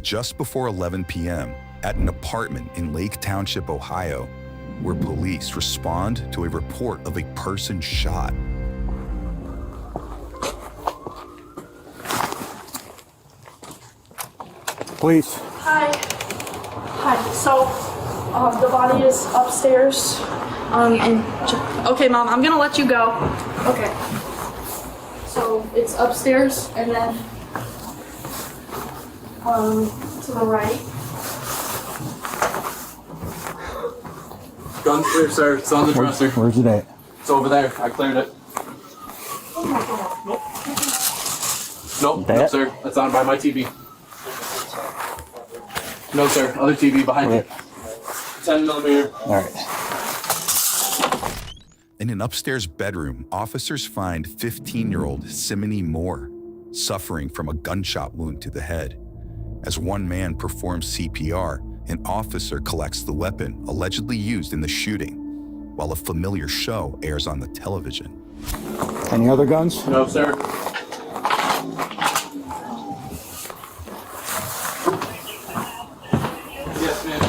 just before 11 p.m. at an apartment in Lake Township, Ohio, where police respond to a report of a person shot. Police. Hi. So, the body is upstairs. Okay, Mom, I'm gonna let you go. Okay. So it's upstairs, and then to the right. Gun's clear, sir. It's on the dresser. Where's it at? It's over there. I cleared it. Oh my God. Nope, no, sir. That's on by my TV. No, sir. Other TV behind you. 10 millimeter. All right. In an upstairs bedroom, officers find 15-year-old Simony Moore suffering from a gunshot wound to the head. As one man performs CPR, an officer collects the weapon allegedly used in the shooting, while a familiar show airs on the television. Any other guns? No, sir. Yes, ma'am.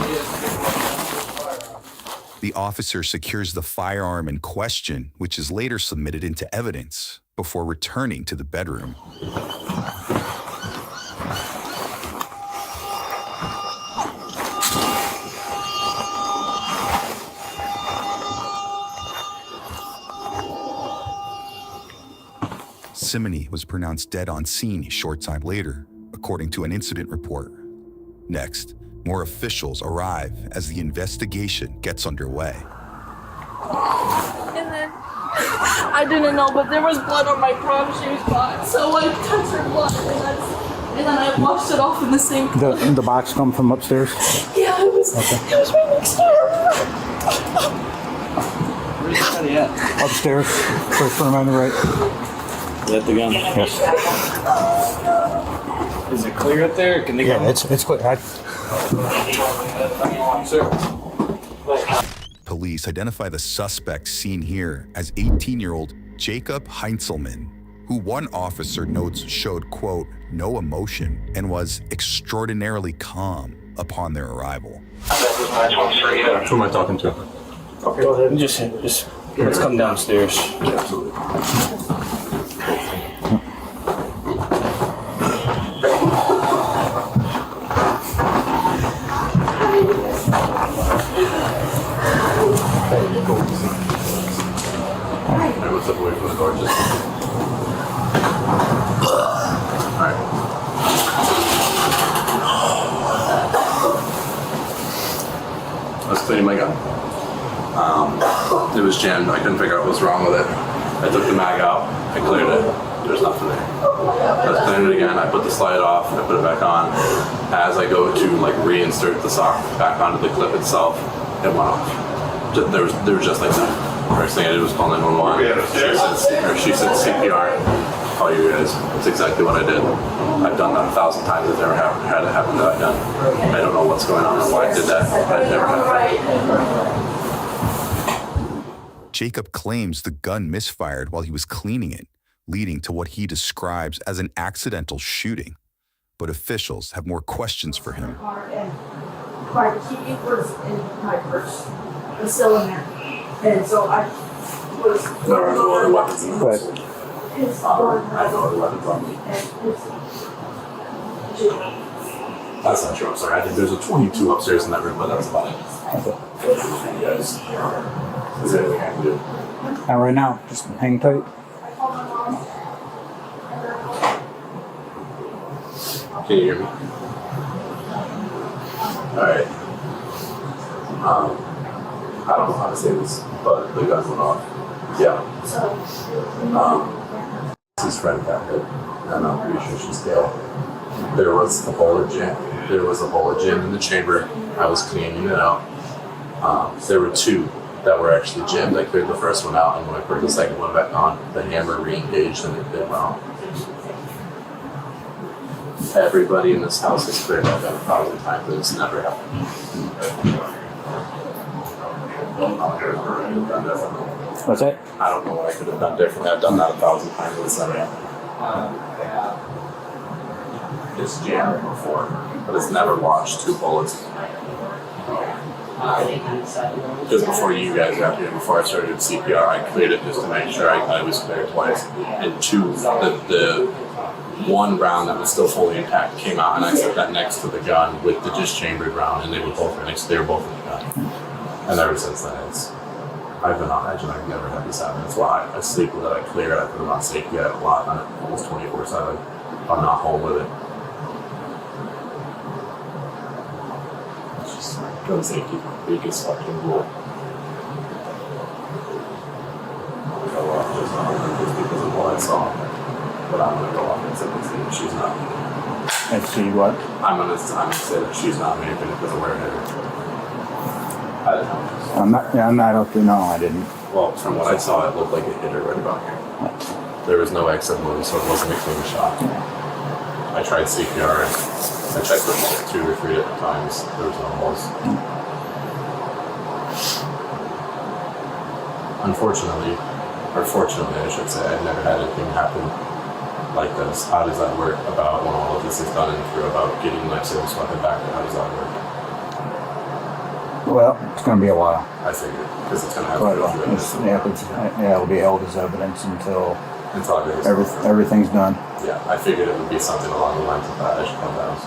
The officer secures the firearm in question, which is later submitted into evidence, before returning to the bedroom. Simony was pronounced dead on scene a short time later, according to an incident report. Next, more officials arrive as the investigation gets underway. And then I didn't know, but there was blood on my prom shoe spot, so I touched her blood, and then I washed it off in the sink. The box come from upstairs? Yeah, it was right next door. Where's the body at? Upstairs. First room on the right. Is that the gun? Yes. Is it clear up there? Can they go? Yeah, it's clear. Sir. Police identify the suspect seen here as 18-year-old Jacob Heinzelman, who one officer notes showed, quote, no emotion and was extraordinarily calm upon their arrival. Who am I talking to? Okay. Go ahead. Just let's come downstairs. Absolutely. What's up away from the door? Just... Alright. I was cleaning my gun. It was jammed. I couldn't figure out what was wrong with it. I took the mag out. I cleared it. There's nothing there. I was clearing it again. I put the slide off. I put it back on. As I go to reinsert the sock back onto the clip itself, it went off. There was just like that. First thing I did was call 911. She said CPR. Call you guys. That's exactly what I did. I've done that 1,000 times. I've never had it happen that I've done. I don't know what's going on or why I did that. I've never had that. Jacob claims the gun misfired while he was cleaning it, leading to what he describes as an accidental shooting. But officials have more questions for him. My key was in my purse. It was still in there. And so I was... There are no other weapons in the house. His I have no other weapons on me. That's not true, I'm sorry. I think there's a 22 upstairs in that room, but that's about it. Yes. Is there anything I can do? Not right now. Just hang tight. Can you hear me? Alright. I don't know how to say this, but the guns went off. Yeah. His friend got hit, and I'm pretty sure she's dead. There was a bowl of gin. In the chamber. I was cleaning it out. There were two that were actually jammed. I cleared the first one out, and when I put the second one back on, the hammer re-engaged and it went off. Everybody in this house has cleared that gun 1,000 times, but it's never happened. What's that? I don't know what I could have done differently. I've done that 1,000 times, but it's never happened. it's jammed before, but it's never launched 2 bullets. Because before you guys got here, before I started CPR, I cleared it just to make sure I was cleared twice. And 2, the 1 round that was still fully intact came out, and I set that next to the gun with the dischambered round, and they were both in the gun. And ever since then, I've been on edge, and I've never had this happen. That's why I sleep with it. I clear it. I put it on safety. I have a lot on it, almost 24/7. I'm not home with it. It's just gun safety, biggest fucking rule. Go off just because of what I saw, but I'm gonna go off and say that she's not. And see what? I'm gonna say that she's not me because of where it hit her. I don't know. I'm not up to, no, I didn't. Well, from what I saw, it looked like it hit her right about here. There was no exit wound, so it wasn't a clean shot. I tried CPR. I tried pushing it 2 or 3 different times. There was no holes. Unfortunately, or fortunately, I should say, I've never had anything happen like this. How does that work about when all of this is done and through about getting my service weapon back? How does that work? Well, it's going to be a while. I figured, because it's going to have But, to go through this. it'll be held as evidence until Until everything's done. Yeah, I figured it would be something along the lines of that. I should come down.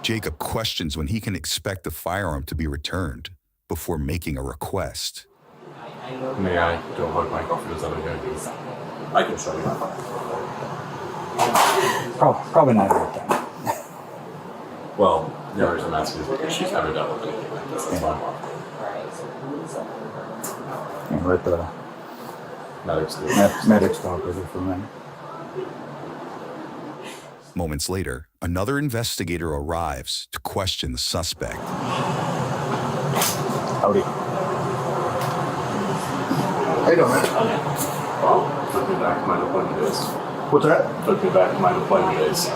Jacob questions when he can expect the firearm to be returned before making a request. May I go hug my girlfriend? Is that what I'm going to do? I can show you. Probably not every time. Well, the only reason I'm asking is because she's never dealt with anything like this. That's why. And let the medics talk with her for a minute. Moments later, another investigator arrives to question the suspect. Howdy. How you doing, man? Well, took me back to my deployment days. What's that? Took me back to my deployment days.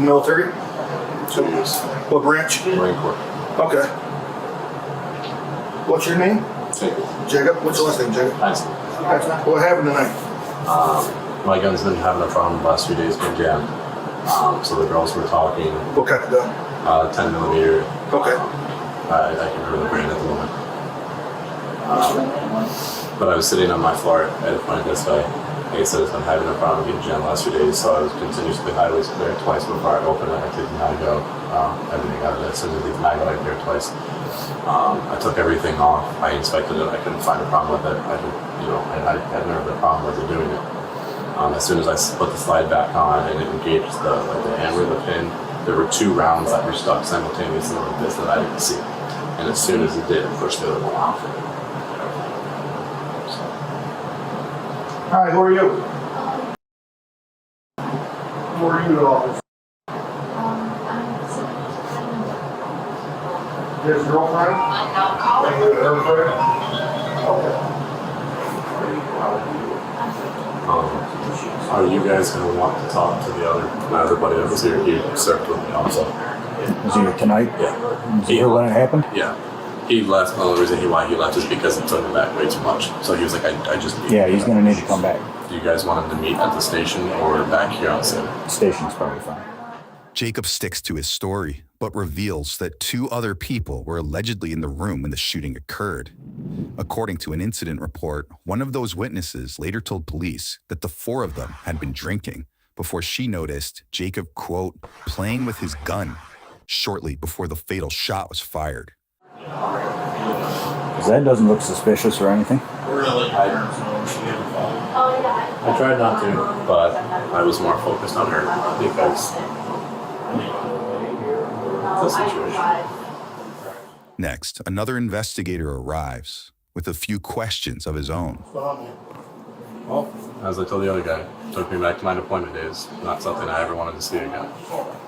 Military? 2 years. What branch? Marine Corps. Okay. What's your name? Jacob. Jacob? What's your last name, Jacob? Isaac. What happened tonight? My gun's been having a problem the last few days, been jammed. So the girls were talking. What kind of gun? 10 millimeter. Okay. I can't remember the brand at the moment. But I was sitting on my floor at a point this way. Like I said, I'm having a problem getting jammed the last few days, so I was continuously highways clear twice before I opened it. I took the mag out, everything out of it. As soon as I leave the mag out, I cleared twice. I took everything off. I inspected it. I couldn't find a problem with it. I had never had a problem with it doing it. As soon as I put the slide back on and it engaged the hammer, the pin, there were 2 rounds that were stuck simultaneously like this that I didn't see. And as soon as it did, it pushed the other one off. Hi, who are you? Who are you, officer? His girlfriend? And her friend? Are you guys going to want to talk to the other buddy that was here? He served with me also. Was he here tonight? Yeah. Was he here when it happened? Yeah. He left. The only reason why he left is because it took him back way too much. So he was like, I just need Yeah, he's going to need to come back. Do you guys want him to meet at the station or back here on scene? The station's probably fine. Jacob sticks to his story, but reveals that 2 other people were allegedly in the room when the shooting occurred. According to an incident report, one of those witnesses later told police that the 4 of them had been drinking before she noticed Jacob, quote, playing with his gun shortly before the fatal shot was fired. Because that doesn't look suspicious or anything. I tried not to, but I was more focused on her because the situation. Next, another investigator arrives with a few questions of his own. Well, as I told the other guy, took me back to my deployment days. Not something I ever wanted to see again.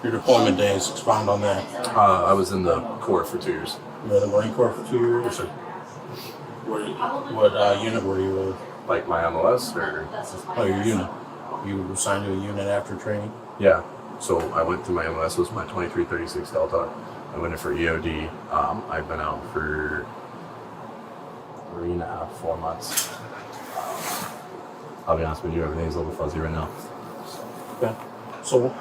Your deployment days, expound on that. I was in the Corps for 2 years. You were in the Marine Corps for 2 years? Yes, sir. What unit were you with? Like my MLS or? Oh, your unit. You were assigned to a unit after training? Yeah. So I went through my MLS, was my 2336 Delta. I went in for EOD. I've been out for 3.5, 4 months. I'll be honest with you, everything's a little fuzzy right now. Okay. So,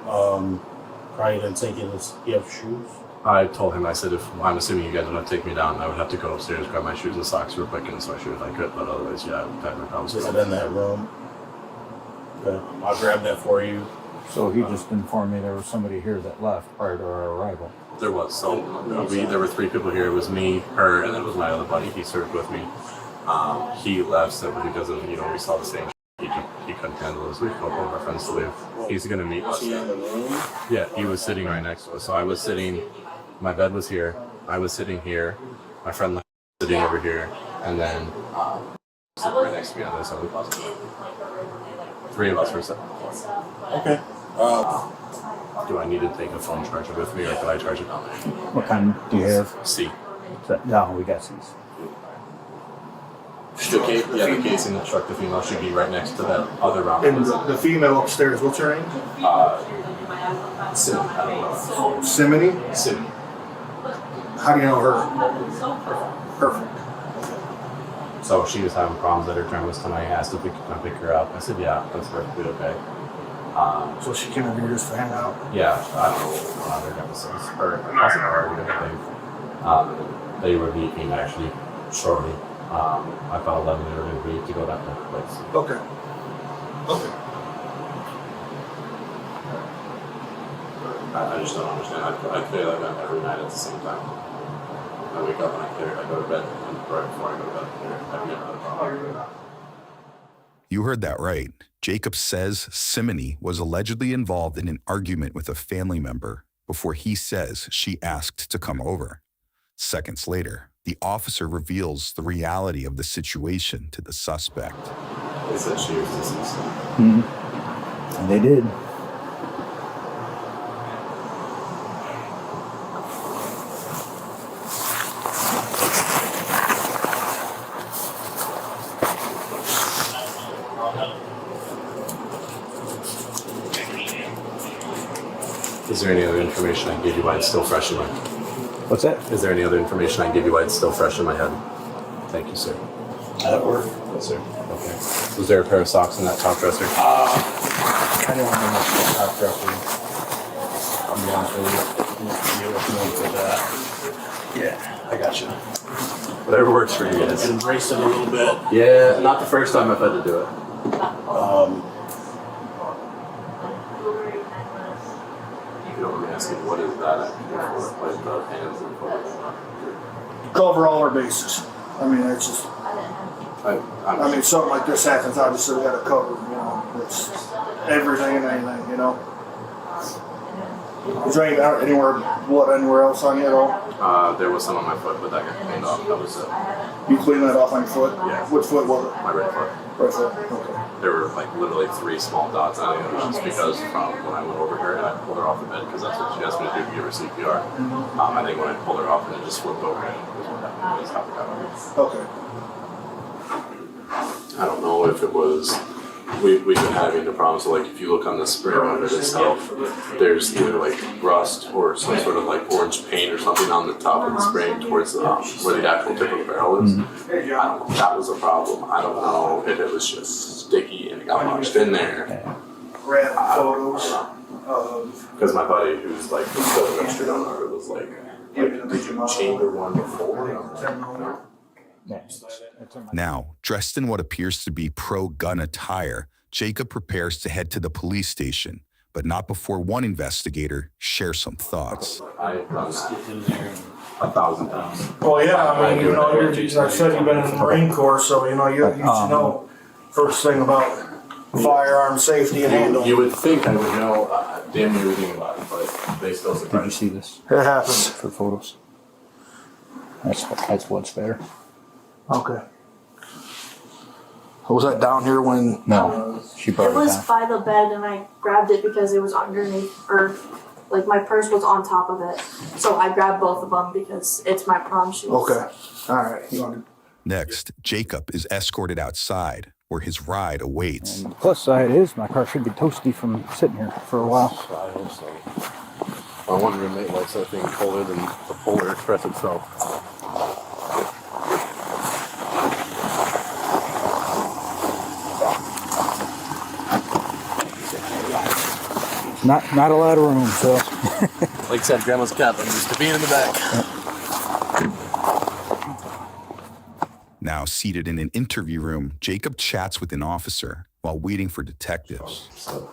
Probably didn't take you this. You have shoes? I told him, I said, if I'm assuming you guys are going to take me down, I would have to go upstairs, grab my shoes and socks real quick and switch if I could, but otherwise, yeah, I would have no problems. Is it in that room? Okay, I'll grab that for you. So he just informed me there was somebody here that left prior to our arrival. There was. So there were 3 people here. It was me, her, and then it was my other buddy. He served with me. He left simply because of, we saw the same. He couldn't handle this. We called one of our friends to leave. He's going to meet us. Was he in the room? Yeah, he was sitting right next to us. So I was sitting, my bed was here. I was sitting here. My friend was sitting over here. And then sitting right next to me on this side of the closet. 3 of us were sitting. Okay. Do I need to take a phone charger with me, or can I charge it down there? What kind do you have? C. No, we got C's. The case in the truck, the female should be right next to that other round. And the female upstairs, what's her name? Sim. I don't know. Simony? Sim. How do you know her? Perfect. So she was having problems at her term was tonight. Asked if we could come pick her up. I said, yeah, that's perfectly okay. So she came over here just to hang out. Yeah, I don't know what other episodes. Or possibly already, I think. They were meeting actually shortly. I thought 11 they were going to leave to go that place. Okay. Okay. I just don't understand. I feel like I'm every night at the same time. I wake up and I go to bed, and right before I go to bed, I've never had a problem. You heard that right. Jacob says Simony was allegedly involved in an argument with a family member before he says she asked to come over. Seconds later, the officer reveals the reality of the situation to the suspect. They said she was deceased. And they did. Is there any other information I can give you while it's still fresh in my head? What's that? Is there any other information I can give you while it's still fresh in my head? Thank you, sir. That work? Yes, sir. Okay. Was there a pair of socks in that top dresser? I don't want to mess with top dresser. I'll be honest with you. For that. Yeah, I got you. Whatever works for you guys. Embrace it a little bit. Yeah, not the first time I've had to do it. If you don't mind me asking, what is that like the hands and foot? Cover all our bases. I mean, it's just, I mean, something like this happens, obviously we gotta cover, it's everything and anything, Is there anywhere else on you at all? there was some on my foot, but that got cleaned off. That was it. You cleaned that off on your foot? Yeah. Which foot was it? My right foot. Right foot, okay. There were like literally 3 small dots on it. It was just because from when I went over her and I pulled her off the bed because that's what she asked me to do to give her CPR. I think when I pulled her off and it just flipped over and it was what happened. It was how it got over. Okay. I don't know if it was. We've been having the problems. So like if you look on the spray under itself, there's either like rust or some sort of like orange paint or something on the top of the spray towards where the actual tip of the barrel is. I don't know if that was a problem. I don't know if it was just sticky and it got punched in there. Ran photos Because my buddy, who's like still registered on it, was like, did you chamber one before? Now, dressed in what appears to be pro-gun attire, Jacob prepares to head to the police station, but not before one investigator shares some thoughts. I've done that 1,000 times. Well, yeah, I mean, I said you've been in the Marine Corps, so, you should know first thing about firearm safety and handling. You would think I would know damn near everything about it, but they still Did you surprise see this It happens. for photos? That's what's there. Okay. Was that down here when? No, she It brought it was down. by the bed and I grabbed it because it was underneath, or like my purse was on top of it. So I grabbed both of them because it's my prom shoes. Okay. All right. You want to? Next, Jacob is escorted outside, where his ride awaits. And the plus side is my car should be toasty from sitting here for a while. I hope so. My one roommate likes that thing colder than the Polar Express itself. Not a lot of room, so. Like I said, Grandma's cabin used to be in the back. Now seated in an interview room, Jacob chats with an officer while waiting for detectives. So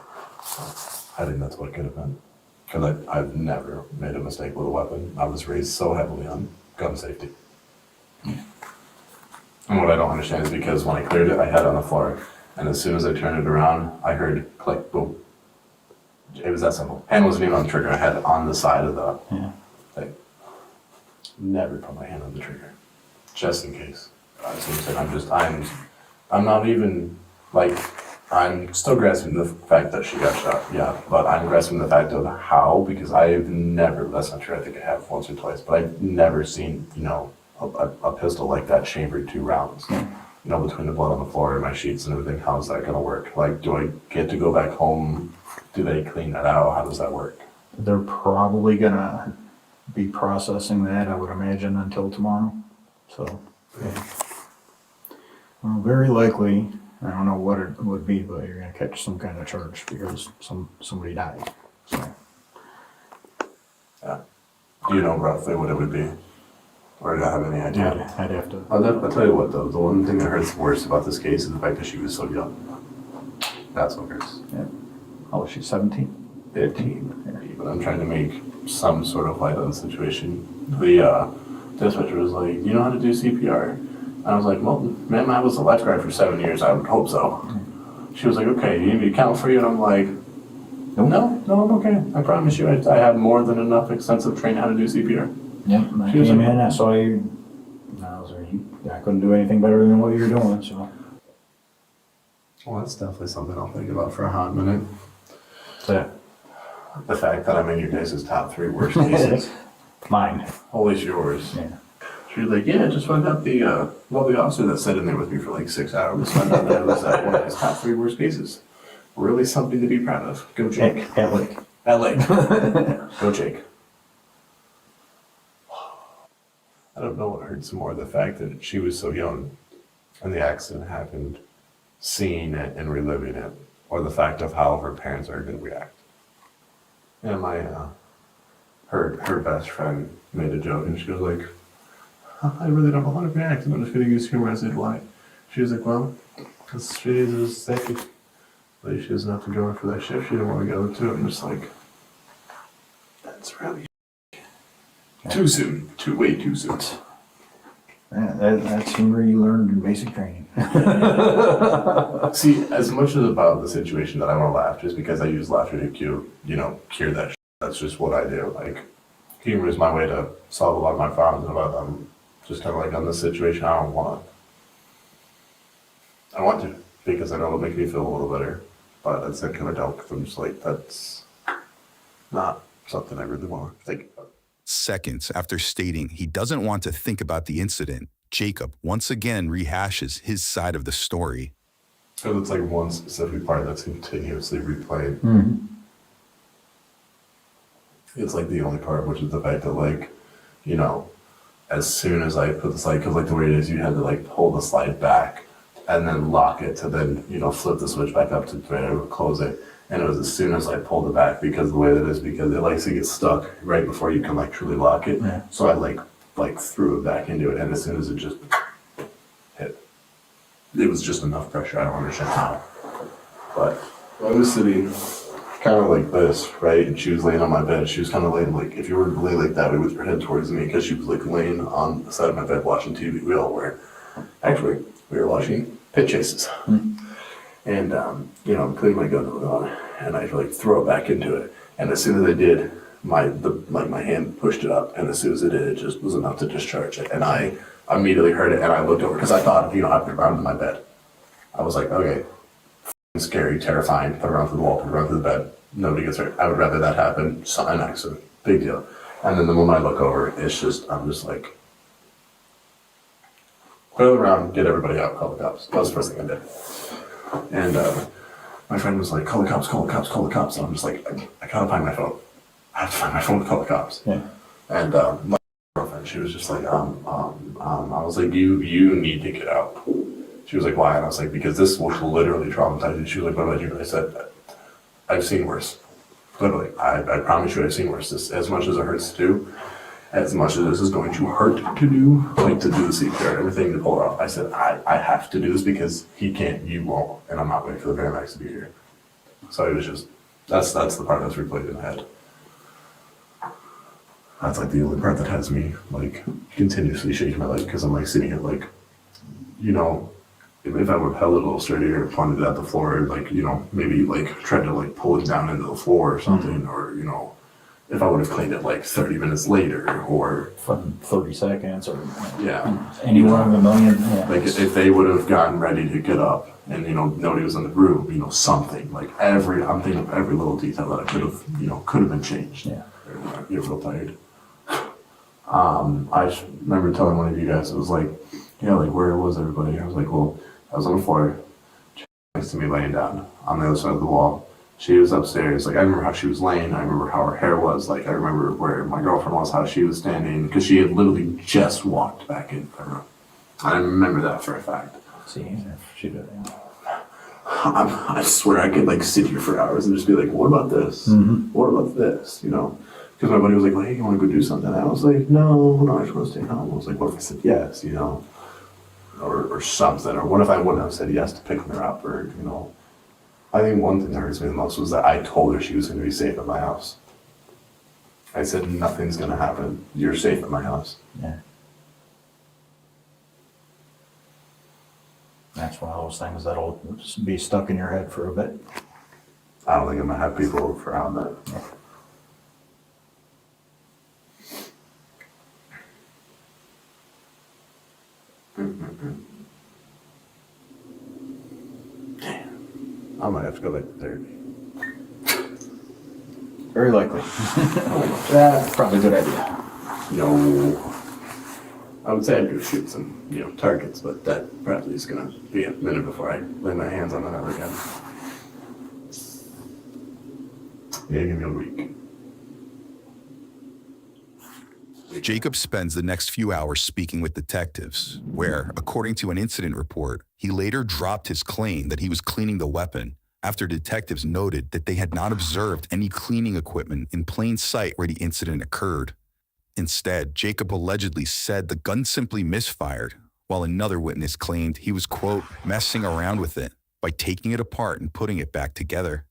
I think that's what it could have been. Because I've never made a mistake with a weapon. I was raised so heavily on gun safety. And what I don't understand is because when I cleared it, I had it on the floor. And as soon as I turned it around, I heard click, boom. It was that simple. Hand wasn't even on the trigger. I had it on the side of the thing. Never put my hand on the trigger. Just in case. So I'm not even, like, I'm still grasping the fact that she got shot, yeah, but I'm grasping the fact of how, because I've never, that's not true, I think I have once or twice, but I've never seen, you know, a pistol like that chambered 2 rounds. You know, between the blood on the floor and my sheets and everything, how's that gonna work? Like, do I get to go back home? Do they clean that out? How does that work? They're probably gonna be processing that, I would imagine, until tomorrow. So, yeah. Well, very likely, I don't know what it would be, but you're gonna catch some kind of charge because somebody died. So, Yeah. Do you know roughly what it would be? Or do I have any idea? I'd have to. I'll tell you what though, the one thing that hurts worse about this case is the fact that she was so young. That's what hurts. Yeah. How was she, 17? 15. But I'm trying to make some sort of light on the situation. The dispatcher was like, "You know how to do CPR?" I was like, "Well, ma'am, I was a lifeguard for 7 years. I would hope so." She was like, "Okay, you need me to count for you?" And I'm like, No, I'm okay. I promise you, I have more than enough extensive training how to do CPR. Yep, I She was came like- in, I saw you, and I was like, I couldn't do anything better than what you're doing, so. Well, that's definitely something I'll think about for a hot minute. So, The fact that I'm in your guys' top 3 worst cases. mine, Always yours. yeah. She was like, "Yeah, just found out the lovely officer that sat in there with me for like 6 hours found out that I was one of his top 3 worst cases. Really something to be proud of. Go Jake. At Lake. LA. Go Jake. I don't know what hurts more, the fact that she was so young and the accident happened, seeing it and reliving it, or the fact of how her parents are going to react. And her best friend made a joke and she was like, "I really don't know how to react. I'm just going to use humor." I said, "Why?" She was like, "Well, because she is sick. Like, she doesn't have to go in for that shift. She didn't want to go to it." I'm just like, that's really too soon. Way too soon. Yeah, that's humor you learned in basic training. See, as much as about the situation that I want to laugh, just because I use laughter to cure that shit. That's just what I do. Like, humor is my way to solve a lot of my problems. But I'm just kind of like, on this situation, I want to, because I know it'll make me feel a little better. But at the same time, I don't, because I'm just like, that's not something I really want to think about. Seconds after stating he doesn't want to think about the incident, Jacob once again rehashes his side of the story. Because it's like one specific part that's continuously replayed. Mm-hmm. It's like the only part, which is the fact that, like, as soon as I put the slide, because like the way it is, you had to like pull the slide back and then lock it to then, flip the switch back up to try to close it. And it was as soon as I pulled it back, because the way that is, because it likes to get stuck right before you can like truly lock it. Yeah. So I like threw it back into it, and as soon as it just hit, it was just enough pressure. I don't understand how. But I was sitting kind of like this, right? And she was laying on my bed. She was kind of laying like, if you were to lay like that way with your head towards me, because she was like laying on the side of my bed watching TV. We all were. Actually, we were watching Pit Chases. And, I'm cleaning my gun on, and I like throw it back into it. And as soon as I did, my hand pushed it up, and as soon as it did, it just was enough to discharge it. And I immediately heard it, and I looked over, because I thought, I put it around in my bed. I was like, okay, scary, terrifying, put it around through the wall, put it around through the bed. Nobody gets hurt. I would rather that happen, an accident, big deal. And then the moment I look over, I'm just like, clear the round, get everybody out, call the cops. That was the first thing I did. And my friend was like, call the cops, call the cops, call the cops. And I'm just like, I gotta find my phone. I have to find my phone to call the cops. Yeah. And my girlfriend, she was just like, I was like, you need to get out. She was like, why? And I was like, because this will literally traumatize you. She was like, what about you? And I said, I've seen worse. Literally, I promise you I've seen worse. This, as much as it hurts to do, as much as this is going to hurt to do, like to do the CPR, everything to pull it off, I said, I have to do this because he can't, you won't, and I'm not waiting for the paramedics to be here. So it was just, that's the part that's replayed in my head. That's like the only part that has me like continuously shaking my leg because I'm like sitting here like, you know, if I would have held it a little straighter or pointed it at the floor, like, you know, maybe like tried to like pull it down into the floor or something, or, you know, if I would have cleaned it like 30 minutes later or From 30 seconds or yeah, any one of a million. Yeah. like if they would have gotten ready to get up and, you know, nobody was in the room, you know, something like I'm thinking of every little detail that I could have, you know, could have been changed. Yeah. You're real tired. I just remember telling one of you guys, it was like, yeah, like where was everybody? I was like, well, I was on the floor next to me laying down on the other side of the wall. She was upstairs. Like I remember how she was laying. I remember how her hair was. Like I remember where my girlfriend was, how she was standing, because she had literally just walked back in the room. I remember that for a fact. See, if she did. I swear I could like sit here for hours and just be like, what about this? What about this? You know? Because my buddy was like, well, hey, you want to go do something? And I was like, no, I just want to stay home. I was like, what if I said yes, you know? Or something. Or what if I wouldn't have said yes to picking her up? Or, you know, I think one thing that hurts me the most was that I told her she was going to be safe at my house. I said, nothing's going to happen. You're safe at my house. Yeah. That's one of those things that'll be stuck in your head for a bit. I don't think I'm going to have people over for how that. Yeah. I might have to go back to therapy. Very likely. That's probably a good idea. No. I would say I'd go shoot some, you know, targets, but that probably is going to be a minute before I lay my hands on another gun. Yeah, give me a week. Jacob spends the next few hours speaking with detectives, where, according to an incident report, he later dropped his claim that he was cleaning the weapon after detectives noted that they had not observed any cleaning equipment in plain sight where the incident occurred. Instead, Jacob allegedly said the gun simply misfired, while another witness claimed he was, quote, messing around with it by taking it apart and putting it back together.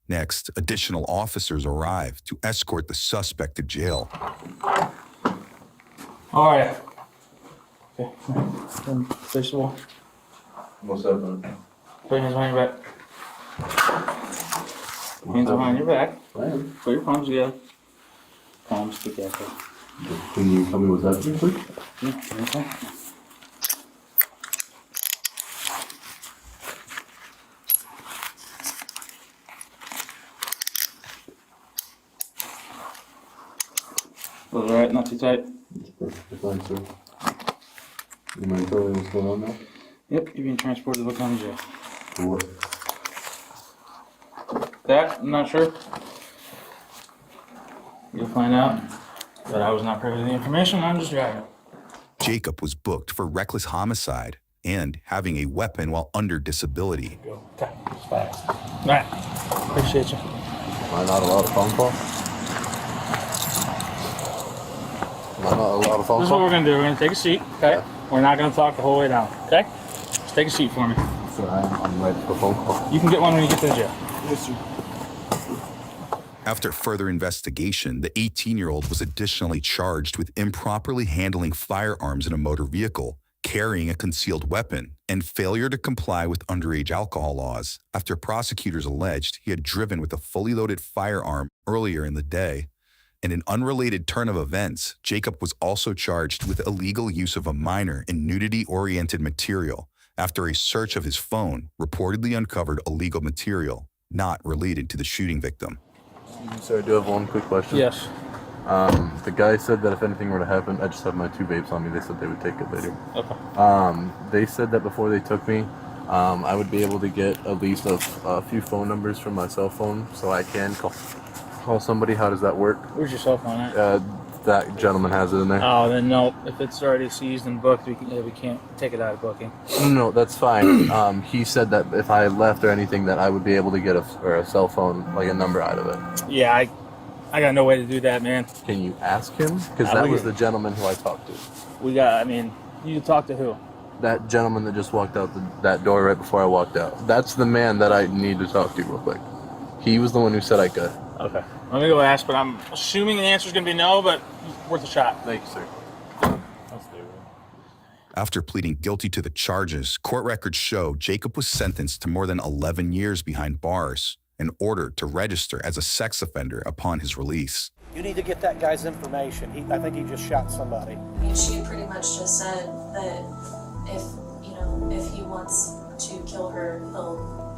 Next, additional officers arrived to escort the suspect to jail. All right. Okay. Face the wall. What's up, man? Put your hands behind your back. Hands behind your back. Put your palms together. Palms together. Can you tell me what's happening, please? Yeah, okay. All right, not too tight. Perfectly fine, sir. You mind telling me what's going on now? Yep, you're being transported to the county jail. For what? That, I'm not sure. You'll find out that I was not privy to the information. I'm just driving. Jacob was booked for reckless homicide and having a weapon while under disability. Go. Okay, it's fast. All right, appreciate you. Am I not allowed a phone call? Am I not allowed a phone This is what we're gonna do. We're gonna take a seat, okay? We're not gonna talk the whole way down, okay? Just take a seat for me. So I'm ready for a phone call. You can get one when you get to the jail. Yes, sir. After further investigation, the 18-year-old was additionally charged with improperly handling firearms in a motor vehicle, carrying a concealed weapon, and failure to comply with underage alcohol laws after prosecutors alleged he had driven with a fully loaded firearm earlier in the day. In an unrelated turn of events, Jacob was also charged with illegal use of a minor in nudity-oriented material after a search of his phone reportedly uncovered illegal material not related to the shooting victim. Sir, I do have one quick question. Yes. The guy said that if anything were to happen, I just have my 2 babes on me. They said they would take it later. Okay. They said that before they took me, I would be able to get at least a few phone numbers from my cell phone so I can call somebody. How does that work? Where's your cell phone at? that gentleman has it in there. Oh, then no. If it's already seized and booked, we can't take it out of booking. No, that's fine. He said that if I left or anything, that I would be able to get a cell phone, like a number out of it. Yeah, I got no way to do that, man. Can you ask him? Because that was the gentleman who I talked to. You can talk to who? That gentleman that just walked out that door right before I walked out. That's the man that I need to talk to real quick. He was the one who said I could. Okay. Let me go ask, but I'm assuming the answer's going to be no, but worth a shot. Thank you, sir. After pleading guilty to the charges, court records show Jacob was sentenced to more than 11 years behind bars and ordered to register as a sex offender upon his release. You need to get that guy's information. I think he just shot somebody. I mean, she pretty much just said that if he wants to kill her,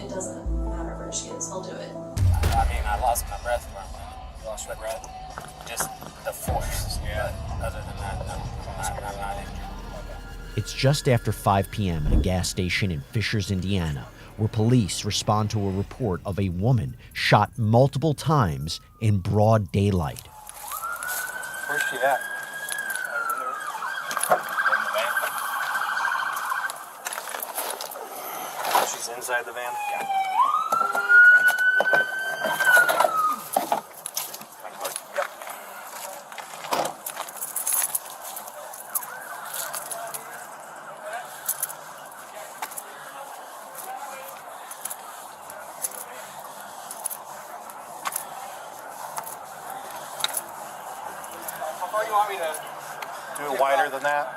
it doesn't matter where she is, he'll do it. I mean, I lost my breath where I'm at. You lost your breath? Just the force. Yeah. But other than that, no. I'm not injured. It's just after 5 p.m. at a gas station in Fishers, Indiana, where police respond to a report of a woman shot multiple times in broad daylight. Where's she at? She's inside the van? You want me to do it wider than that?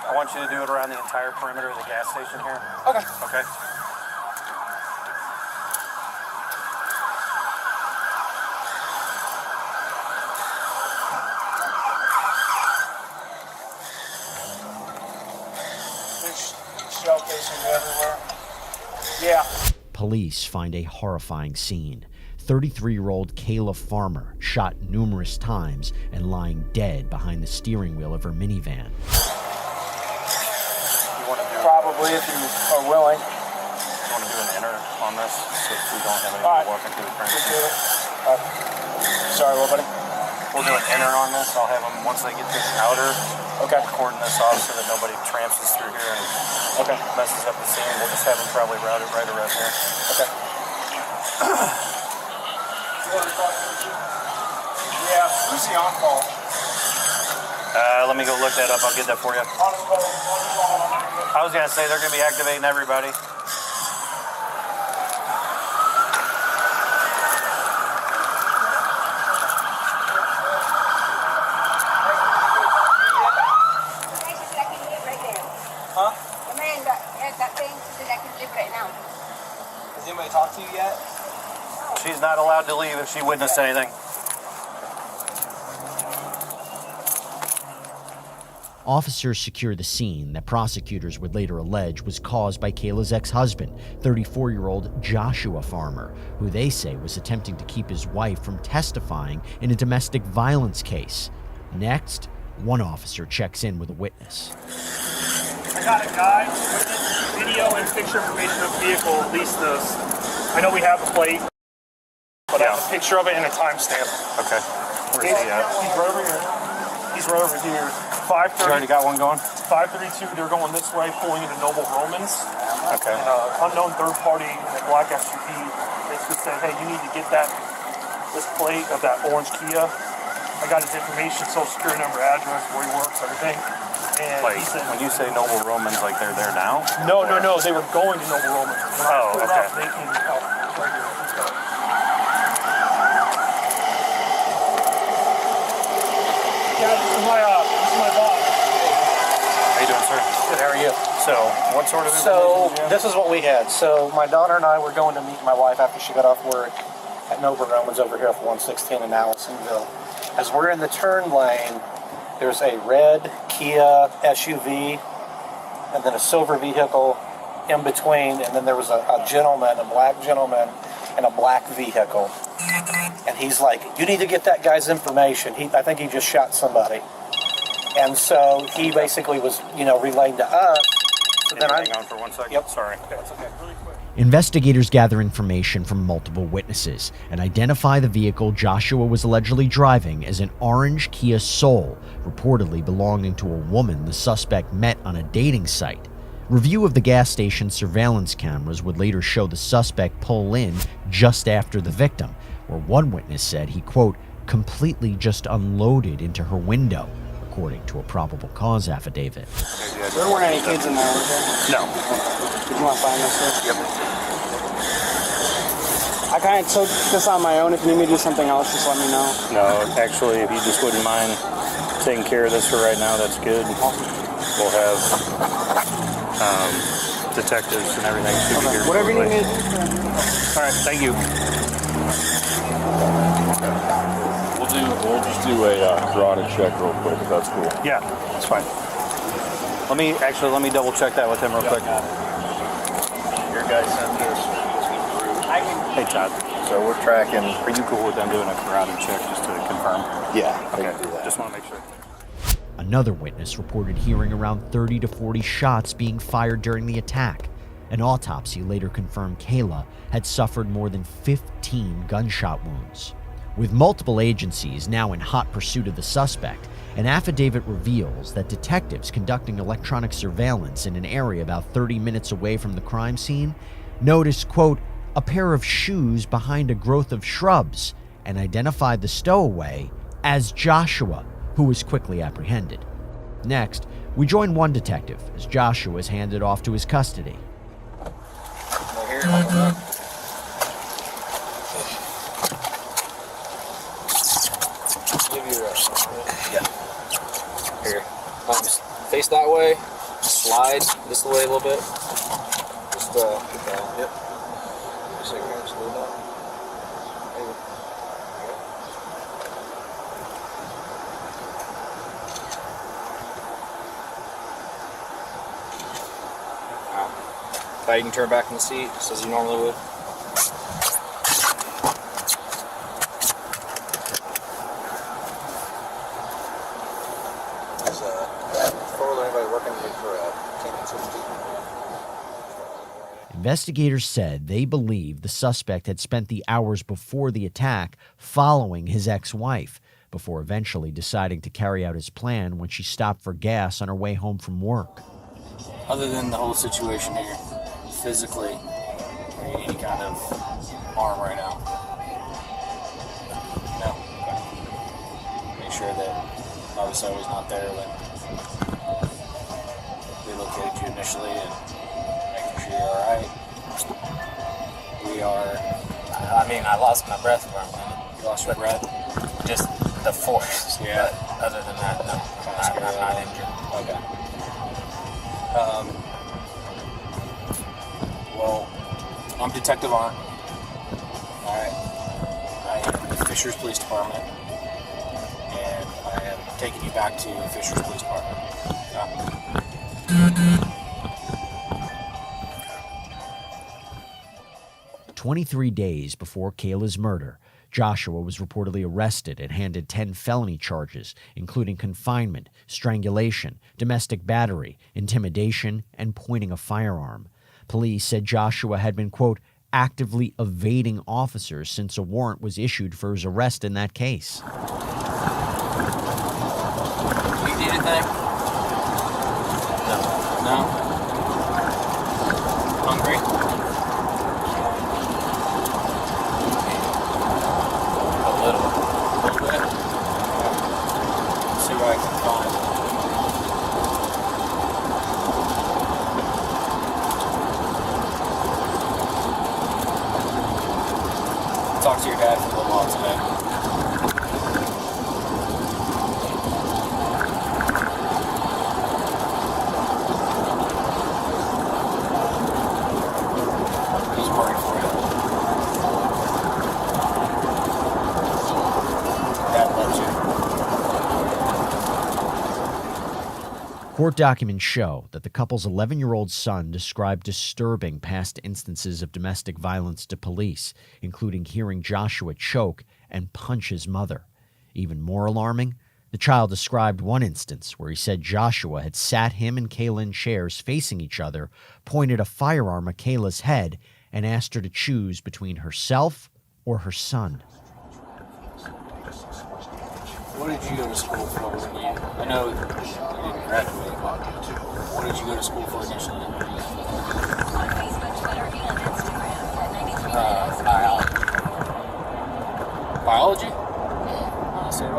I want you to do it around the entire perimeter of the gas station here. Okay. Okay. There's shell casings everywhere. Yeah. Police find a horrifying scene. 33-year-old Kayla Farmer shot numerous times and lying dead behind the steering wheel of her minivan. You want to do probably if you are willing. You want to do an enter on this so we don't have anyone walking through the crime scene. Sorry, what, buddy? We'll do an enter on this. I'll have them once they get this outer. Okay. Cordon this off so that nobody tramps us through here and messes up the scene. We'll just have them probably route it right around here. Okay. Yeah, who's the on-call? Let me go look that up. I'll get that for you. I was going to say they're going to be activating everybody. Huh? The man that had that thing said I can live right now. Has anybody talked to you yet? She's not allowed to leave if she witnessed anything. Officers secure the scene that prosecutors would later allege was caused by Kayla's ex-husband, 34-year-old Joshua Farmer, who they say was attempting to keep his wife from testifying in a domestic violence case. Next, one officer checks in with a witness. I got a guy with video and picture information of vehicle, at least this. I know we have a plate, but I have a picture of it and a timestamp. Okay. Where's he at? He's right over here. He's right over here. 5:30. You already got one going? 5:32. They're going this way, pulling into Noble Romans. Okay. And, unknown third party in a black SUV basically said, "Hey, you need to get this plate of that orange Kia." I got his information, social security number, address, where he works, everything. And he said, when you say Noble Romans, like they're there now? No. They were going to Noble Romans. Oh, okay. They came out right here. Yeah, this is my boss. How you doing, sir? Good, how are you? So, what sort of So, this is what we had. So, my daughter and I were going to meet my wife after she got off work at Noble Romans over here off 116 in Allisonville. As we're in the turn lane, there's a red Kia SUV and then a silver vehicle in between, and then there was a black gentleman in a black vehicle. And he's like, "You need to get that guy's information. I think he just shot somebody." And so he basically was, relaying to us. Can you hang on for 1 second? Yep. Sorry. That's okay. Really quick. Investigators gather information from multiple witnesses and identify the vehicle Joshua was allegedly driving as an orange Kia Soul, reportedly belonging to a woman the suspect met on a dating site. Review of the gas station surveillance cameras would later show the suspect pull in just after the victim, where one witness said he, quote, completely just unloaded into her window, according to a probable cause affidavit. There weren't any kids in there, were there? No. Did you want to find this? Yep. I kind of took this on my own. If you need me to do something else, just let me know. No, actually, if you just wouldn't mind taking care of this for right now, that's good. We'll have detectives and everything. Should be here Whatever you shortly. need me to do. All right, thank you. We'll just do a carotid check real quick, if that's cool. Yeah, that's fine. Let me double check that with him real quick. Your guy sent this. Hey Todd. So we're tracking. Are you cool with them doing a carotid check just to confirm? Yeah. Okay. Just want to make sure. Another witness reported hearing around 30 to 40 shots being fired during the attack. An autopsy later confirmed Kayla had suffered more than 15 gunshot wounds. With multiple agencies now in hot pursuit of the suspect, an affidavit reveals that detectives conducting electronic surveillance in an area about 30 minutes away from the crime scene noticed, quote, a pair of shoes behind a growth of shrubs and identified the stowaway as Joshua, who was quickly apprehended. Next, we join one detective as Joshua is handed off to his custody. Here. Face that way. Slide this way a little bit. Just, okay. Yep. Just like here, just a little bit. Now you can turn back in the seat just as you normally would. Investigators said they believe the suspect had spent the hours before the attack following his ex-wife, before eventually deciding to carry out his plan when she stopped for gas on her way home from work. Other than the whole situation here, physically, are you any kind of harm right now? No. Okay. Make sure that obviously I was not there when we located you initially and making sure you're alright. We are, I mean, I lost my breath for a minute. You lost your breath? Just the force. Yeah. But other than that, no. I'm not injured. Okay. Well, I'm Detective Arndt. Alright. I am the Fishers Police Department. And I am taking you back to the Fishers Police Department. Yeah. 23 days before Kayla's murder, Joshua was reportedly arrested and handed 10 felony charges, including confinement, strangulation, domestic battery, intimidation, and pointing a firearm. Police said Joshua had been, quote, actively evading officers since a warrant was issued for his arrest in that case. You need anything? No. Hungry? A little bit. See what I can find. Talk to your dad for a little while today. He's worried for you. Dad loves you. Court documents show that the couple's 11-year-old son described disturbing past instances of domestic violence to police, including hearing Joshua choke and punch his mother. Even more alarming, the child described one instance where he said Joshua had sat him and Kayla in chairs facing each other, pointed a firearm at Kayla's head, and asked her to choose between herself or her son. What did you go to school for when I know you didn't graduate, but what did you go to school for initially? Biology. Biology? Oh, so did I.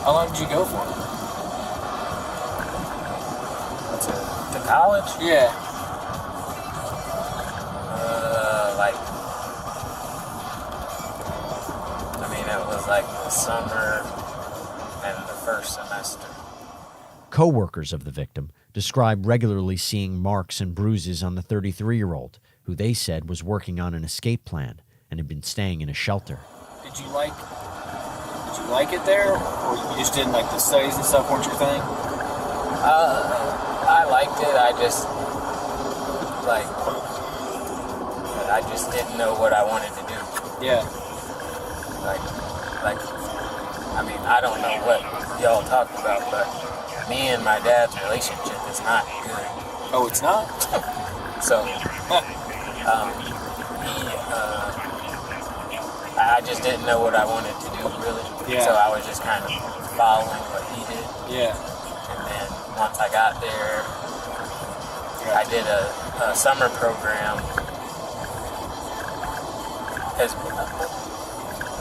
How long did you go for? To college? Yeah. It was like the summer and the first semester. Co-workers of the victim described regularly seeing marks and bruises on the 33-year-old, who they said was working on an escape plan and had been staying in a shelter. Did you like it there, or you just didn't like the studies and stuff weren't your thing? I liked it. I just didn't know what I wanted to do. Yeah. I don't know what y'all talked about, but me and my dad's relationship is not good. Oh, it's not? So, I just didn't know what I wanted to do, really. Yeah. So I was just kind of following what he did. Yeah. And then once I got there, I did a summer program. Because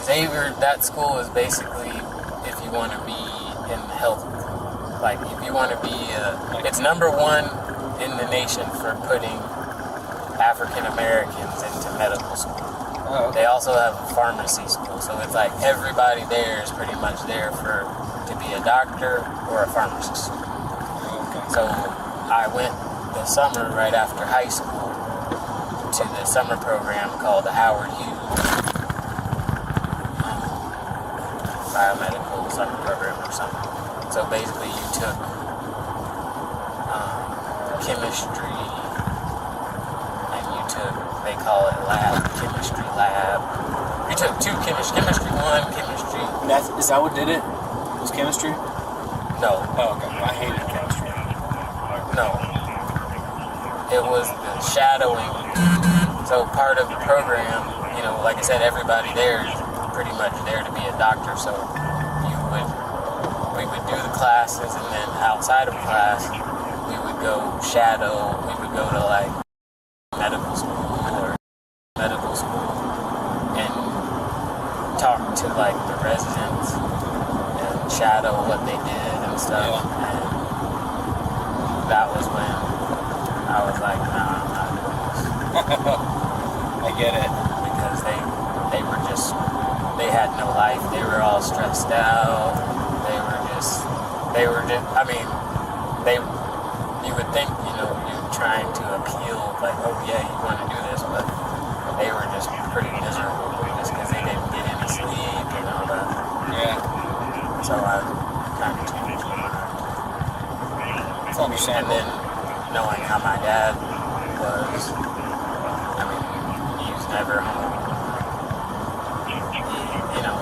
Xavier, that school is basically if you want to be in health. Like, if you want to be, it's number one in the nation for putting African Americans into medical school. Oh, okay. They also have a pharmacy school, so it's like everybody there is pretty much there to be a doctor or a pharmacist. Okay. So I went the summer right after high school to the summer program called the Howard Hughes biomedical summer program or something. So basically you took chemistry, and you took, they call it chemistry lab. You took two chemistry 1, chemistry. Is that what did it? Was chemistry? No. Oh, okay. I hated chemistry. No. It was the shadowing. So part of the program, like I said, everybody there is pretty much there to be a doctor, so we would do the classes, and then outside of class, we would go shadow, we would go to like medical school and talk to like the residents and shadow what they did and stuff. Yeah. And that was when I was like, nah, I'm not doing this. I get it. Because they they had no life. They were all stressed out. You would think, you're trying to appeal, like, oh yeah, you want to do this, but they were just pretty miserable just because they didn't get any sleep and all that. Yeah. So I kind of changed my mind. It's understandable. And then knowing how my dad was, he was never home.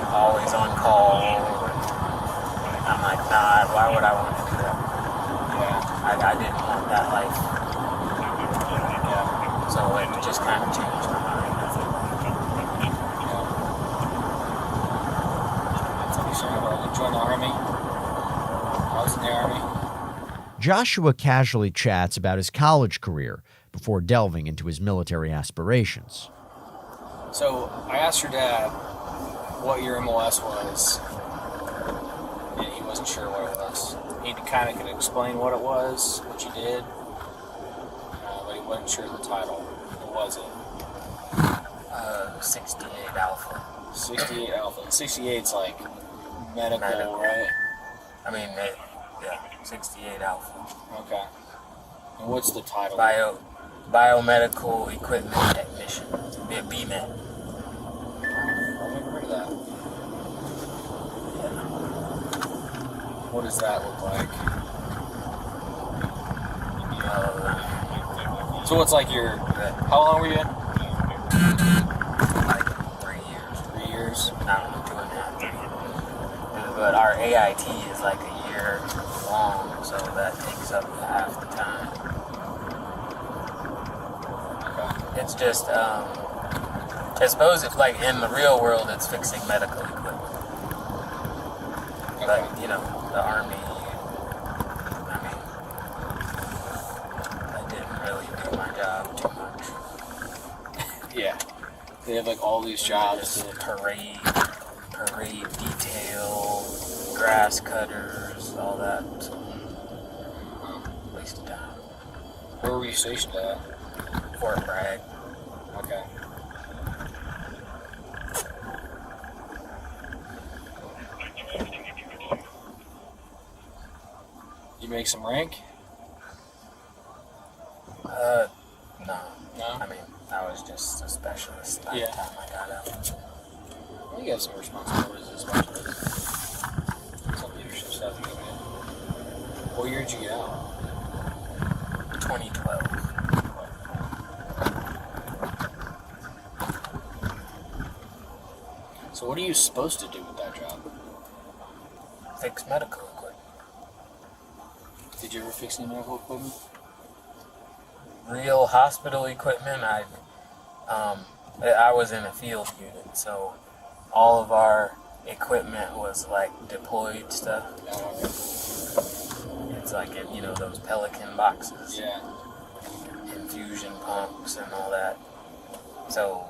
Always on call. I'm like, nah, why would I want to do that? Yeah. I didn't want that life. Yeah. So it just kind of changed my mind. You joined the Army? I was in the Army. Joshua casually chats about his college career before delving into his military aspirations. So I asked your dad what your MOS was, and he wasn't sure what it was. He kind of could explain what it was, what you did, but he wasn't sure the title. What was it? 68 Alpha. 68 Alpha. 68's like Medical, right? I mean, yeah, 68 Alpha. Okay. And what's the title? Biomedical Equipment Technician. BMET. I've never heard of that. What does that look like? So it's like your, how long were you in? Like 3 years. 3 years? No, 2.5, 3 years. But our AIT is like a year long, so that takes up half the time. Okay. It's just, I suppose if like in the real world, it's fixing medical equipment. But, you know, the Army, I mean, I didn't really do my job too much. Yeah. They have like all these jobs. Just parade detail, grass cutters, all that. So, waste of time. Where were you stationed at? Fort Bragg. Okay. You make some rank? No. No? I mean, I was just a specialist by the time I got out. Well, you got some responsibilities as a specialist. Some leadership stuff you can do. What year did you get out? 2012. So what are you supposed to do with that job? Fix medical equipment. Did you ever fix any medical equipment? Real hospital equipment, I was in a field unit, so all of our equipment was like deployed stuff. It's like in, you know, those Pelican boxes. Yeah. Infusion pumps and all that. So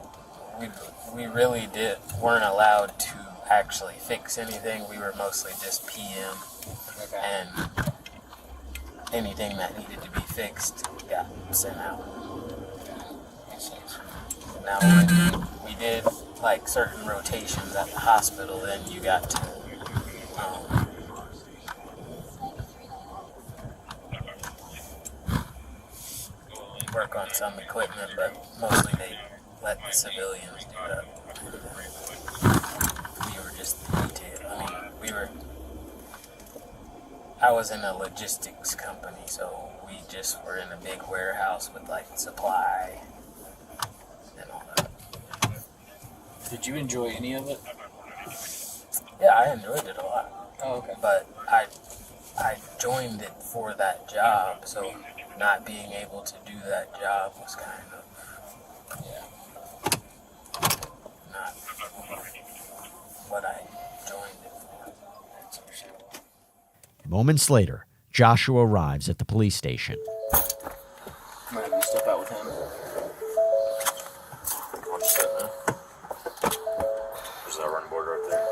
we really weren't allowed to actually fix anything. We were mostly just PM, and anything that needed to be fixed got sent out. Now, when we did like certain rotations at the hospital, then you got to work on some equipment, but mostly they let the civilians do that. We were just the detail. I mean, I was in a logistics company, so we just were in a big warehouse with like supply and all that. Did you enjoy any of it? Yeah, I enjoyed it a lot. Oh, okay. But I joined it for that job, so not being able to do that job was kind of not what I joined it for. Moments later, Joshua arrives at the police station. Might have you step out with him. I'll just sit there. There's that running board right there.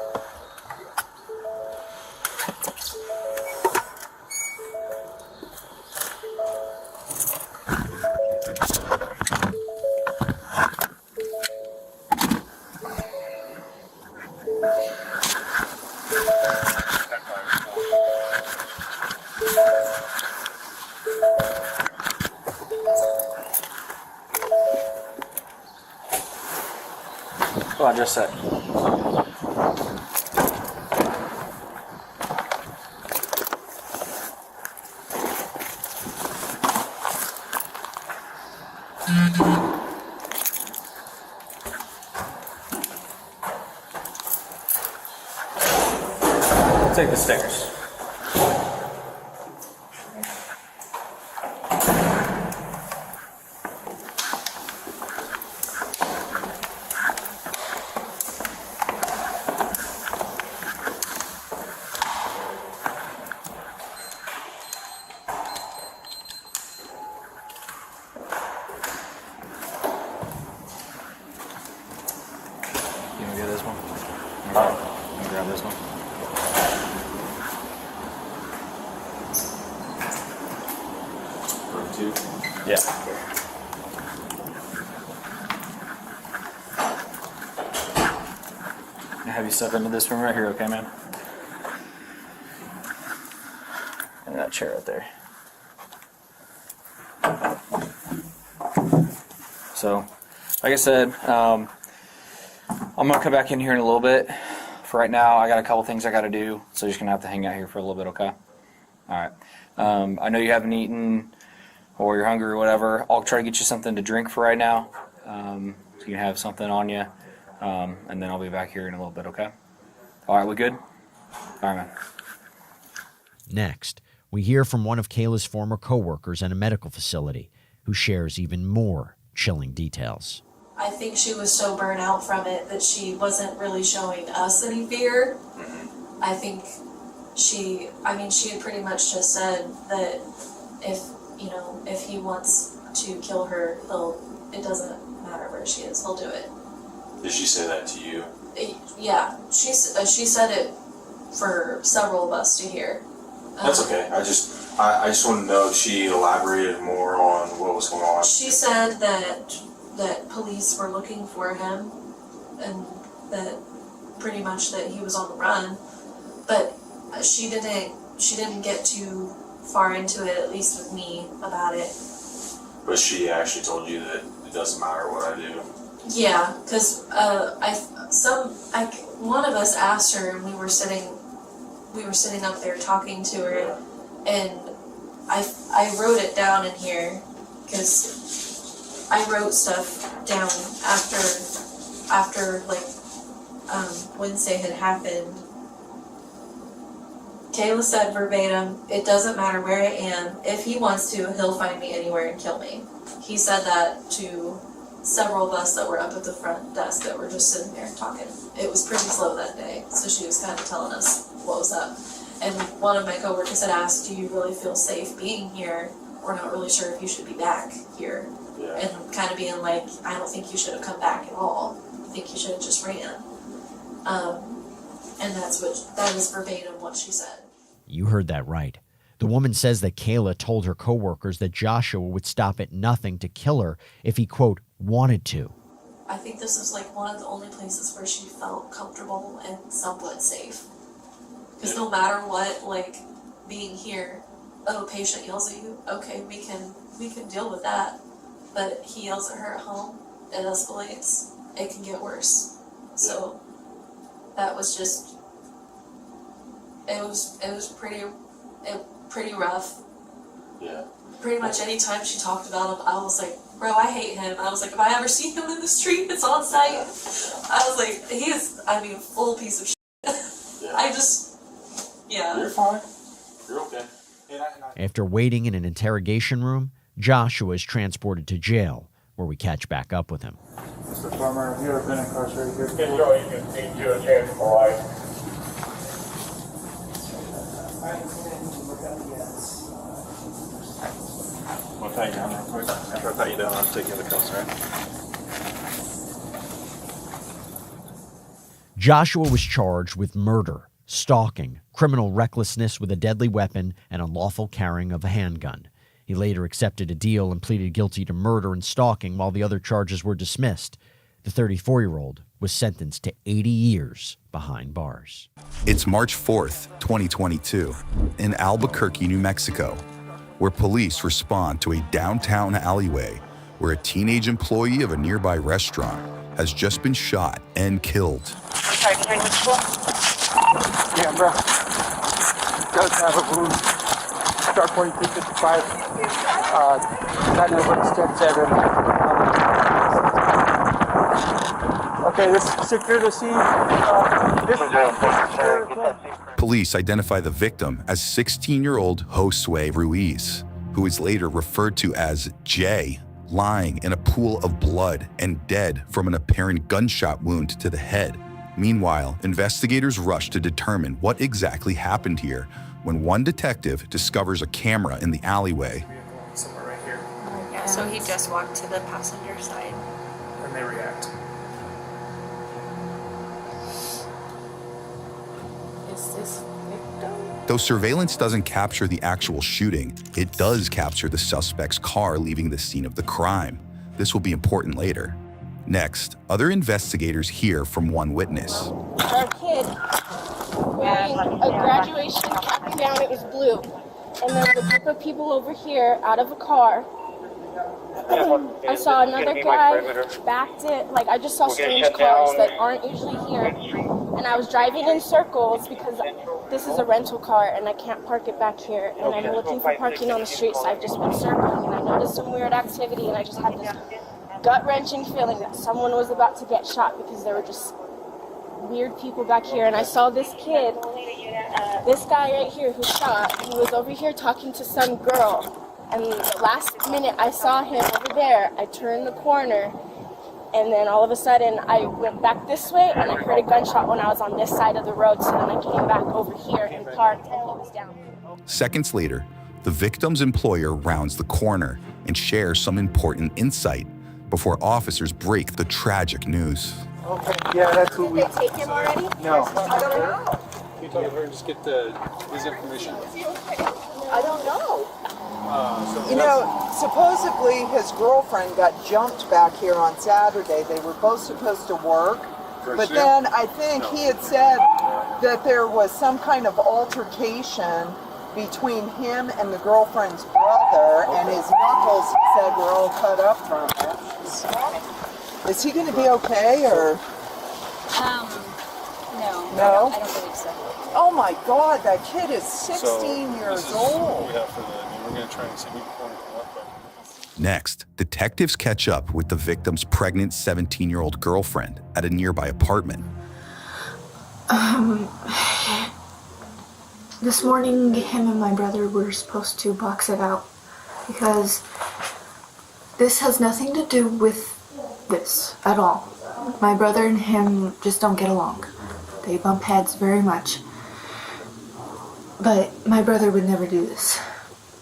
Hold on just a sec. Take the stairs. You wanna get this one? Alright. You wanna grab this one? Room 2? Yeah. Now have you step into this room right here, okay, man? chair right there. So, like I said, I'm gonna come back in here in a little bit. For right now, I got a couple things I gotta do, so you're just gonna have to hang out here for a little bit, okay? All right. I know you haven't eaten or you're hungry or whatever. I'll try to get you something to drink for right now, so you can have something on you, and then I'll be back here in a little bit, okay? All right, we good? All right, man. Next, we hear from one of Kayla's former coworkers at a medical facility who shares even more chilling details. I think she was so burnt out from it that she wasn't really showing us any fear. I think she had pretty much just said that if he wants to kill her, it doesn't matter where she is, he'll do it. Did she say that to you? Yeah, she said it for several of us to hear. That's okay. I just want to know if she elaborated more on what was going on. She said that police were looking for him and that pretty much that he was on the run, but she didn't get too far into it, at least with me, about it. But she actually told you that it doesn't matter what I do. Yeah, because one of us asked her, and we were sitting up there talking to her, and I wrote it down in here because I wrote stuff down after Wednesday had happened. Kayla said verbatim, "It doesn't matter where I am. If he wants to, he'll find me anywhere and kill me." He said that to several of us that were up at the front desk that were just sitting there talking. It was pretty slow that day, so she was kind of telling us what was up. And one of my coworkers had asked, "Do you really feel safe being here? We're not really sure if you should be back here." Yeah. And kind of being like, "I don't think you should have come back at all. I think you should have just ran." And that is verbatim what she said. You heard that right. The woman says that Kayla told her coworkers that Joshua would stop at nothing to kill her if he, quote, wanted to. I think this is like one of the only places where she felt comfortable and somewhat safe. Because no matter what, like being here, a patient yells at you, okay, we can deal with that. But he yells at her at home, it escalates, it can get worse. So that was just, it was pretty rough. Yeah. Pretty much any time she talked about him, I was like, bro, I hate him. I was like, if I ever see him in the street, it's on site. I was like, he is, a full piece of shit. Yeah. You're fine. You're okay. After waiting in an interrogation room, Joshua is transported to jail, where we catch back up with him. Mr. Farmer, have you ever been incarcerated here? Yes, sir. You can see to a chance for life. I'll pat you down real quick. After I pat you down, I'll take you in the cuffs, right? Joshua was charged with murder, stalking, criminal recklessness with a deadly weapon, and unlawful carrying of a handgun. He later accepted a deal and pleaded guilty to murder and stalking while the other charges were dismissed. The 34-year-old was sentenced to 80 years behind bars. It's March 4th, 2022, in Albuquerque, New Mexico, where police respond to a downtown alleyway where a teenage employee of a nearby restaurant has just been shot and killed. I'm sorry, can I go to school? Yeah, bro. Does have a wound. Star 4255. That number extends Okay, this is secure to see. Police identify the victim as 16-year-old Josue Ruiz, who is later referred to as Jay, lying in a pool of blood and dead from an apparent gunshot wound to the head. Meanwhile, investigators rush to determine what exactly happened here when one detective discovers a camera in the alleyway. Somewhere right here. Yeah, so he just walked to the passenger side. And they react. Is this victim? Though surveillance doesn't capture the actual shooting, it does capture the suspect's car leaving the scene of the crime. This will be important later. Next, other investigators hear from one witness. Our kid wearing a graduation cap and gown, it was blue. and there was a group of people over here out of a car. I saw another guy backed in, like I just saw strange cars that aren't usually here. And I was driving in circles because this is a rental car and I can't park it back here. And I'm looking for parking on the street, so I've just been circling and I noticed some weird activity and I just had this gut-wrenching feeling that someone was about to get shot because there were just weird people back here. And I saw this kid, this guy right here who shot, he was over here talking to some girl. And the last minute I saw him over there, I turned the corner, and then all of a sudden I went back this way, and I heard a gunshot when I was on this side of the road, so then I came back over here and parked, and he was down. Seconds later, the victim's employer rounds the corner and shares some important insight before officers break the tragic news. Okay, yeah, that's who we... Did they take him already? No. I don't know. Can you tell her to just get his information? I don't know. You know, supposedly his girlfriend got jumped back here on Saturday. They were both supposed to work, but then I think he had said that there was some kind of altercation between him and the girlfriend's brother, and his knuckles, he said, were all cut up from it. Is he going to be okay, or? No? I don't believe so. Oh my God, that kid is 16 years old. We're going to try and see if we can point it up. Next, detectives catch up with the victim's pregnant 17-year-old girlfriend at a nearby apartment. This morning, him and my brother were supposed to box it out because this has nothing to do with this at all. My brother and him just don't get along. They bump heads very much. But my brother would never do this.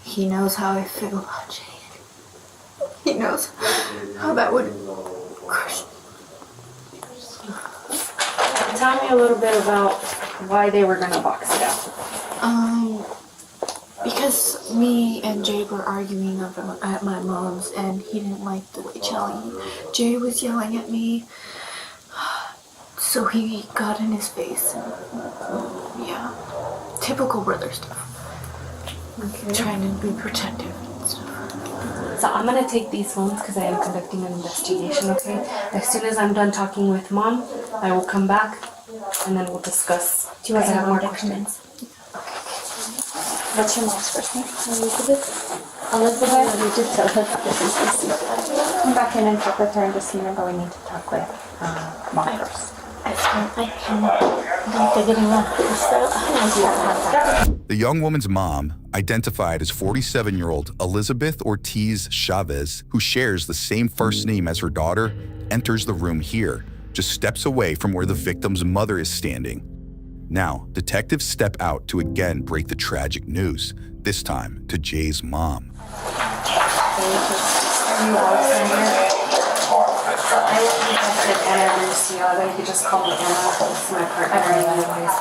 He knows how I feel about Jade. He knows how that would crush me. Tell me a little bit about why they were gonna box it out. Because me and Jade were arguing at my mom's, and he didn't like the way Jay was yelling at me. So he got in his face, and yeah, typical brother stuff. Okay. Trying to be protective and stuff. So I'm gonna take these phones because I am conducting an investigation, okay? As soon as I'm done talking with Mom, I will come back and then we'll discuss. Do you guys have more questions? What's your mom's first name? Elizabeth. Elizabeth? Let me just tell her this. Come back in and talk with her and just see her. We need to talk with Mom first. I don't think getting The young woman's mom, identified as 47-year-old Elizabeth Ortiz Chavez, who shares the same first name as her daughter, enters the room here, just steps away from where the victim's mother is standing. Now, detectives step out to again break the tragic news, this time to Jay's mom. You could just call me Anna. It's my partner anyways.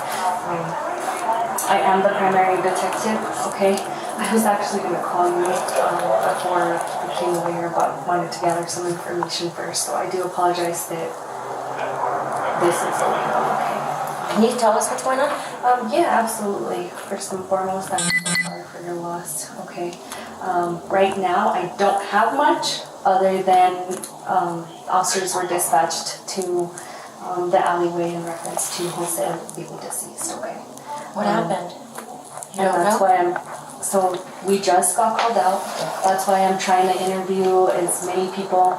I am the primary detective, okay? I was actually going to call you before we came over here, but wanted to gather some information first, so I do apologize that this is going on, okay? Can you tell us what's going on? Yeah, absolutely. First and foremost, I'm so sorry for your loss, okay? Right now, I don't have much other than officers were dispatched to the alleyway in reference to wholesale people deceased, okay? What happened? And that's why so we just got called out. That's why I'm trying to interview as many people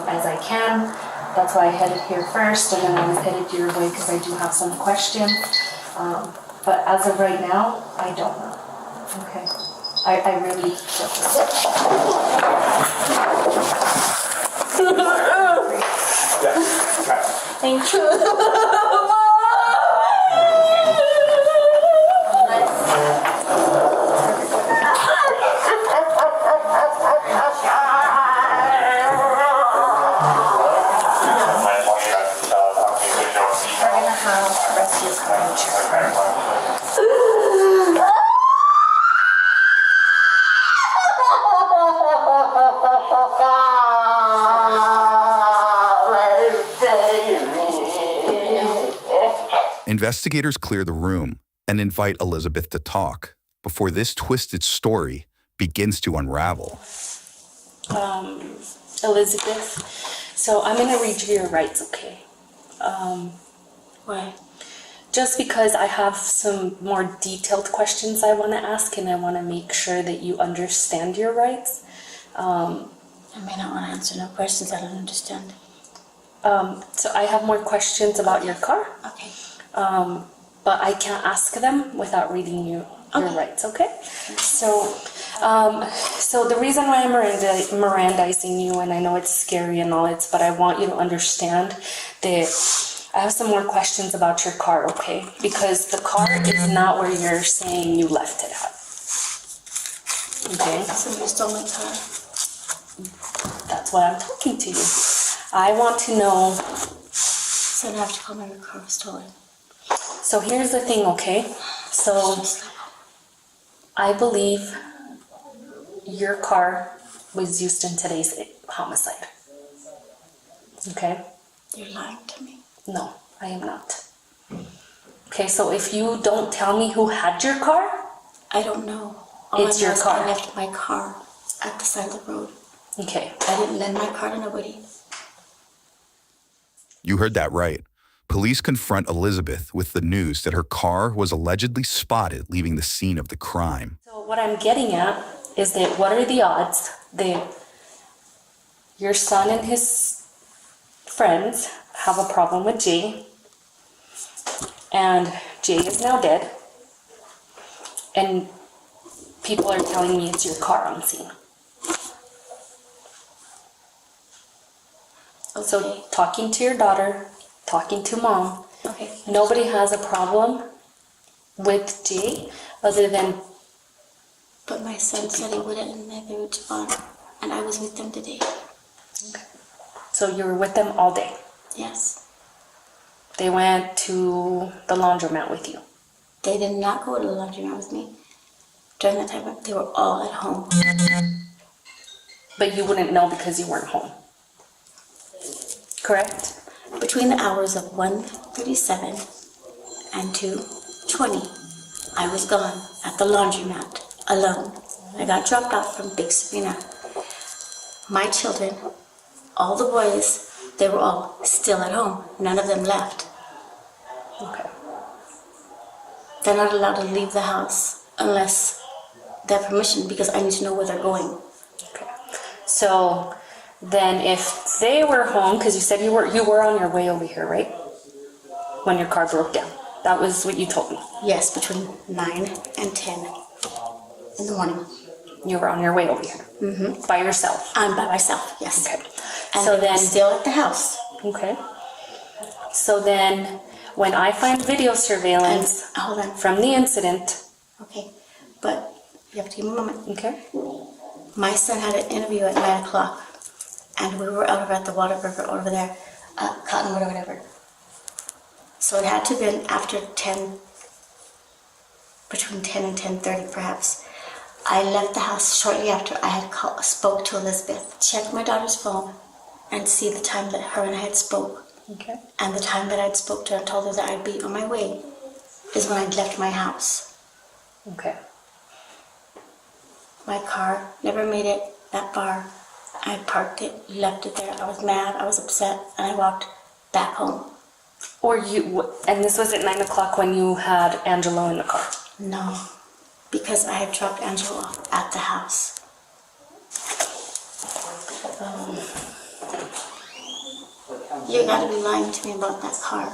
as I can. That's why I headed here first, and then I was headed your way because I do have some questions. But as of right now, I don't know. Okay. I really Thank you. Investigators clear the room and invite Elizabeth to talk, before this twisted story begins to unravel. Elizabeth, so I'm gonna read you your rights, okay? Why? Just because I have some more detailed questions I want to ask, and I want to make sure that you understand your rights. I may not want to answer no questions I don't understand. So I have more questions about your car. Okay. But I can't ask them without reading you your rights, okay? So the reason why I'm Mirandizing you, and I know it's scary and all, but I want you to understand that I have some more questions about your car, okay? Because the car is not where you're saying you left it at. Okay? Somebody stole my car. That's why I'm talking to you. I want to know. So I have to call my car was stolen. So here's the thing, okay? So I believe your car was used in today's homicide. Okay? You're lying to me. No, I am not. Okay, so if you don't tell me who had your car, I don't know. It's your car. I left my car at the side of the road. Okay. I didn't lend my car to nobody. You heard that right. Police confront Elizabeth with the news that her car was allegedly spotted leaving the scene of the crime. So what I'm getting at is that what are the odds that your son and his friends have a problem with Jay, and Jay is now dead, and people are telling me it's your car on scene. Okay. So talking to your daughter, talking to mom, nobody has a problem with Jay other than... But my son said he wouldn't, and they were gone, and I was with them today. Okay. So you were with them all day? Yes. They went to the laundromat with you? They did not go to the laundromat with me. During that time, they were all at home. But you wouldn't know because you weren't home. Correct? Between the hours of 1:37 and 2:20, I was gone at the laundromat alone. I got dropped off from Big Sabina. My children, all the boys, they were all still at home. None of them left. Okay. They're not allowed to leave the house unless they have permission, because I need to know where they're going. Okay. So then if they were home, because you said you were on your way over here, right? When your car broke down. That was what you told me. Yes, between 9 and 10 in the morning. You were on your way over here? Mm-hmm. By yourself? I'm by myself, yes. Okay. And so then still at the house. Okay. So then when I find video surveillance from the incident... Okay, but you have to give me a moment. Okay. My son had an interview at 9 o'clock, and we were over at the Whataburger over there, Cottonwood or whatever. So it had to have been after 10, between 10 and 10:30 perhaps. I left the house shortly after I had spoke to Elizabeth, checked my daughter's phone, and see the time that her and I had spoke. Okay. And the time that I'd spoke to her and told her that I'd be on my way is when I'd left my house. Okay. My car never made it that far. I parked it, left it there. I was mad, I was upset, and I walked back home. And this was at 9 o'clock when you had Angelo in the car? No, because I had dropped Angelo off at the house. You gotta be lying to me about that car.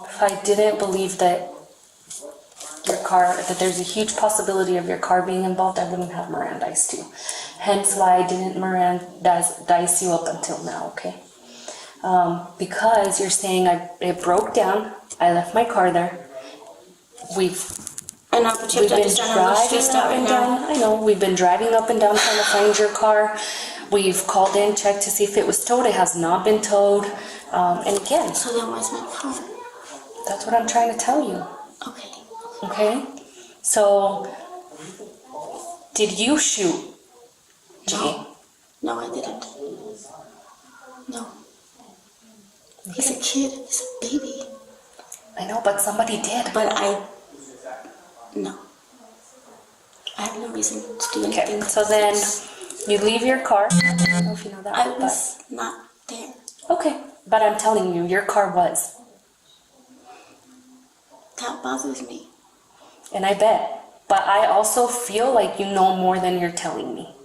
If I didn't believe that there's a huge possibility of your car being involved, I wouldn't have Mirandized you. Hence why I didn't Mirandize you up until now, okay? Because you're saying it broke down, I left my car there. We've been driving up and down. I know, we've been driving up and down trying to find your car. We've called in, checked to see if it was towed. It has not been towed. And again. So then where's my car? That's what I'm trying to tell you. Okay. Okay? So, did you shoot Jay? No, I didn't. No. He's a kid. He's a baby. I know, but somebody did. But no. I have no reason to do anything. Okay, so then you leave your car. I don't know if you know that. I was not there. Okay, but I'm telling you, your car was. That bothers me. And I bet. But I also feel like you know more than you're telling me.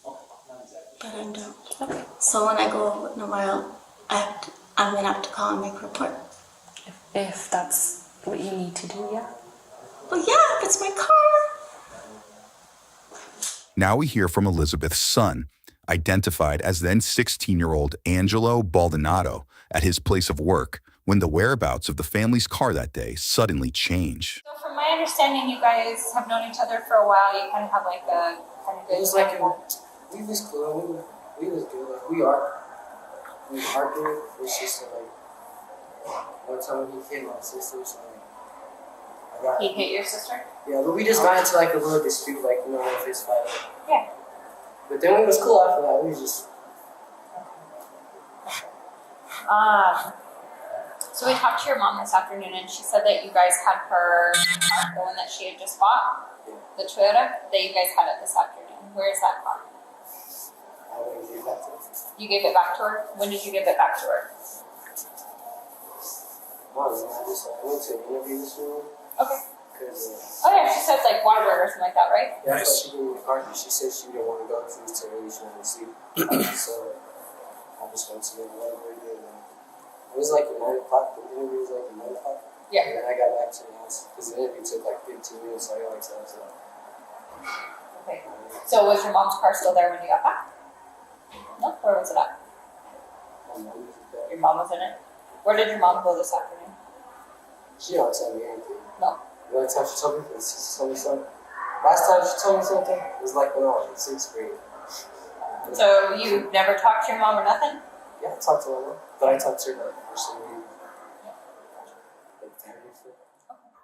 But I don't. Okay. So when I go in a while, I'm gonna have to call and make a report. If that's what you need to do, yeah. Well, yeah, it's my car. Now we hear from Elizabeth's son, identified as then 16-year-old Angelo Baldonado, at his place of work, when the whereabouts of the family's car that day suddenly change. So from my understanding, you guys have known each other for a while. You kind of have like a kind of good. It was like we was cool. We was good. Like we argued. It's just like one time he hit my sister. So like, he hit your sister? Yeah, but we just got into like a little dispute, like a fist fight. Yeah. But then we was cool after that. We was just. So we talked to your mom this afternoon, and she said that you guys had her car, the one that she had just bought, the Toyota, that you guys had it this afternoon. Where is that car? I wouldn't give it back to her. You gave it back to her? When did you give it back to her? I went to an interview this morning. Okay. Oh yeah, she said like Waterbury or something like that, right? Yeah, that's why she gave me the car. She said she didn't want to go through to really she wanted to see. So I just went to the Waterbury. It was like at 9 o'clock. The interview was like at 9 o'clock. Yeah. And then I got back to the house because the interview took like 15 minutes. So I got like 7 o'clock. Okay. So was your mom's car still there when you got back? No? Where was it at? Your mom was in it? Where did your mom go this afternoon? She don't tell me anything. No. The only time she told me was she told me something. Last time she told me something was like when I was in 6th grade. So you never talked to your mom or nothing? Yeah, I talked to my mom. But I talked to her like for some reason.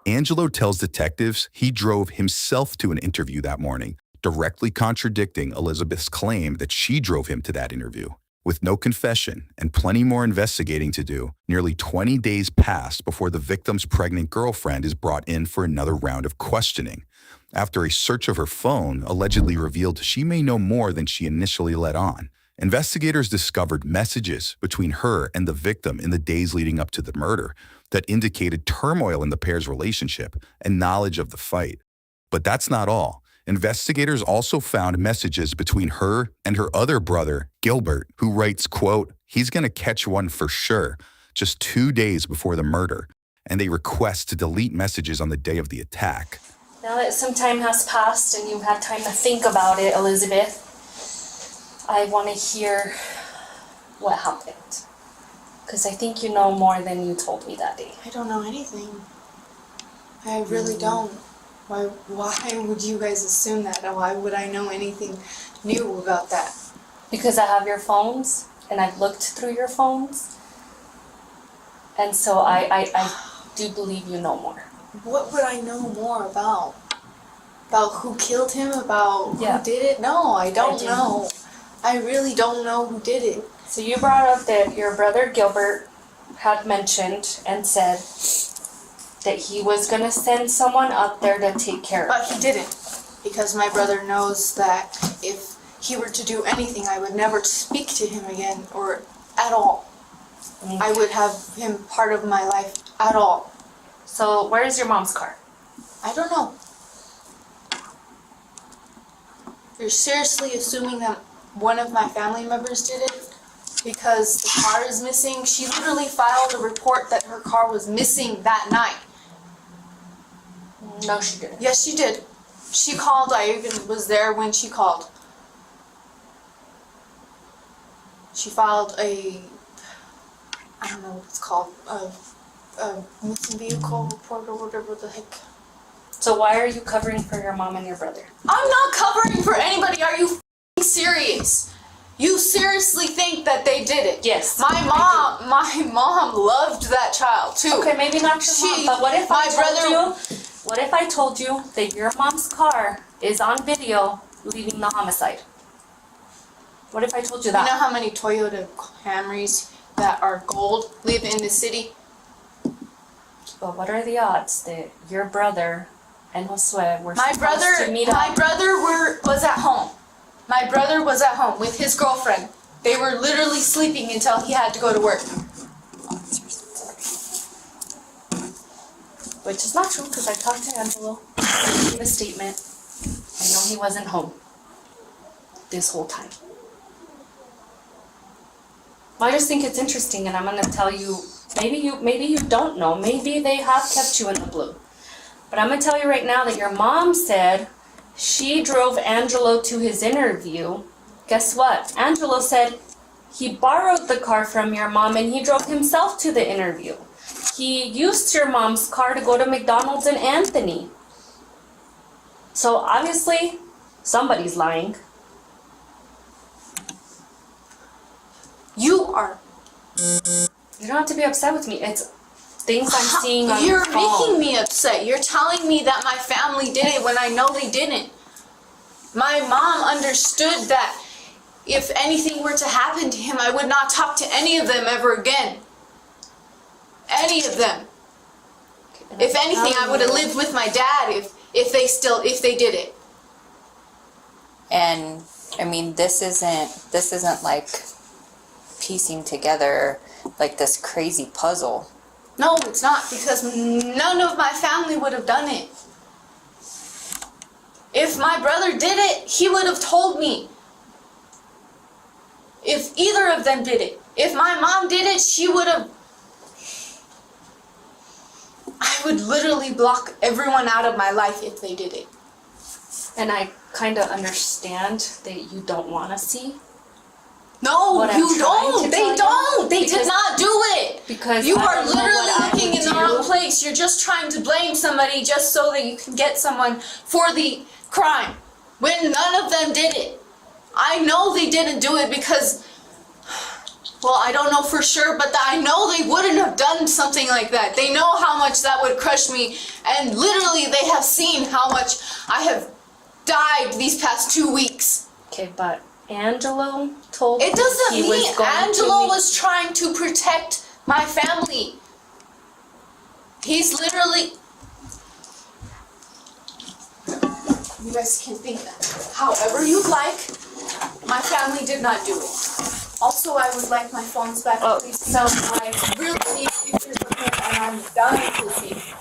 Angelo tells detectives he drove himself to an interview that morning, directly contradicting Elizabeth's claim that she drove him to that interview. With no confession and plenty more investigating to do, nearly 20 days pass before the victim's pregnant girlfriend is brought in for another round of questioning. After a search of her phone allegedly revealed she may know more than she initially let on, investigators discovered messages between her and the victim in the days leading up to the murder that indicated turmoil in the pair's relationship and knowledge of the fight. But that's not all. Investigators also found messages between her and her other brother, Gilbert, who writes, quote, "He's going to catch one for sure," just 2 days before the murder, and they request to delete messages on the day of the attack. Now that some time has passed and you've had time to think about it, Elizabeth, I want to hear what happened. Because I think you know more than you told me that day. I don't know anything. I really don't. Why would you guys assume that? Why would I know anything new about that? Because I have your phones, and I've looked through your phones. And so I do believe you know more. What would I know more about? About who killed him? About who did it? No, I don't know. I really don't know who did it. So you brought up that your brother Gilbert had mentioned and said that he was going to send someone up there to take care of But he didn't. Because my brother knows that if he were to do anything, I would never speak to him again or at all. I would have him part of my life at all. So where is your mom's car? I don't know. You're seriously assuming that one of my family members did it? Because the car is missing? She literally filed a report that her car was missing that night. No, she didn't. Yes, she did. She called. I even was there when she called. She filed I don't know what it's called, a missing vehicle report or whatever the heck. So why are you covering for your mom and your brother? I'm not covering for anybody. Are you f***ing serious? You seriously think that they did it? Yes. My mom loved that child too. Okay, maybe not your mom, but what if What if I told you that your mom's car is on video leaving the homicide? What if I told you that? You know how many Toyota Camrys that are gold live in the city? But what are the odds that your brother and Josue were My supposed brother, to meet up? my brother was at home. My brother was at home with his girlfriend. They were literally sleeping until he had to go to work. Which is not true because I talked to Angelo. He gave a statement. I know he wasn't home this whole time. I just think it's interesting, and I'm gonna tell you. Maybe you don't know. Maybe they have kept you in the blue. But I'm gonna tell you right now that your mom said she drove Angelo to his interview. Guess what? Angelo said he borrowed the car from your mom and he drove himself to the interview. He used your mom's car to go to McDonald's and Anthony. So obviously, somebody's lying. You are. You don't have to be upset with me. It's things I'm seeing on You're the phone. making me upset. You're telling me that my family did it when I know they didn't. My mom understood that if anything were to happen to him, I would not talk to any of them ever again. Any of them. If anything, I would have lived with my dad if they did it. And I mean, this isn't like piecing together like this crazy puzzle. No, it's not, because none of my family would have done it. If my brother did it, he would have told me. If either of them did it. If my mom did it, she would have. I would literally block everyone out of my life if they did it. And I kind of understand that you don't want to see. No, what you I'm trying don't. to They tell you. don't. They did Because- not do it. Because you I are don't know what literally I looking would in the do. wrong place. You're just trying to blame somebody just so that you can get someone for the crime when none of them did it. I know they didn't do it because, well, I don't know for sure, but I know they wouldn't have done something like that. They know how much that would crush me, and literally they have seen how much I have died these past 2 weeks. Okay, but Angelo told It me doesn't he mean was going Angelo to was trying to protect my family. He's literally. You guys can think that however you'd like. My family did not do it. Also, I would like my phones back, please. So I really need pictures of him, and I'm done with this.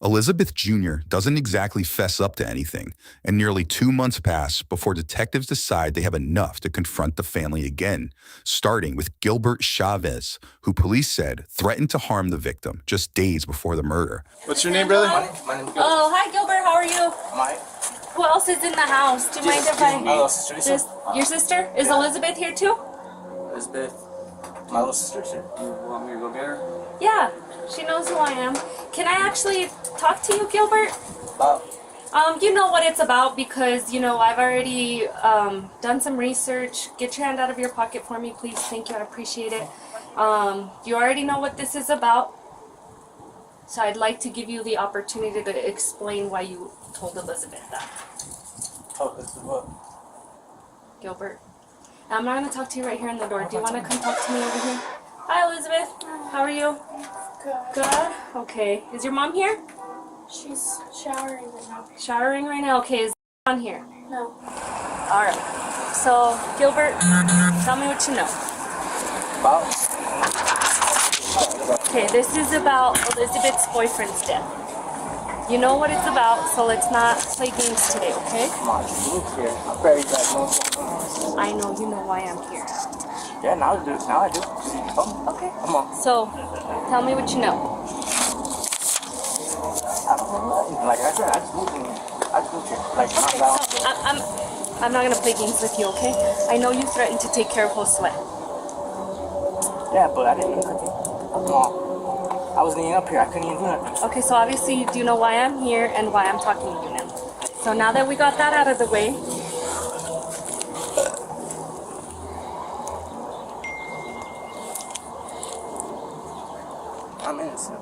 Elizabeth Jr. doesn't exactly fess up to anything, and nearly 2 months pass before detectives decide they have enough to confront the family again, starting with Gilbert Chavez, who police said threatened to harm the victim just days before the murder. What's your name, brother? My name is Oh, hi Gilbert, how are you? Mike. Who else is in the house? Do you mind if I... My little sister. Just your sister? Is Elizabeth here too? Elizabeth. My little sister. You want me to go get her? Yeah, she knows who I am. Can I actually talk to you, Gilbert? About? You know what it's about because, you know, I've already done some research. Get your hand out of your pocket for me, please. Thank you, I appreciate it. You already know what this is about. So I'd like to give you the opportunity to explain why you told Elizabeth that. Talk us to what? Gilbert. I'm not going to talk to you right here in the door. Do you want to come talk to me over here? Hi, Elizabeth. How are you? Good. Good? Okay. Is your mom here? She's showering right now. Showering right now? Okay. Is on here? No. Alright. So, Gilbert, tell me what you know. About? Okay, this is about Elizabeth's boyfriend's death. You know what it's about, so let's not play games today, okay? Come on, look here. I'm very glad you know what's going on. I know you know why I'm here. Yeah, now I do. Now I do. Come on. Okay. Come on. So, tell me what you know. Like I said, I just moved here. Like, Okay, so I'm not gonna play games with you, okay? I know you threatened to take care of Josue. Yeah, but I didn't even. Come on. I wasn't even up here. I couldn't even do nothing. Okay, so obviously you do know why I'm here and why I'm talking to you now. So now that we got that out of the way, I'm innocent.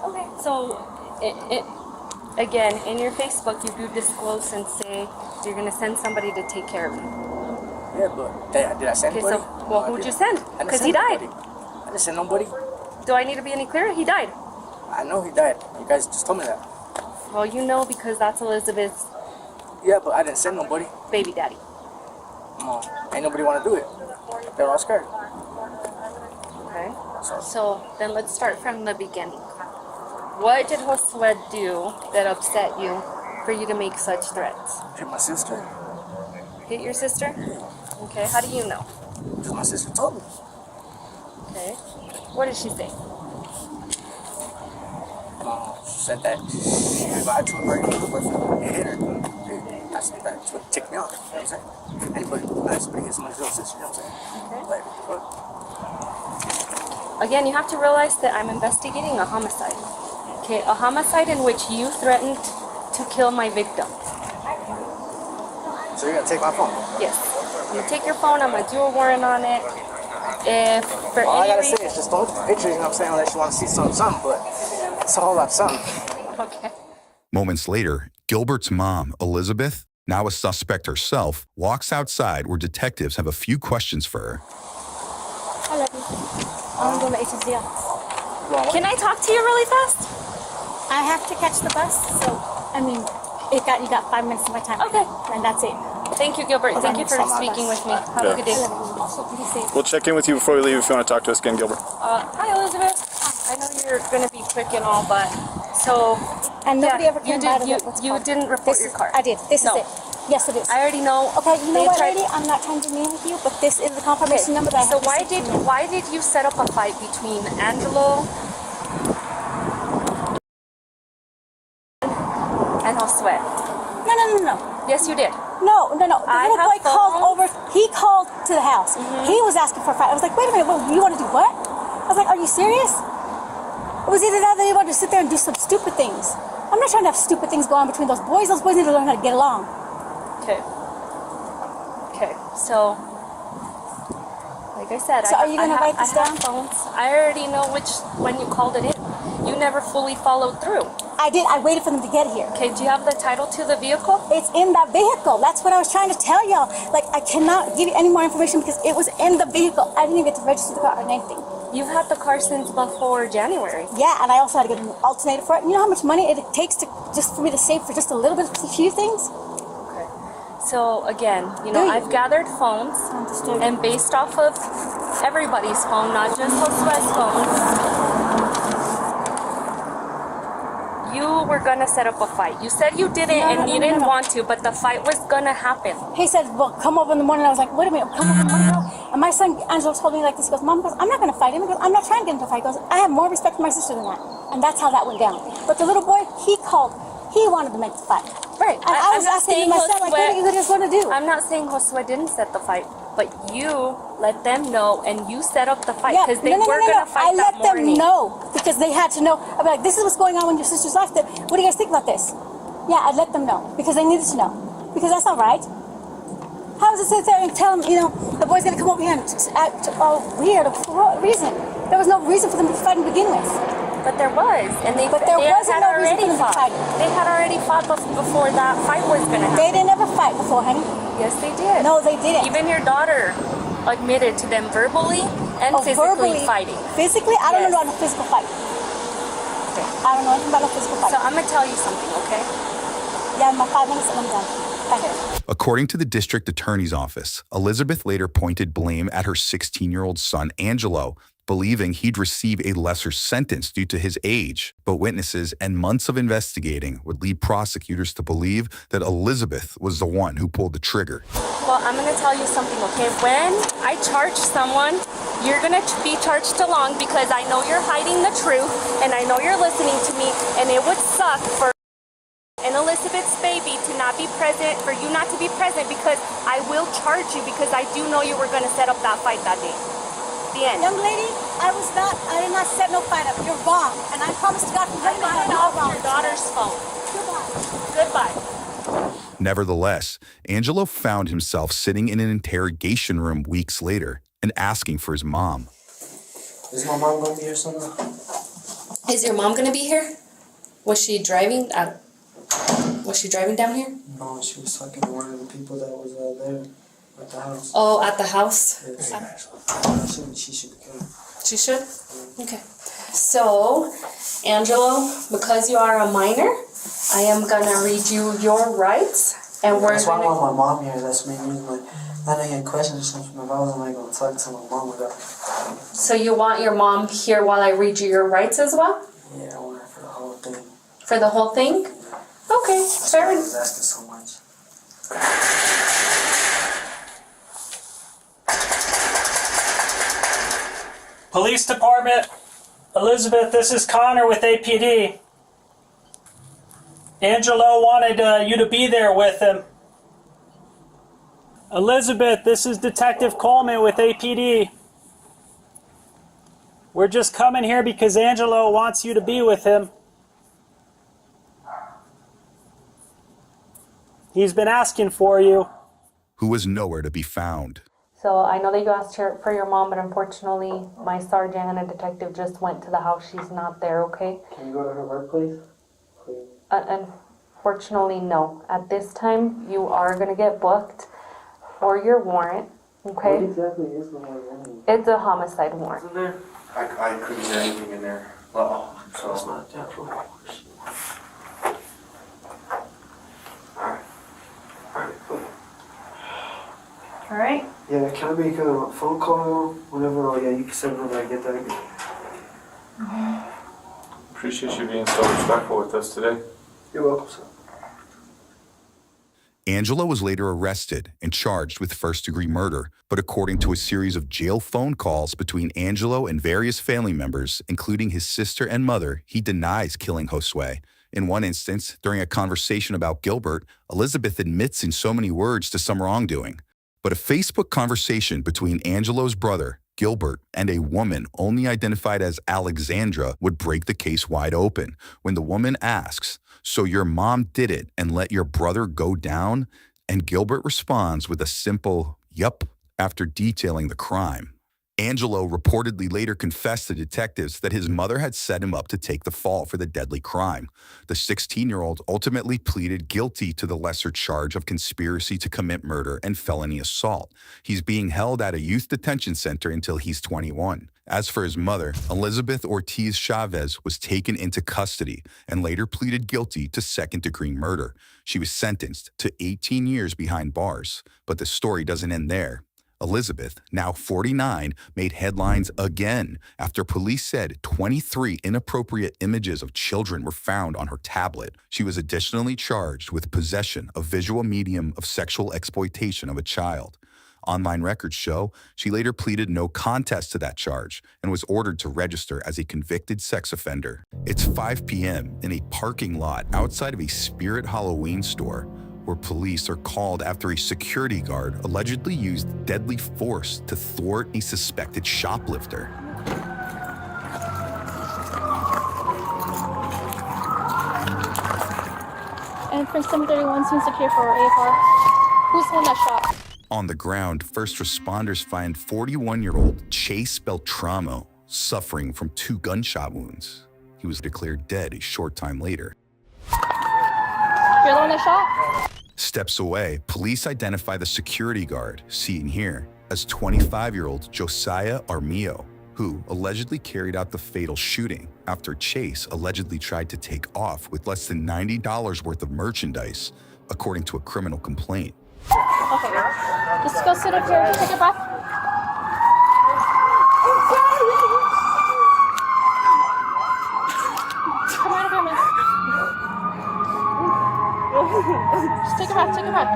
okay, so again, in your Facebook, you do disclose and say you're gonna send somebody to take care of him. Yeah, but did I send Okay, anybody? so well, who'd you send? I didn't Because send he died. nobody. I didn't send nobody. Do I need to be any clearer? He died. I know he died. You guys just told me that. Well, you know because that's Elizabeth's Yeah, but I didn't send nobody. baby daddy. No, ain't nobody want to do it. They're all scared. Okay. So then let's start from the beginning. What did Josue do that upset you for you to make such threats? Hit my sister. Hit your sister? Okay, how do you know? Because my sister told me. Okay. What did she say? She said that she lied to her boyfriend and hit her. That's what ticked me off. You know what I'm saying? Anybody hits somebody's little sister, you know what I'm saying? Like, what? Again, you have to realize that I'm investigating a homicide. Okay, a homicide in which you threatened to kill my victim. So you're gonna take my phone? Yes. I'm gonna take your phone, I'm gonna do a warrant on it. If for all I any gotta reason... say is just don't look at the pictures, you know what I'm saying, unless you want to see something, but it's a whole lot of something. Okay. Moments later, Gilbert's mom, Elizabeth, now a suspect herself, walks outside where detectives have a few questions for her. I love you. I'm going to ATZ. Can I talk to you really fast? I have to catch the bus, so I mean, you got 5 minutes of my time. Okay, and that's it. Thank you, Gilbert. Thank you for speaking with me. Have a good day. Be safe. We'll check in with you before we leave if you want to talk to us again, Gilbert. Hi, Elizabeth. I know you're going to be quick and all, but so. And nobody ever you came by to did. look what's You called. didn't report your car. I did. This is it. Yes, it is. I already know. Okay, you know They what, tried- lady? I'm not trying to mean with you, but this is the confirmation number that I So have received from you. why did you set up a fight between Angelo and Josue? No. Yes, you did. No. The little I boy have called phone. over. He called to the house. He was asking for a fight. I was like, wait a minute. You want to do what? I was like, are you serious? It was either that or they wanted to sit there and do some stupid things. I'm not trying to have stupid things go on between those boys. Those boys need to learn how to get along. Okay. So, like I said, So are you gonna write this I have down? phones. I already know when you called it in. You never fully followed through. I did. I waited for them to get here. Okay, do you have the title to the vehicle? It's in that vehicle. That's what I was trying to tell y'all. Like, I cannot give you any more information because it was in the vehicle. I didn't even get to register the car or anything. You've had the car since before January. Yeah, and I also had to get an alternator for it. You know how much money it takes to just for me to save for just a little bit, a few things? Okay. So again, I've gathered phones, and based off of everybody's phone, not just Josue's phone, you were gonna set up a fight. You said you didn't, and you didn't want to, but the fight was gonna happen. He said, well, come over in the morning. I was like, wait a minute, come over in the morning. And my son, Angelo, told me like this. He goes, Mom, I'm not going to fight him. He goes, I'm not trying to get into a fight. He goes, I have more respect for my sister than that. And that's how that went down. But the little boy, he called. He wanted to make the fight. Right. And I was asking myself, like, what are you just going to do? I'm not saying Josue didn't set the fight, but you let them know and you set up the fight because they were going to fight that morning. I let them know because they had to know. I'd be like, this is what's going on when your sister's life. What do you guys think about this? Yeah, I let them know because they needed to know. Because that's not right. How does it sit there and tell them, the boy's going to come over here and act all weird for what reason? There was no reason for them to fight to begin with. But there was, and they wasn't had no reason already for them to fought. fight. They had already fought before that fight was going to happen. They didn't ever fight before, honey. Yes, they did. No, they didn't. Even your daughter admitted to them verbally and physically fighting. Physically? I don't know about no physical fight. Okay. I don't know anything about no physical fight. So I'm going to tell you something, okay? Yeah, my 5 minutes and I'm done. Thank you. According to the district attorney's office, Elizabeth later pointed blame at her 16-year-old son, Angelo, believing he'd receive a lesser sentence due to his age. But witnesses and months of investigating would lead prosecutors to believe that Elizabeth was the one who pulled the trigger. Well, I'm going to tell you something, okay? When I charge someone, you're going to be charged along because I know you're hiding the truth and I know you're listening to me, and it would suck for and Elizabeth's baby to not be present, for you not to be present, because I will charge you because I do know you were going to set up that fight that day. The end. Young lady, I did not set no fight up. You're wrong. And I promise to God from heaven, I got it off your daughter's phone. Goodbye. Nevertheless, Angelo found himself sitting in an interrogation room weeks later and asking for his mom. Is my mom going to be here somewhere? Is your mom going to be here? Was she driving? Was she driving down here? No, she was talking to one of the people that was there at the house. Oh, at the house? Yes. She should be coming. She should? Okay. So, Angelo, because you are a minor, I am gonna read you your rights, and we're That's why I gonna. want my mom here. That's me. Like, I know you had questions or something. If I wasn't like gonna talk to my mom about. So you want your mom here while I read you your rights as well? Yeah, I want her for the whole thing. For the whole thing? Okay, fair I enough. was asking so much. Police Department, Elizabeth, this is Connor with APD. Angelo wanted you to be there with him. Elizabeth, this is Detective Coleman with APD. We're just coming here because Angelo wants you to be with him. He's been asking for you. Who was nowhere to be found. So I know that you asked her for your mom, but unfortunately, my sergeant and a detective just went to the house. She's not there, okay? Can you go to her workplace? Please. Unfortunately, no. At this time, you are gonna get booked for your warrant, okay? What exactly is the warrant? It's a homicide warrant. Isn't there? I couldn't hear anything in there. Oh, so it's not that. All right. Yeah, can I make a phone call whenever? Oh yeah, you can send when I get that. Appreciate you being so respectful with us today. You're welcome, sir. Angelo was later arrested and charged with first-degree murder, but according to a series of jail phone calls between Angelo and various family members, including his sister and mother, he denies killing Josue. In one instance, during a conversation about Gilbert, Elizabeth admits in so many words to some wrongdoing. But a Facebook conversation between Angelo's brother, Gilbert, and a woman only identified as Alexandra would break the case wide open. When the woman asks, "So your mom did it and let your brother go down?" And Gilbert responds with a simple, "Yup," after detailing the crime. Angelo reportedly later confessed to detectives that his mother had set him up to take the fall for the deadly crime. The 16-year-old ultimately pleaded guilty to the lesser charge of conspiracy to commit murder and felony assault. He's being held at a youth detention center until he's 21. As for his mother, Elizabeth Ortiz Chavez was taken into custody and later pleaded guilty to second-degree murder. She was sentenced to 18 years behind bars. But the story doesn't end there. Elizabeth, now 49, made headlines again after police said 23 inappropriate images of children were found on her tablet. She was additionally charged with possession of visual medium of sexual exploitation of a child. Online records show she later pleaded no contest to that charge and was ordered to register as a convicted sex offender. It's 5 p.m. in a parking lot outside of a Spirit Halloween store, where police are called after a security guard allegedly used deadly force to thwart a suspected shoplifter. And for 731 seems to care for a car. Who's the one that shot? On the ground, first responders find 41-year-old Chase Beltramo suffering from 2 gunshot wounds. He was declared dead a short time later. You're the one that shot? Steps away, police identify the security guard, seen here, as 25-year-old Josiah Armillo, who allegedly carried out the fatal shooting after Chase allegedly tried to take off with less than $90 worth of merchandise, according to a criminal complaint. Okay. Just go sit up here. Take a breath. Come on, come on. Just take a breath, take a breath.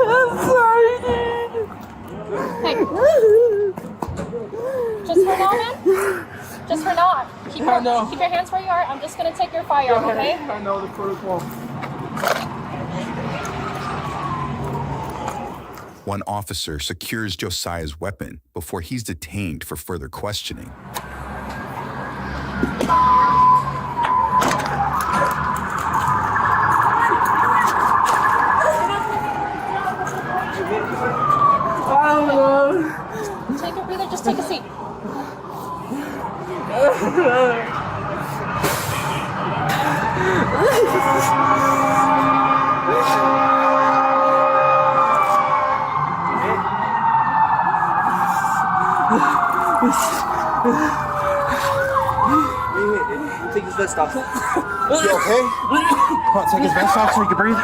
I'm sorry, dude. Hey. Just for now, man. Just for now. Keep your hands where you are. I'm just gonna take your firearm, okay? I know the protocol. One officer secures Josiah's weapon before he's detained for further questioning. I don't know. Take Take his vest off. You okay? Come on, take his vest off so he can breathe.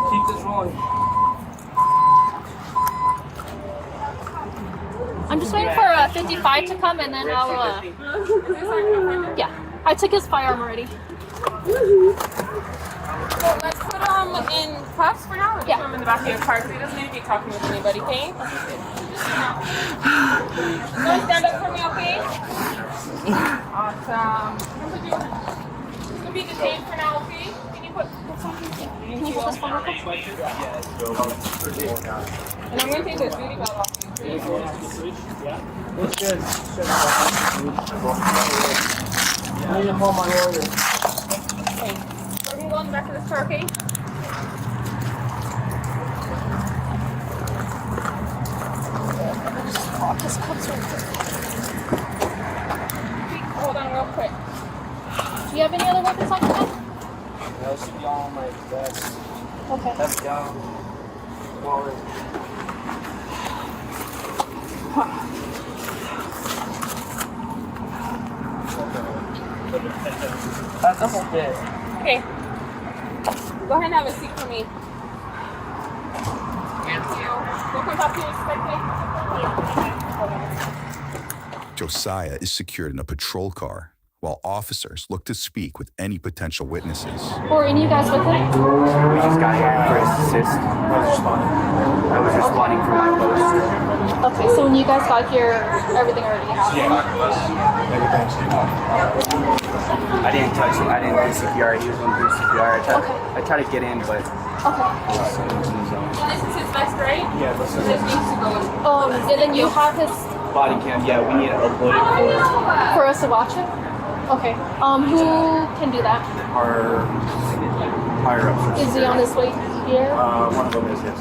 Keep this rolling. I'm just waiting for 55 to come and then I'll, yeah. I took his firearm already. So let's put him in cuffs for now, or just put him in the back of your car because he doesn't need to be talking with anybody, okay? Don't stand up for me, okay? Awesome. He's gonna be detained for now, okay? Can you put something? Can you put this phone real quick? And I'm gonna take this duty belt off you. It's good. I need to call my lawyer. Okay. We're gonna go in the back of this car, okay? Hold on real quick. Do you have any other weapons on your head? That should be all my vest. Okay. That's down. Wallet. That's it. Okay. Go ahead and have a seat for me. Thank you. Go come talk to you. Josiah is secured in a patrol car, while officers look to speak with any potential witnesses. Or any of you guys with him? We just got here for his assist. I was responding from my post. Okay, so when you guys got here, everything already happened? Everything's I didn't touch it. I didn't do CPR. He was going to do CPR. I tried to get in, but... Okay. So this is his vest, right? Yeah, this is This needs to go. And then you have his... Body cam. Yeah, we need to upload it For us to watch it? Okay. Who can do that? our higher ups. Is he on his way here? One of them is, yes.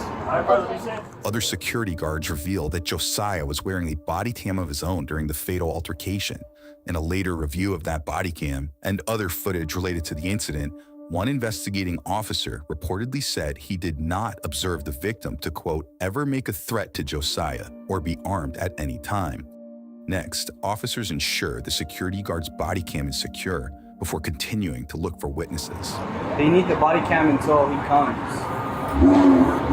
Other security guards reveal that Josiah was wearing a body cam of his own during the fatal altercation. In a later review of that body cam and other footage related to the incident, one investigating officer reportedly said he did not observe the victim to, quote, ever make a threat to Josiah or be armed at any time. Next, officers ensure the security guard's body cam is secure before continuing to look for witnesses. They need the body cam until he comes.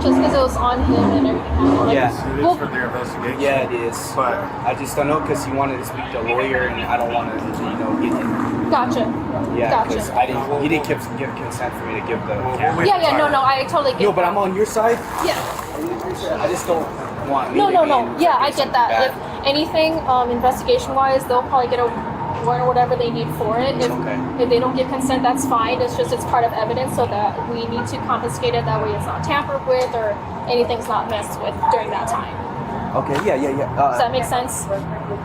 Just because it was on him and everything happened? Yeah. It is for their investigation. Yeah, it is. But I just don't know because he wanted to speak to a lawyer and I don't want to, get him. Gotcha. Yeah, because Gotcha. he didn't give consent for me to give the camera. Yeah, no, I totally get No, but I'm on your side. Yeah. I just don't want me No, to yeah, I get that. bad. If anything, investigation-wise, they'll probably get a warrant or whatever they need for it. If they don't give consent, that's fine. It's just it's part of evidence, so that we need to confiscate it. That way, it's not tampered with or anything's not messed with during that time. Okay, yeah. Does that make sense?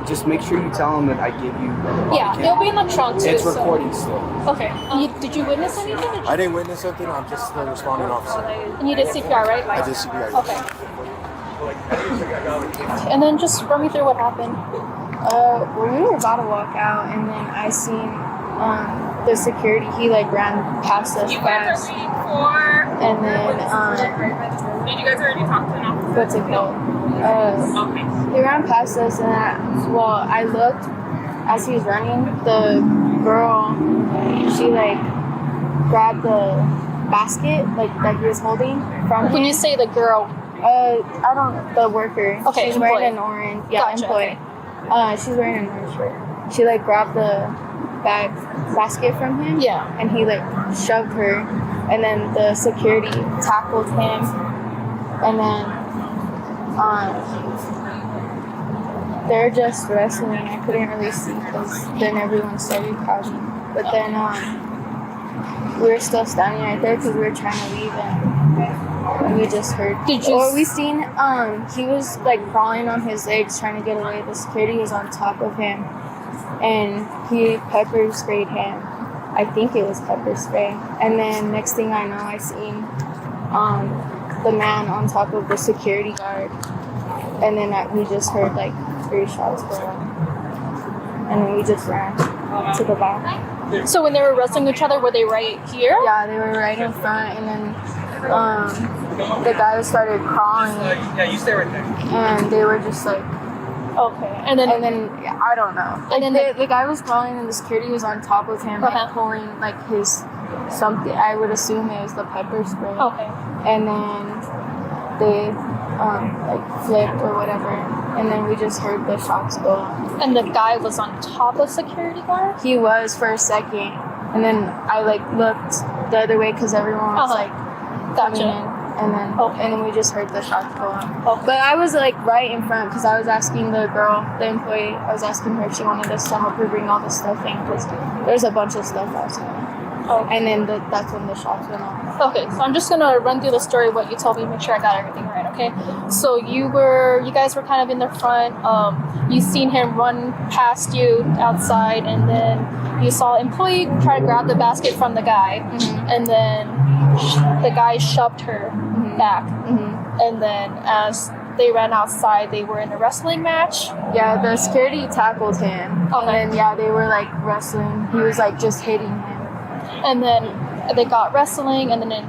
Just make sure you tell him that I give you a body Yeah, cam. it'll be in the trunk too. It's so- recording still. Okay. Did you witness anything? I didn't witness something. I'm just the responding officer. And you did CPR, right? I did CPR. Okay. And then just run me through what happened. Well, we were about to walk out, and then I seen the security. He ran past us fast, and then Did you guys already talk to an officer? what's it called? He ran past us, and I looked as he was running. The girl, she grabbed the basket that he was holding from him. When you say the girl, the worker. Okay, she's wearing employee. an orange. Yeah, Gotcha, employee. She's wearing an orange shirt. She grabbed the basket from him. Yeah. And he shoved her, and then the security tackled him, and then they're just wrestling. I couldn't really see because then everyone started crowding. But then we were still standing right there because we were trying to leave, and we just heard. We seen he was crawling on his legs trying to get away. The security was on top of him, and he pepper sprayed him. I think it was pepper spray. And then next thing I know, I seen the man on top of the security guard, and then we just heard 3 shots go off, and then we just ran to the back. So when they were wrestling each other, were they right here? Yeah, they were right in front, and then the guy started crawling. Yeah, you stay right there. And they were just like, okay, and then yeah, I don't know. And then the guy was crawling, and the security was on top of him, like pulling like his something. I would assume it was the pepper spray. Okay. And then they like flipped or whatever, and then we just heard the shots go. And the guy was on top of security guard? He was for a second, and then I like looked the other way because everyone was like coming in, and then we just heard the shots go off. But I was like right in front because I was asking the girl, the employee, I was asking her if she wanted us to help her bring all the stuff in because there's a bunch of stuff outside. And then that's when the shots went off. Okay, so I'm just gonna run through the story of what you told me, make sure I got everything right, okay? So you guys were kind of in the front, you seen him run past you outside, and then you saw an employee try to grab the basket from the guy, and then the guy shoved her back, and then as they ran outside, they were in a wrestling match. Yeah, the security tackled him, and then they were like wrestling. He was like just hitting him. And then they got wrestling, and then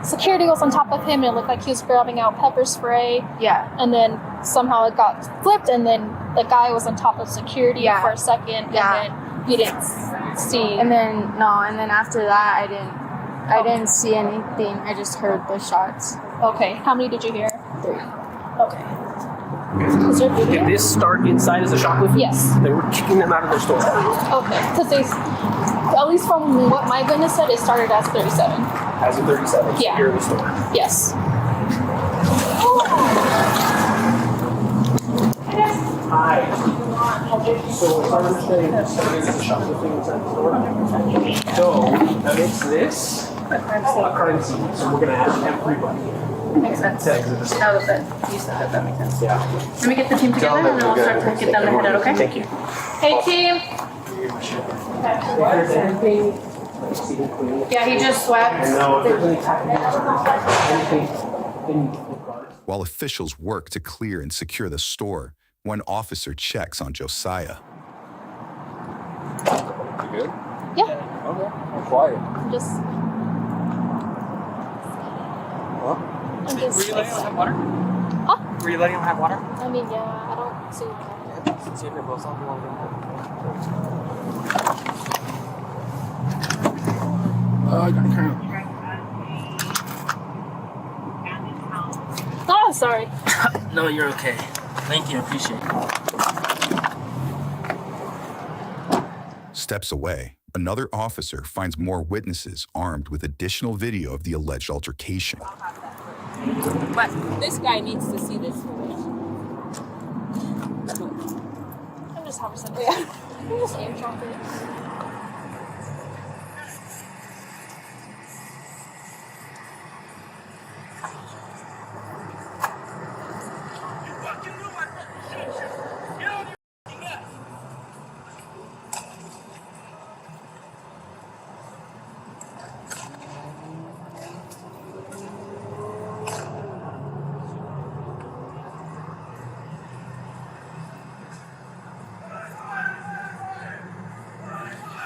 security was on top of him, and it looked like he was grabbing out pepper spray. Yeah. And then somehow it got flipped, and then the guy was on top of security for a second, and then you didn't see. And then after that, I didn't see anything. I just heard the shots. Okay. How many did you hear? 3. Okay. Is there video? Did this start inside as a shoplifter? Yes. They were kicking them out of their store. Okay. Because at least from what my witness said, it started as 37. As a 37? Yeah. Here in the store? Yes. Hi. So if I understand, it started as a shoplifting inside the store? So that makes this a crime scene. So we're going to ask everybody. Makes sense. To exit the store. Now that you said that makes sense. Yeah. Let me get the team together, and then we'll start to get them headed, okay? Thank you. Hey, team. Yeah, he just swept. While officials work to clear and secure the store, one officer checks on Josiah. You good? Yeah. Okay. I'm quiet. I'm just. Huh? I'm just. Were you letting him have water? Huh? Were you letting him have water? I mean, yeah, I don't see. See if it blows off the water. I got cramp. Oh, sorry. No, you're okay. Thank you. Appreciate it. Steps away, another officer finds more witnesses armed with additional video of the alleged altercation. But this guy needs to see this footage. I'm just having something. Yeah. I'm just eavesdropping.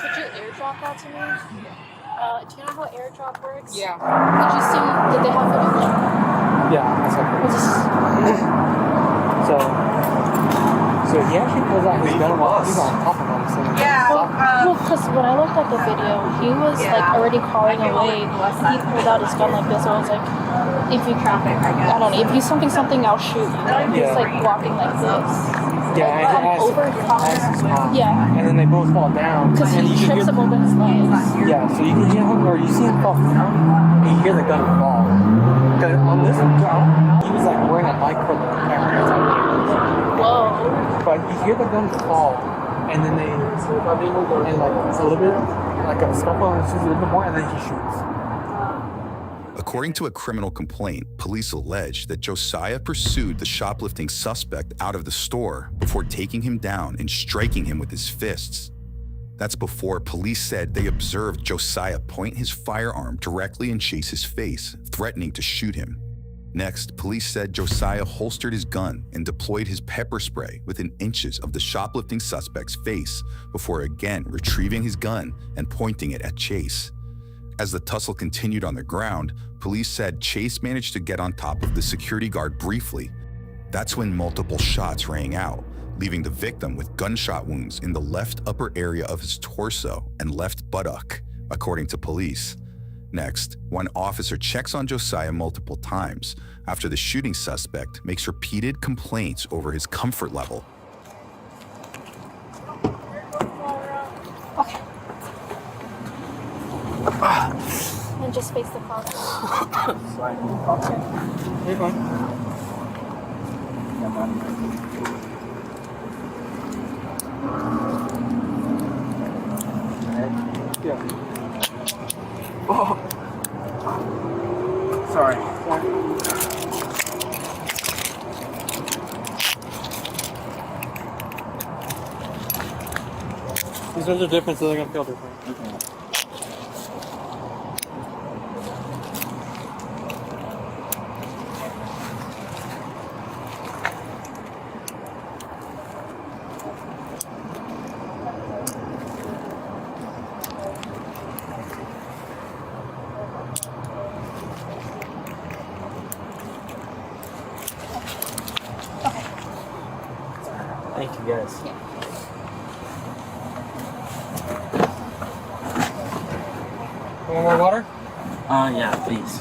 Could you airdrop that to me? Do you know how airdrop works? Yeah. Did they have footage? Yeah, that's okay. So he actually pulls out his gun while he's on top of him. So Well, because when I looked at the video, he was like already crawling away. He pulled out his gun like this. So I was like, if you traffic, I don't know. If you something, I'll shoot you. He's like walking like this. yeah, Yeah. and then they both fall down. Because and he you trips him over his legs. Yeah, so you can hear him, or you see him fall down, and you hear the gun fall. Because on this one, he was like wearing a mic for the camera. Whoa. But you hear the gun fall, and then and like it's a little bit like a scuffle, and it's just a little bit more, and then he shoots. According to a criminal complaint, police allege that Josiah pursued the shoplifting suspect out of the store before taking him down and striking him with his fists. That's before police said they observed Josiah point his firearm directly in Chase's face, threatening to shoot him. Next, police said Josiah holstered his gun and deployed his pepper spray within inches of the shoplifting suspect's face before again retrieving his gun and pointing it at Chase. As the tussle continued on the ground, police said Chase managed to get on top of the security guard briefly. That's when multiple shots rang out, leaving the victim with gunshot wounds in the left upper area of his torso and left buttock, according to police. Next, one officer checks on Josiah multiple times after the shooting suspect makes repeated complaints over his comfort level. Okay. And just face the car. Hey, fine. Yeah. Oh. Sorry. These are the differences, they're gonna feel different. Okay. Thank you guys. Yeah. Want more water? Yeah, please.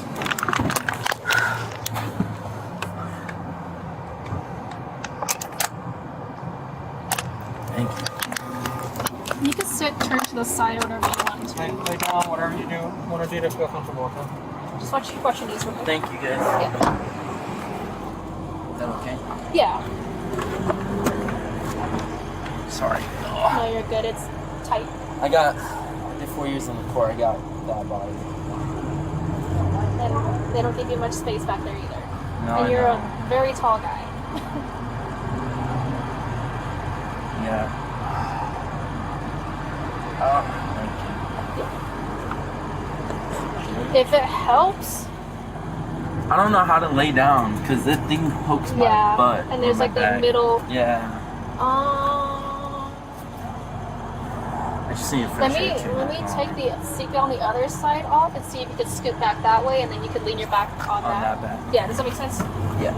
Thank you. You can sit, turn to the side, or whatever you want. Lay down, whatever you do. Want to do to feel comfortable, okay? Just watch your knees real quick. Thank you, guys. Yeah. Is that okay? Yeah. Sorry. No, you're good. It's tight. I did 4 years in the Corps. I got bad body. And they don't give you much space back there either. No, and you're a very tall guy. Yeah. Thank you. If it helps. I don't know how to lay down because this thing pokes my butt. And there's like the middle. Yeah. I just need a fresh air too. Let me take the seatbelt on the other side off and see if you could scoot back that way, and then you could lean your back on that. back. Yeah, does that make sense? Yeah.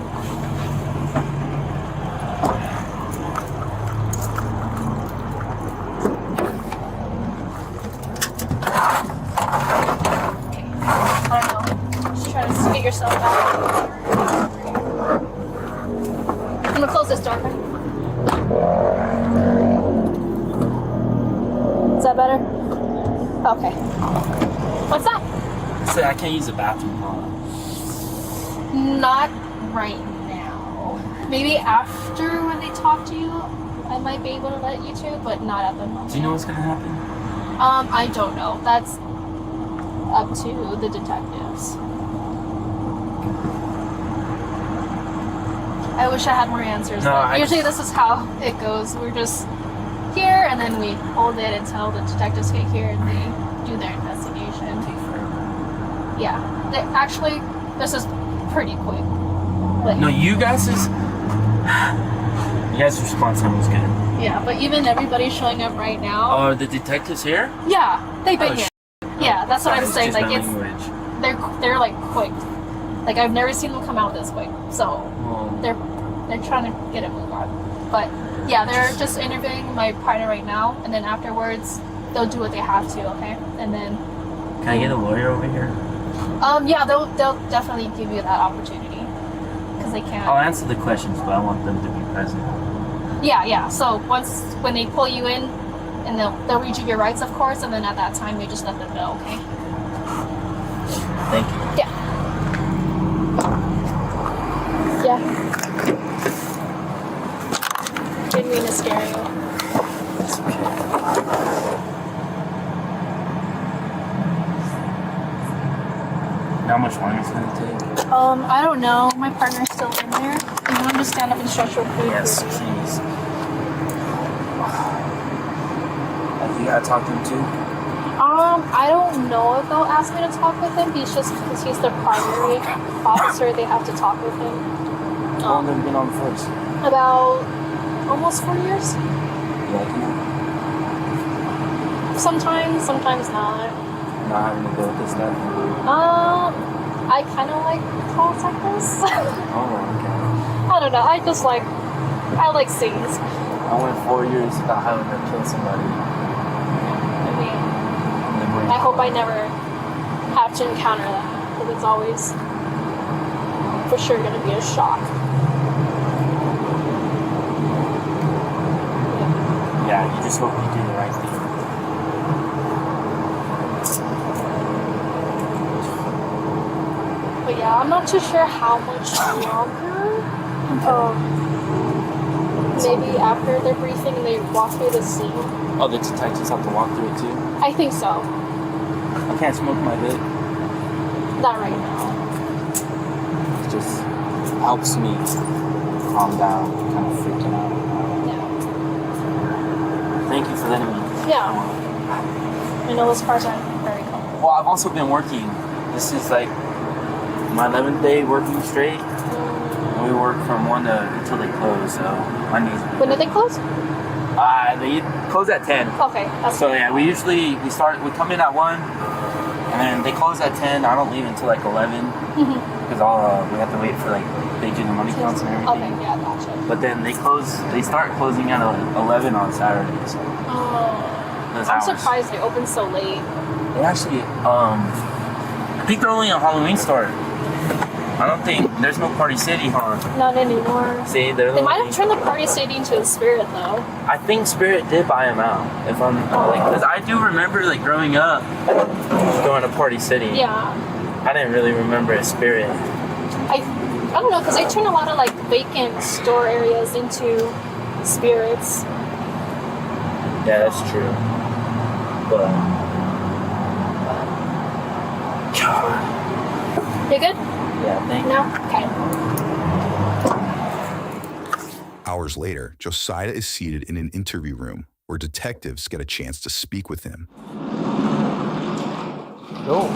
I don't know. Just try to scoot yourself back. I'm gonna close this door. Is that better? Okay. What's that? Say I can't use the bathroom, huh? Not right now. Maybe after when they talk to you, I might be able to let you to, but not at the moment. Do you know what's gonna happen? I don't know. That's up to the detectives. I wish I had more answers. No, usually this is how it goes. We're just here, and then we hold it until the detectives get here and they do their investigation. Yeah, actually, this is pretty quick. Like, No, you guys' response time was good. yeah, but even everybody showing up right now. Are the detectives here? Yeah, they've been Oh, here. Yeah, that's what I'm saying. Just Like my it's language. they're like quick. Like I've never seen them come out this quick. So they're trying to get it moved on. But yeah, they're just interviewing my partner right now, and then afterwards they'll do what they have to. Okay, and then. Can I get a lawyer over here? Yeah, they'll definitely give you that opportunity because they can. I'll answer the questions, but I want them to be present. Yeah. So when they pull you in, and they'll read you your rights, of course, and then at that time you just let them know. Okay. Thank you. Yeah. Yeah. Didn't mean to scare you. It's okay. How much longer is it gonna take? I don't know. My partner's still in there. You want him to stand up and stretch real quick? Yes, please. You gotta talk to him too? I don't know if they'll ask me to talk with him. He's just because he's the primary officer, they have to talk with him. How long have you been on force? About almost 4 years. You liking it? Sometimes, sometimes not. Not having to deal with this stuff? I kind of like calls like this. Oh, okay. I don't know. I like scenes. I went 4 years without having to kill somebody. I mean, I hope I never have to encounter that, because it's always for sure going to be a shock. Yeah, you just hope you do the right thing. But yeah, I'm not too sure how much longer. Maybe after their briefing they walk through the scene. Oh, the detectives have to walk through it too? I think so. I can't smoke my bit. Not right now. It just helps me calm down, kind of freaking out. Yeah. Thank you for letting me. Yeah. I know those cars aren't very comfortable. Well, I've also been working. This is like my 11th day working straight. We work from 1 until they close, so my knees. When did they close? They close at 10. Okay. So yeah, we come in at 1, and then they close at 10. I don't leave until like 11 because we have to wait for like they do the money counts and everything. Okay, yeah, gotcha. But then they start closing at 11 on Saturdays. So I'm surprised they open so late. They actually, I think they're only a Halloween store. I don't think there's no Party City, huh? Not anymore. See, they might have turned the Party City into a Spirit though. I think Spirit did buy them out. If I'm because I do remember like growing up going to Party City. Yeah. I didn't really remember a Spirit. I don't know, because they turn a lot of like vacant store areas into Spirits. Yeah, that's true. But God. You good? Yeah, thank you. No? Okay. Hours later, Josiah is seated in an interview room where detectives get a chance to speak with him. Oh.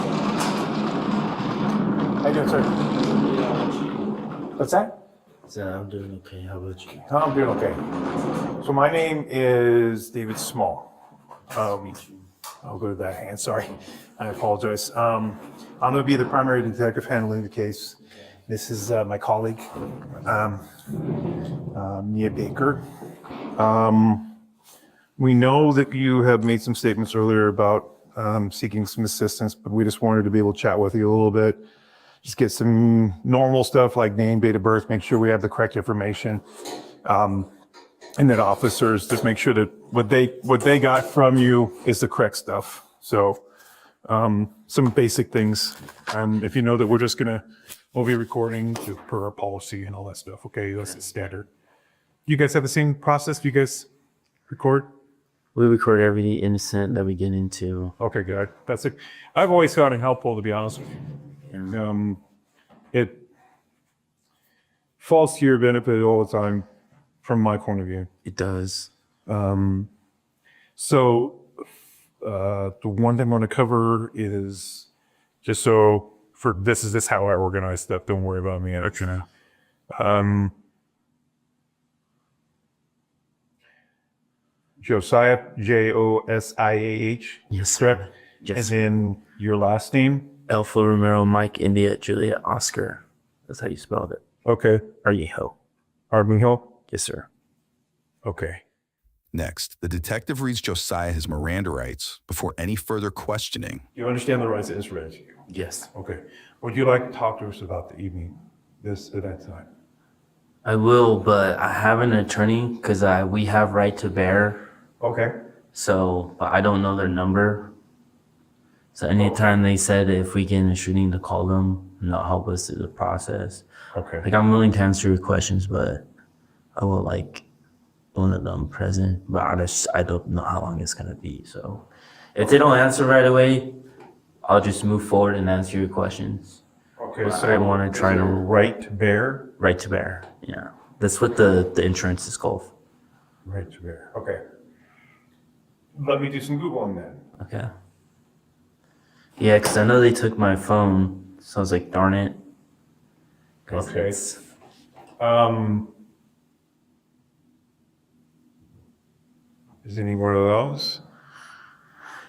How you doing, sir? What's that? I'm doing okay. How about you? I'm doing okay. So my name is David Small. I'll go to that hand. Sorry, I apologize. I'm going to be the primary detective handling the case. This is my colleague, Mia Baker. We know that you have made some statements earlier about seeking some assistance, but we just wanted to be able to chat with you a little bit. Just get some normal stuff like name, date of birth, make sure we have the correct information. And that officers just make sure that what they got from you is the correct stuff. So some basic things. If you know that we'll be recording per our policy and all that stuff. Okay, that's the standard. You guys have the same process? Do you guys record? We record every incident that we get into. Okay, good. That's it. I've always found it helpful, to be honest with you. It falls to your benefit all the time from my point of view. It does. So the one thing I'm going to cover is just so this is how I organize stuff. Don't worry about me. Josiah, Josiah. Yes, correct? Yes. As in your last name? Alpha Romero Mike India Juliet Oscar. That's how you spelled it. Okay. Armijo. Armijo? Yes, sir. Okay. Next, the detective reads Josiah his Miranda rights before any further questioning. You understand the rights that is read to you? Yes. Okay. Would you like to talk to us about the evening, at that time? I will, but I have an attorney because we have right to bear. Okay. So, but I don't know their number. So anytime they said if we get in a shooting to call them and they'll help us through the process. Okay. Like I'm willing to answer your questions, but I will like one of them present, but I don't know how long it's gonna be. So if they don't answer right away, I'll just move forward and answer your questions. Okay, but so I want to try to right to bear? Right to bear, yeah. That's what the insurance is called. Right to bear, okay. Let me do some Googling then. Okay. Yeah, because I know they took my phone, so I was like, darn it. 'Cause Okay. it's- Is any more of those?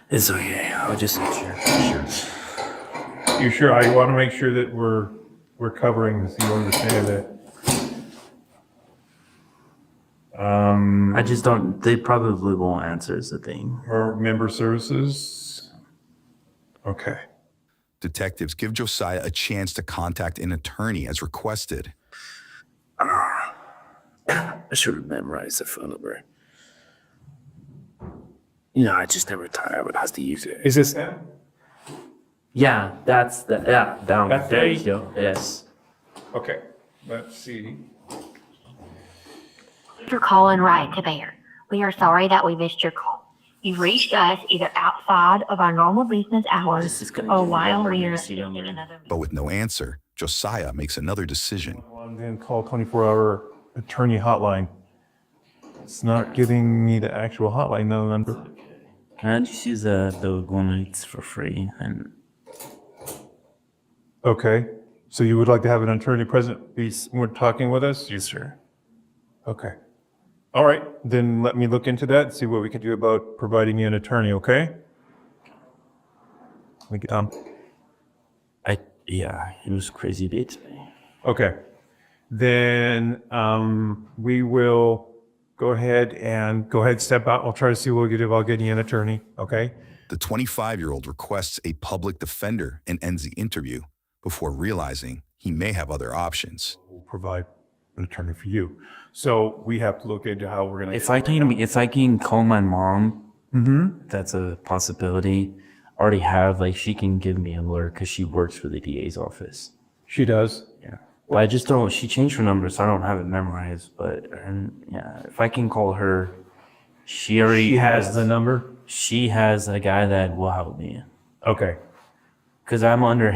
It's okay. I'll just sure. You sure? I want to make sure that we're covering this. You understand that? I just don't. They probably won't answer. Is the thing. Or member services. Okay. Detectives give Josiah a chance to contact an attorney as requested. I should have memorized the phone number. You know, I just never thought I would have to use it. Is this them? Yeah, that's the down. That's There them? you go. Yes. Okay. Let's see. For calling right to bear. We are sorry that we missed your call. You've reached us either outside of our normal business hours or while we are assisting another. But with no answer, Josiah makes another decision. And then call 24-hour attorney hotline. It's not giving me the actual hotline number. Can I just use the one nights for free? And Okay. So you would like to have an attorney present when we're talking with us? yes, sir. Okay. All right. Then let me look into that and see what we can do about providing you an attorney, okay? Yeah, it was crazy day today. Okay. Then we will go ahead, step out. I'll try to see what we can do about getting you an attorney, okay? The 25-year-old requests a public defender and ends the interview before realizing he may have other options. We'll provide an attorney for you. So we have to look into how we're going to... If I can call my mom, that's a possibility. Already have, like, she can give me an alert because she works for the DA's office. She does? Yeah. But I just don't, she changed her number, so I don't have it memorized. But, yeah, if I can call her, she already has the number? She has a guy that will help me. Okay. Because I'm under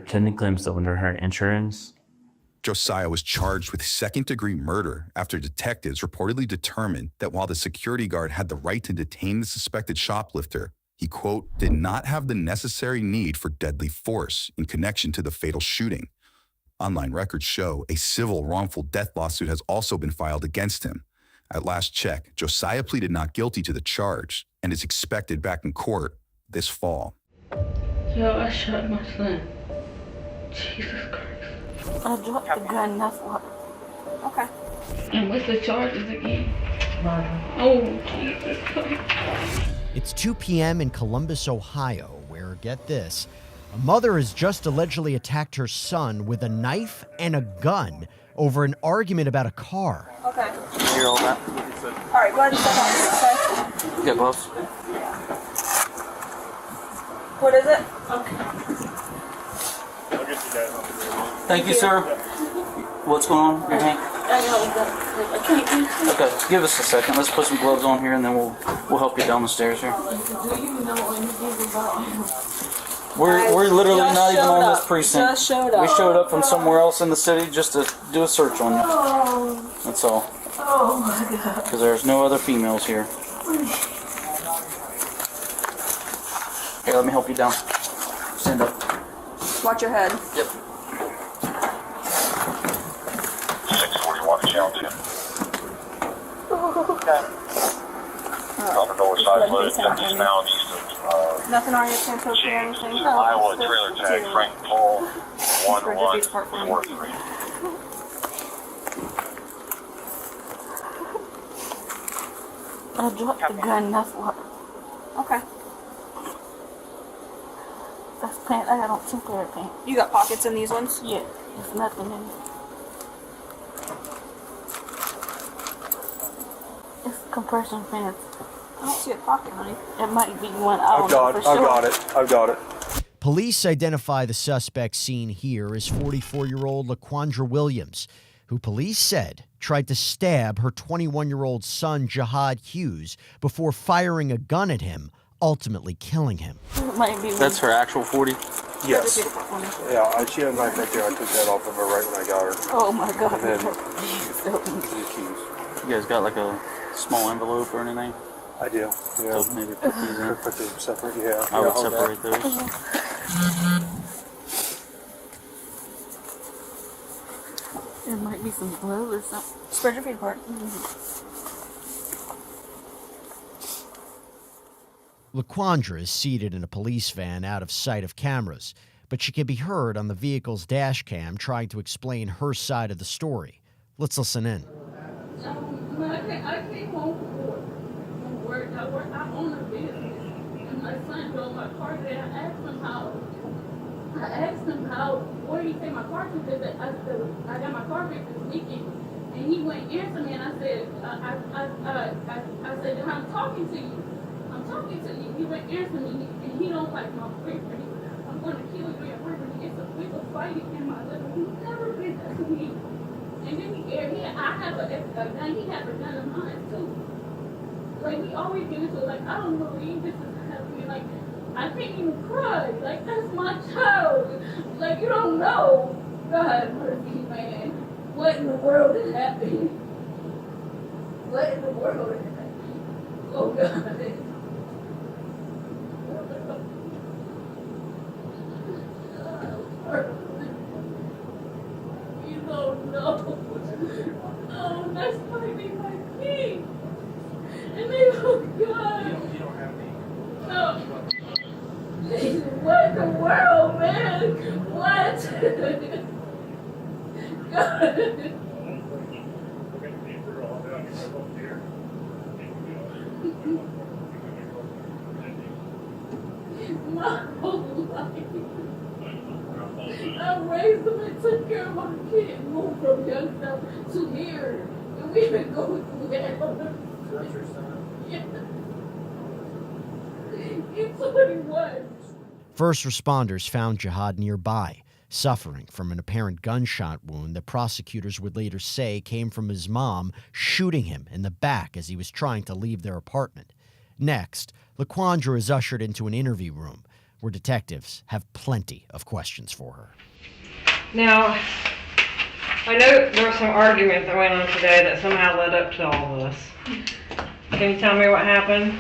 technically I'm still under her insurance. Josiah was charged with second-degree murder after detectives reportedly determined that while the security guard had the right to detain the suspected shoplifter, he, quote, did not have the necessary need for deadly force in connection to the fatal shooting. Online records show a civil wrongful death lawsuit has also been filed against him. At last check, Josiah pleaded not guilty to the charge and is expected back in court this fall. Yo, I shot my son. Jesus Christ. I dropped the gun, that's what. Okay. And what's the charges again? Oh, Jesus Christ. It's 2 p.m. in Columbus, Ohio, where, get this, a mother has just allegedly attacked her son with a knife and a gun over an argument about a car. Okay. Hear all that? All right, go ahead and step out. Okay. You got gloves? What is it? I'll get you guys on the radio. Thank you, sir. What's going on? Your hand? I can't do it. Okay, give us a second. Let's put some gloves on here, and then we'll help you down the stairs here. Do you know anything about him? We're literally Just not even showed on up. this precinct. Just showed up. We showed up from somewhere else in the city just to do a search on you. Oh, That's all. oh my God. Because there's no other females here. Here, let me help you down. Stand up. Watch your head. Yep. 641 Channel 2. Okay. On the north side, just now east of Nothing on your Santo or anything? No. Iowa, trailer tag, Frank Paul, 1143. I dropped the gun, that's what. Okay. That's pants, I got on temporary pants. You got pockets in these ones? Yeah, there's nothing in it. It's compression pants. I don't see a pocket, honey. It might be one. I don't know for sure. I've got it. Police identify the suspect seen here as 44-year-old LaQuandra Williams, who police said tried to stab her 21-year-old son, Jihad Hughes, before firing a gun at him, ultimately killing him. It might be That's her actual 40? Yes. Yeah, she had a knife right there. I took that off of her right when I got her. Oh my God. And then You guys got like a small envelope or anything? I do. Yeah. So maybe put these in. Put them separate. Yeah. I would separate those. There might be some glue or something. Spread your feet apart. LaQuandra is seated in a police van out of sight of cameras, but she can be heard on the vehicle's dash cam trying to explain her side of the story. Let's listen in. I came home from work. I own a business. And my son drove my car today. I asked him how, where did he take my car to? Because I got my car fixed this weekend. And he wouldn't answer me. And I said, I said, I'm talking to you. He wouldn't answer me. And he don't like my boyfriend. I'm going to kill you and boyfriend. We were fighting in my living room. He never did that to me. And then I have a gun. He has a gun of mine too. Like we always get into it. Like I don't believe this is happening. Like I can't even cry. Like that's my child. Like you don't know. God mercy, man. What in the world is happening? What in the world is happening? Oh God. You don't know. Oh, that's might be my king. And they look good. You don't have me. No. What in the world, man? What? God. My whole life. I raised them and took care of my kid, moved from Youngstown to here. And we've been going through that. That's your son? Yeah. He's 21. First responders found Jihad nearby, suffering from an apparent gunshot wound that prosecutors would later say came from his mom shooting him in the back as he was trying to leave their apartment. Next, LaQuandra is ushered into an interview room where detectives have plenty of questions for her. Now, I know there was some argument that went on today that somehow led up to all this. Can you tell me what happened?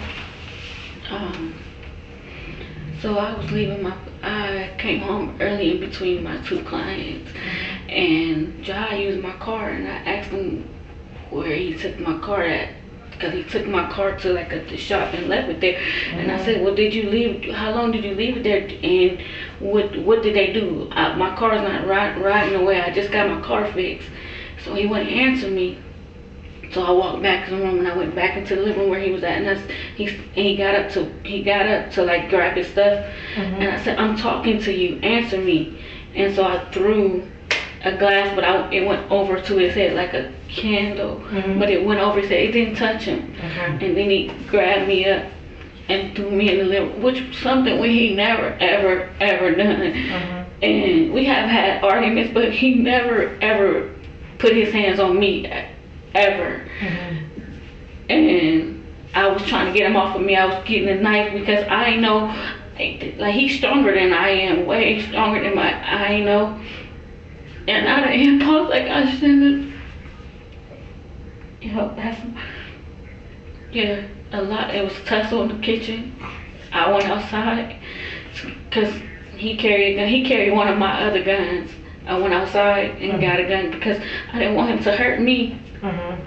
So I came home early in between my two clients, and Jai used my car, and I asked him where he took my car at, because he took my car to like the shop and left it there. And I said, well, how long did you leave it there, and what did they do? My car's not riding away, I just got my car fixed. So he wouldn't answer me. So I walked back to the room and I went back into the living room where he was at, and he got up to like grab his stuff, and I said, I'm talking to you, answer me. And so I threw a glass, but it went over to his head like a candle, but it went over his head, it didn't touch him. And then he grabbed me up and threw me in the living room, which was something he never ever done. And we have had arguments, but he never ever put his hands on me ever. And I was trying to get him off of me. I was getting a knife because I know, like, he's stronger than I am, way stronger than I know. And out of impulse, like, I shouldn't have, a lot. It was a tussle in the kitchen. I went outside because he carried one of my other guns. I went outside and got a gun because I didn't want him to hurt me.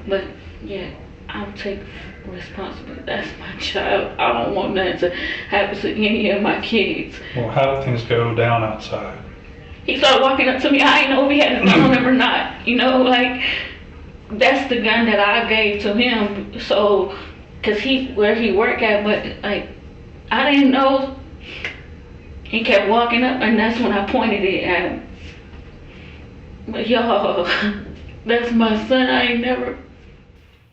But yeah, I'll take responsibility. That's my child. I don't want nothing to happen to any of my kids. Well, how did things go down outside? He started walking up to me. I didn't know if he had a gun on him or not. You know, like, that's the gun that I gave to him. So, cause where he worked at, but like, I didn't know. He kept walking up, and that's when I pointed it at him. But y'all, that's my son. I ain't never.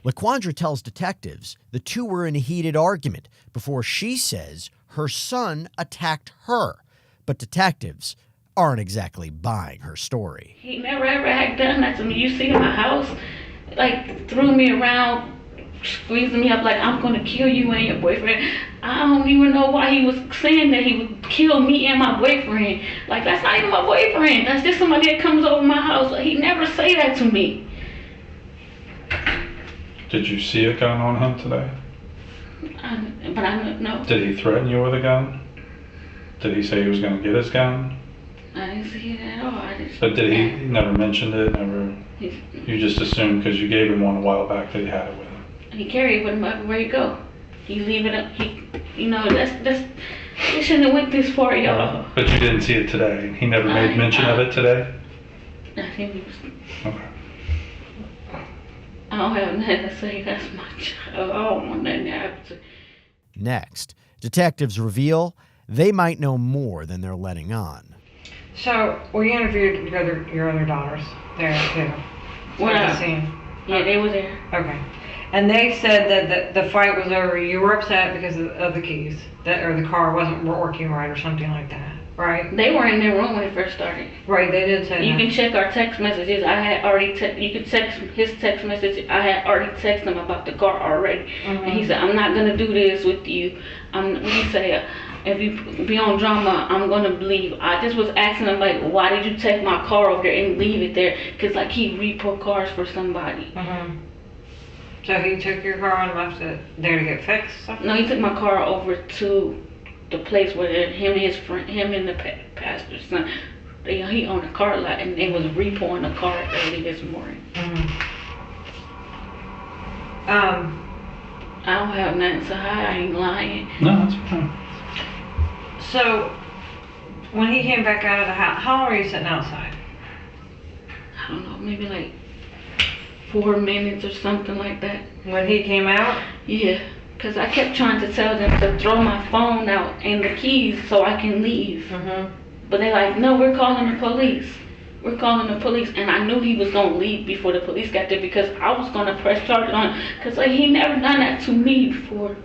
LaQuandra tells detectives the two were in a heated argument before she says her son attacked her. But detectives aren't exactly buying her story. He never ever had done that to me. You see in my house, like, threw me around, squeezing me up like, I'm gonna kill you and your boyfriend. I don't even know why he was saying that he would kill me and my boyfriend. Like, that's not even my boyfriend. That's just somebody that comes over my house. Like, he never say that to me. Did you see a gun on him today? But I don't know. Did he threaten you with a gun? Did he say he was going to get his gun? I didn't see it at all. I just. But did he never mentioned it? Never. You just assumed because you gave him one a while back that he had it with him. He carried it with him everywhere you go. He leave it up. That's. We shouldn't have went this far, y'all. But you didn't see it today. He never made mention of it today. I think he was. Okay. I don't have nothing to say. That's my child. I don't want nothing to happen to. Next, detectives reveal they might know more than they're letting on. So, we interviewed your other daughters there too. What at the scene. Yeah, they were there. Okay. And they said that the fight was over. You were upset because of the keys, or the car wasn't working right, or something like that, right? They were in their room when it first started. Right, they did say that. You can check our text messages. I had already you could text his text message. I had already texted him about the car already, and he said, "I'm not gonna do this with you." What did he say? If you be on drama, I'm gonna leave. I just was asking him like, why did you take my car over there and leave it there? Cause like he repo cars for somebody. So he took your car and left it there to get fixed? No, he took my car over to the place where him and his friend, him and the pastor's son, he owned a car lot and they was repoing the car early this morning. I don't have nothing to hide. I ain't lying. No, that's fine. So, when he came back out of the house, how long were you sitting outside? I don't know, maybe like 4 minutes or something like that. When he came out? Yeah, because I kept trying to tell them to throw my phone out and the keys so I can leave. But they're like, no, we're calling the police. We're calling the police. And I knew he was going to leave before the police got there because I was going to press charges on him. Because like, he never done that to me before.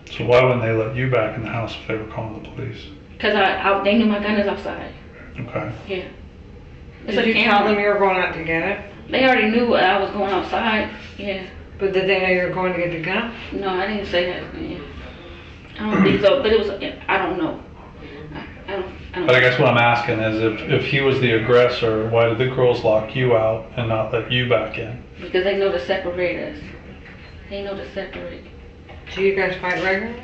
So why wouldn't they let you back in the house if they were calling the police? Because they knew my gun is outside. Okay. Yeah. Did you tell them you were going out to get it? They already knew I was going outside. Yeah. But did they know you were going to get the gun? No, I didn't say that. Yeah. I don't think so. But it was, I don't know. I don't But I guess what I'm asking is if he was the aggressor, why did the girls lock you out and not let you back in? Because they know to separate us. They know to separate. Do you guys fight regularly?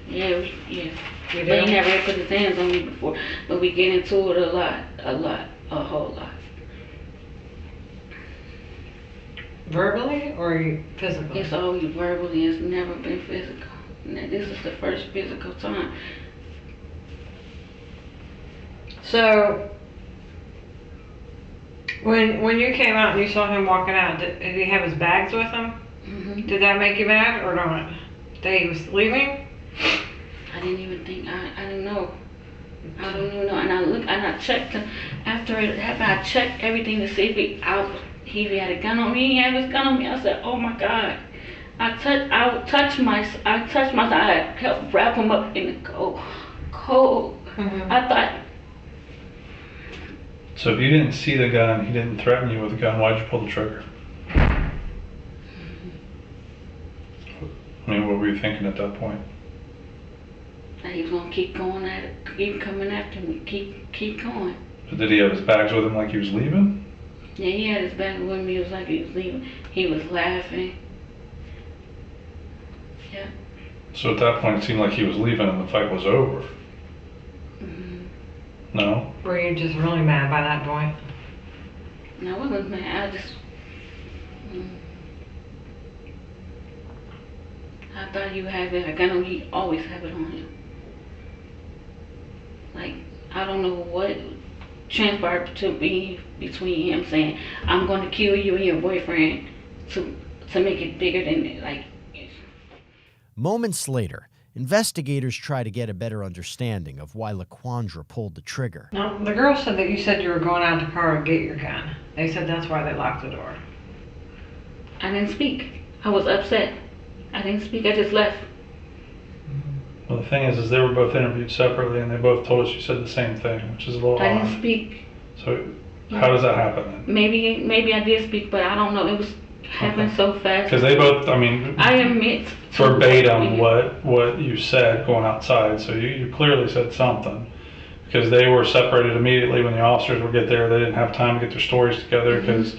Yeah, You But do? he never put his hands on me before. But we get into it a whole lot. Verbally or physically? It's always verbally. It's never been physical. And this is the first physical time. So, when you came out and you saw him walking out, did he have his bags with him? Did that make you mad or not? That he was leaving? I didn't even think. I didn't know. I don't even know. And I looked and I checked him after it happened. I checked everything to see if he had a gun on me. He had his gun on me. I said, "Oh my God!" I touched my. I helped wrap him up in the cold. I thought. So if you didn't see the gun, he didn't threaten you with a gun, why'd you pull the trigger? I mean, what were you thinking at that point? That he was gonna keep going at it, keep coming after me, keep going. But did he have his bags with him like he was leaving? Yeah, he had his bag with me. It was like he was leaving. He was laughing. Yeah. So at that point, it seemed like he was leaving and the fight was over. No? Were you just really mad by that point? No, I wasn't mad. I just. I thought he would have it. Like, I know he always have it on him. Like, I don't know what transpired to be between him saying, "I'm going to kill you and your boyfriend," to make it bigger than it. Like. Moments later, investigators try to get a better understanding of why LaQuandra pulled the trigger. Now, the girls said that you said you were going out to the car to get your gun. They said that's why they locked the door. I didn't speak. I was upset. I didn't speak. I just left. Well, the thing is they were both interviewed separately and they both told us you said the same thing, which is a little odd. I didn't speak. So how does that happen then? Maybe I did speak, but I don't know. It was happened so fast. Because they both, I mean, I admit verbatim what you said going outside. So you clearly said something. Because they were separated immediately when the officers would get there. They didn't have time to get their stories together because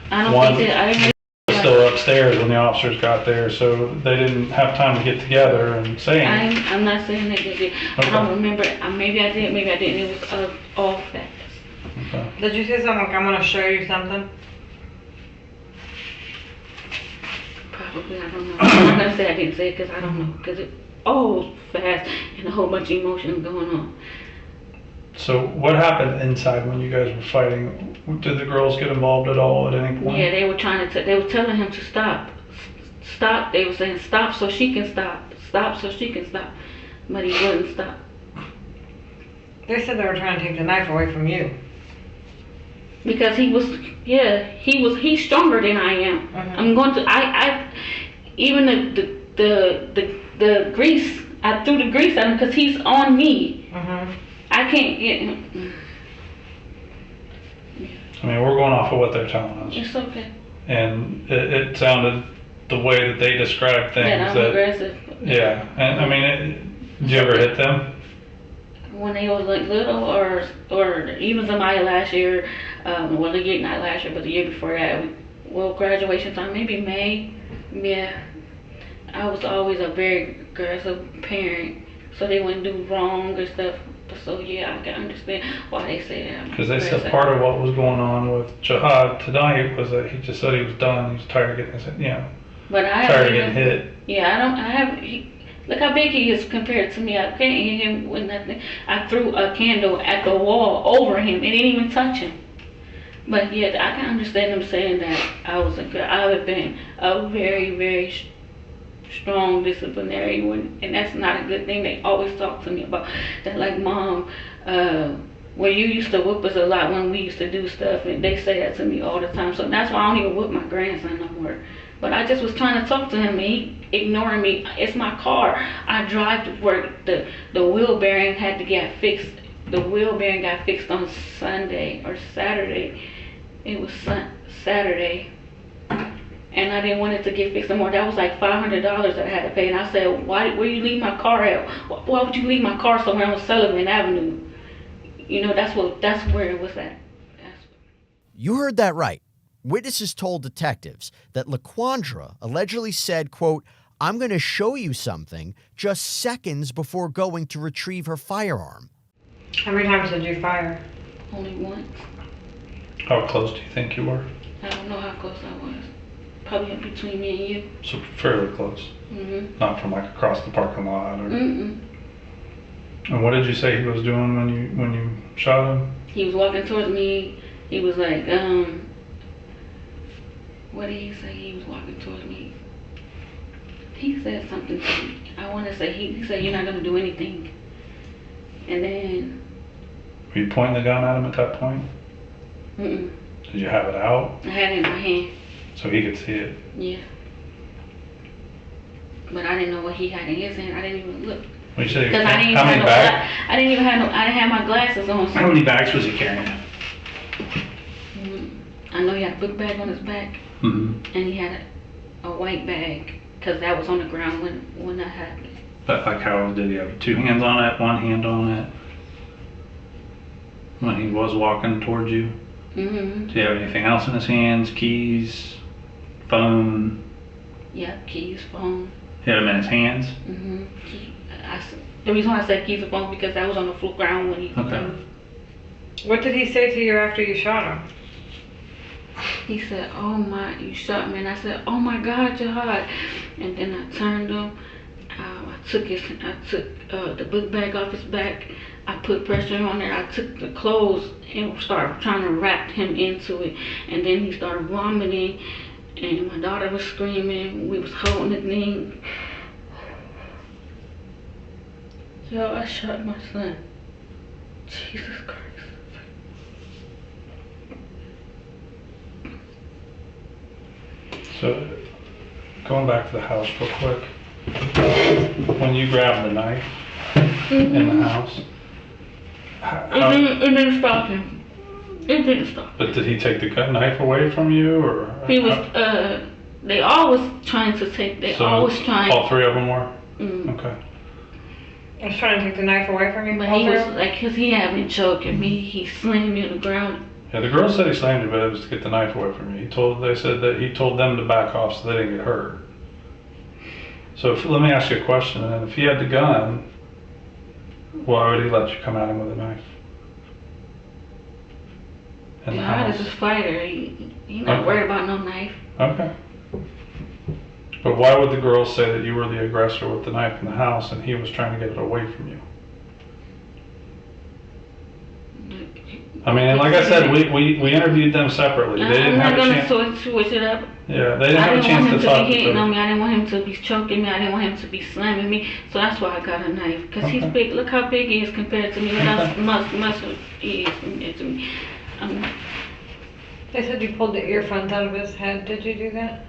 I don't think that I still upstairs when the officers got there, so they didn't have time to get together and say anything. I'm not saying that they did. I don't remember. Maybe I did, maybe I didn't. It was all facts. Okay. Did you say something like, I'm gonna show you something? Probably, I don't know. I'm not gonna say I didn't say it because I don't know. Because it all fast and a whole bunch of emotion going on. So what happened inside when you guys were fighting? Did the girls get involved at all at any point? Yeah, they were trying to. They were telling him to stop. Stop. They were saying stop so she can stop. Stop so she can stop. But he wouldn't stop. They said they were trying to take the knife away from you. Because he's stronger than I am. I'm going to. Even the grease. I threw the grease at him because he's on me. I can't get him. I mean, we're going off of what they're telling us. It's okay. And it sounded the way that they described things. That I'm aggressive. Yeah, and I mean, did you ever hit them? When they was like little, or even somebody last year, well, not last year, but the year before that, graduation time, maybe May. Yeah, I was always a very aggressive parent, so they wouldn't do wrong or stuff. So yeah, I can understand why they say that. Because they said part of what was going on with Jihad tonight was that he just said he was done. He was tired of getting his, But tired of getting hit. Yeah, look how big he is compared to me. I can't hit him with nothing. I threw a candle at the wall over him. It didn't even touch him. But yeah, I can understand them saying that I have been a very, very strong disciplinary, and that's not a good thing. They always talk to me about that, like, Mom, well, you used to whoop us a lot when we used to do stuff, and they say that to me all the time. So that's why I don't even whoop my grandson no more. But I just was trying to talk to him, and he ignoring me. It's my car. I drive to work. The wheel bearing had to get fixed. The wheel bearing got fixed on Sunday or Saturday. It was Saturday. And I didn't want it to get fixed anymore. That was like $500 that I had to pay. And I said, where you leave my car at? Why would you leave my car somewhere on Sullivan Avenue? That's where it was at. You heard that right. Witnesses told detectives that LaQuandra allegedly said, quote, I'm going to show you something, just seconds before going to retrieve her firearm. How many times did you fire? Only once. How close do you think you were? I don't know how close I was. Probably in between me and you. So fairly close. Not from like across the parking lot or. And what did you say he was doing when you shot him? He was walking towards me. He was like, what did he say? He was walking towards me. He said something to me. I want to say he said, you're not gonna do anything. And then. Were you pointing the gun at him at that point? Did you have it out? I had it in my hand. So he could see it? Yeah. But I didn't know what he had in his hand. I didn't even look. Because I didn't how many bags? I didn't have my glasses on. How many bags was he carrying? I know he had a book bag on his back. And he had a white bag, because that was on the ground when that happened. But like how did he have two hands on it, one hand on it? When he was walking towards you? Did he have anything else in his hands? Keys? Phone? Yeah, keys, phone. He had them in his hands? The reason why I said keys and phone because that was on the floor ground when he moved. What did he say to you after you shot him? He said, oh my, you shot me. And I said, oh my God, Jihad. And then I turned him. I took the book bag off his back. I put pressure on it. I took the clothes and started trying to wrap him into it. And then he started vomiting. And my daughter was screaming. We was holding the thing. Yo, I shot my son. Jesus Christ. So, going back to the house real quick. When you grabbed the knife in the house, it didn't stop him. It didn't stop. But did he take the knife away from you, or? He was. They always trying to take. All three of them were. Okay. I was trying to take the knife away from you. But he was like, cause he had been choking me. He slammed me on the ground. Yeah, the girl said he slammed you, but it was to get the knife away from you. They said that he told them to back off so they didn't get hurt. So let me ask you a question, and if he had the gun, why would he let you come at him with a knife? In the God house? is a fighter. He not worried about no knife. Okay. But why would the girl say that you were the aggressor with the knife in the house and he was trying to get it away from you? I mean, and like I said, we interviewed them separately. They didn't have a chance. I'm not gonna switch it up. Yeah, they didn't have a chance to talk to each I didn't want him to be hitting other. on me. I didn't want him to be choking me. I didn't want him to be slamming me. So that's why I got a knife. Because he's big. Look how big he is compared to me. Look how muscle he is compared to me. They said you pulled the earphones out of his head. Did you do that?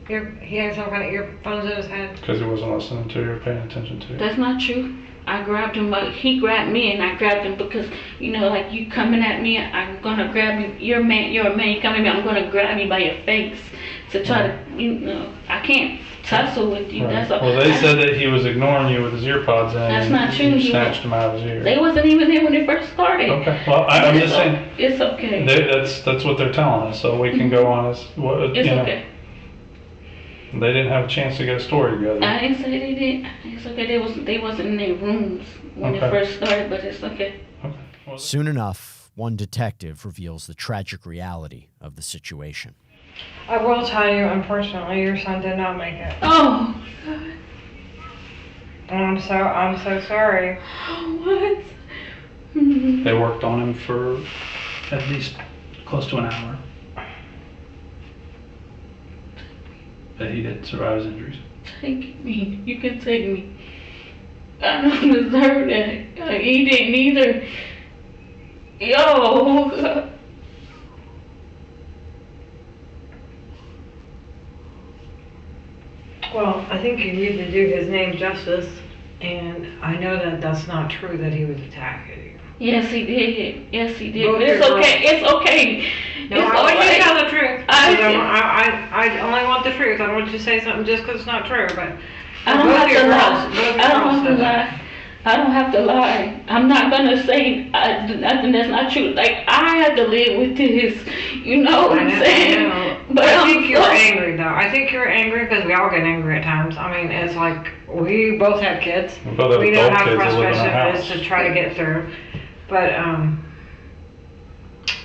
He had some kind of earphones in his head. Because he wasn't listening to you or paying attention to you. That's not true. I grabbed him, but he grabbed me, and I grabbed him because, you know, like you coming at me, I'm gonna grab you. You're a man, you coming at me, I'm gonna grab you by your face to try to, you know, I can't tussle with you. Right. That's all. Well, they said that he was ignoring you with his ear pods in. That's and not true. You snatched him out of his ear. They wasn't even there when it first started. Okay. Well, I'm just saying. It's okay. That's what they're telling us, so we can go on as what It's you know. okay. They didn't have a chance to get a story together. I didn't say they did. It's okay. They wasn't in their rooms when it first started, but it's okay. Soon enough, one detective reveals the tragic reality of the situation. I will tell you, unfortunately, your son did not make it. Oh, God. And I'm so sorry. What? They worked on him for at least close to an hour. But he did survive his injuries. Take me. You can take me. I don't deserve that. He didn't either. Yo. God. Well, I think you need to do his name justice, and I know that that's not true that he was attacking you. Yes, he did. Yes, he did. Both But it's your okay. It's okay. No, It's I want you to alright. tell the truth. I only want the truth. I don't want you to say something just because it's not true. But I don't both have your to girls- lie. both your I don't girls have to said that. lie. I don't have to lie. I'm not gonna say nothing that's not true. Like, I have to live with this. You know what I'm saying? I know. But I I'm think you're so- angry though. I think you're angry because we all get angry at times. I mean, it's like we both have kids. We both have We know adult how kids that live in our frustrating it is house. to try to get through. But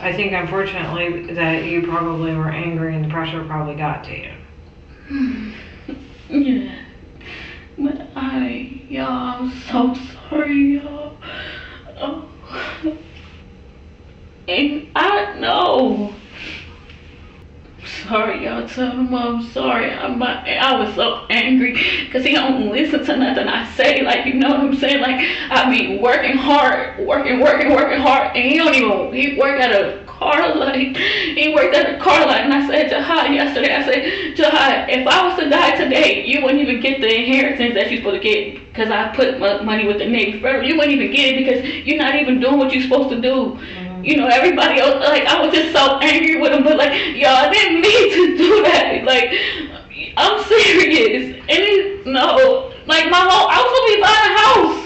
I think unfortunately that you probably were angry and the pressure probably got to you. Yeah. But y'all, I'm so sorry, y'all. Oh. And I know. Sorry, y'all. Tell him I'm sorry. I was so angry because he don't listen to nothing I say. Like, you know what I'm saying? Like, I be working hard, working hard, and he work at a car lot. He worked at a car lot, and I said to her yesterday, I said to her, if I was to die today, you wouldn't even get the inheritance that you're supposed to get because I put money with the Navy Federal. You wouldn't even get it because you're not even doing what you're supposed to do. You know, everybody else, like, I was just so angry with him, but like, y'all, I didn't mean to do that. Like, I'm serious. And no, like, I was supposed to be buying a house.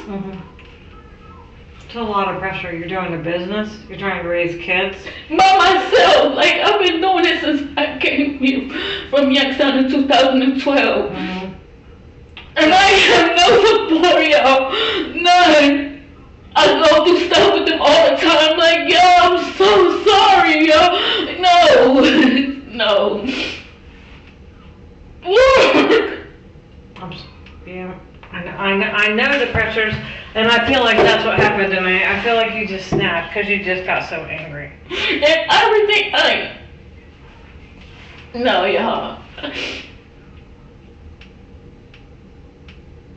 It's a lot of pressure. You're doing a business. You're trying to raise kids. By myself. Like, I've been doing this since I came here from Youngstown in 2012. And I have no support, y'all. None. I go through stuff with them all the time. Like, yo, I'm so sorry, yo. No. Yeah, I know the pressures, and I feel like that's what happened to me. I feel like you just snapped because you just got so angry. And everything, like, no, y'all.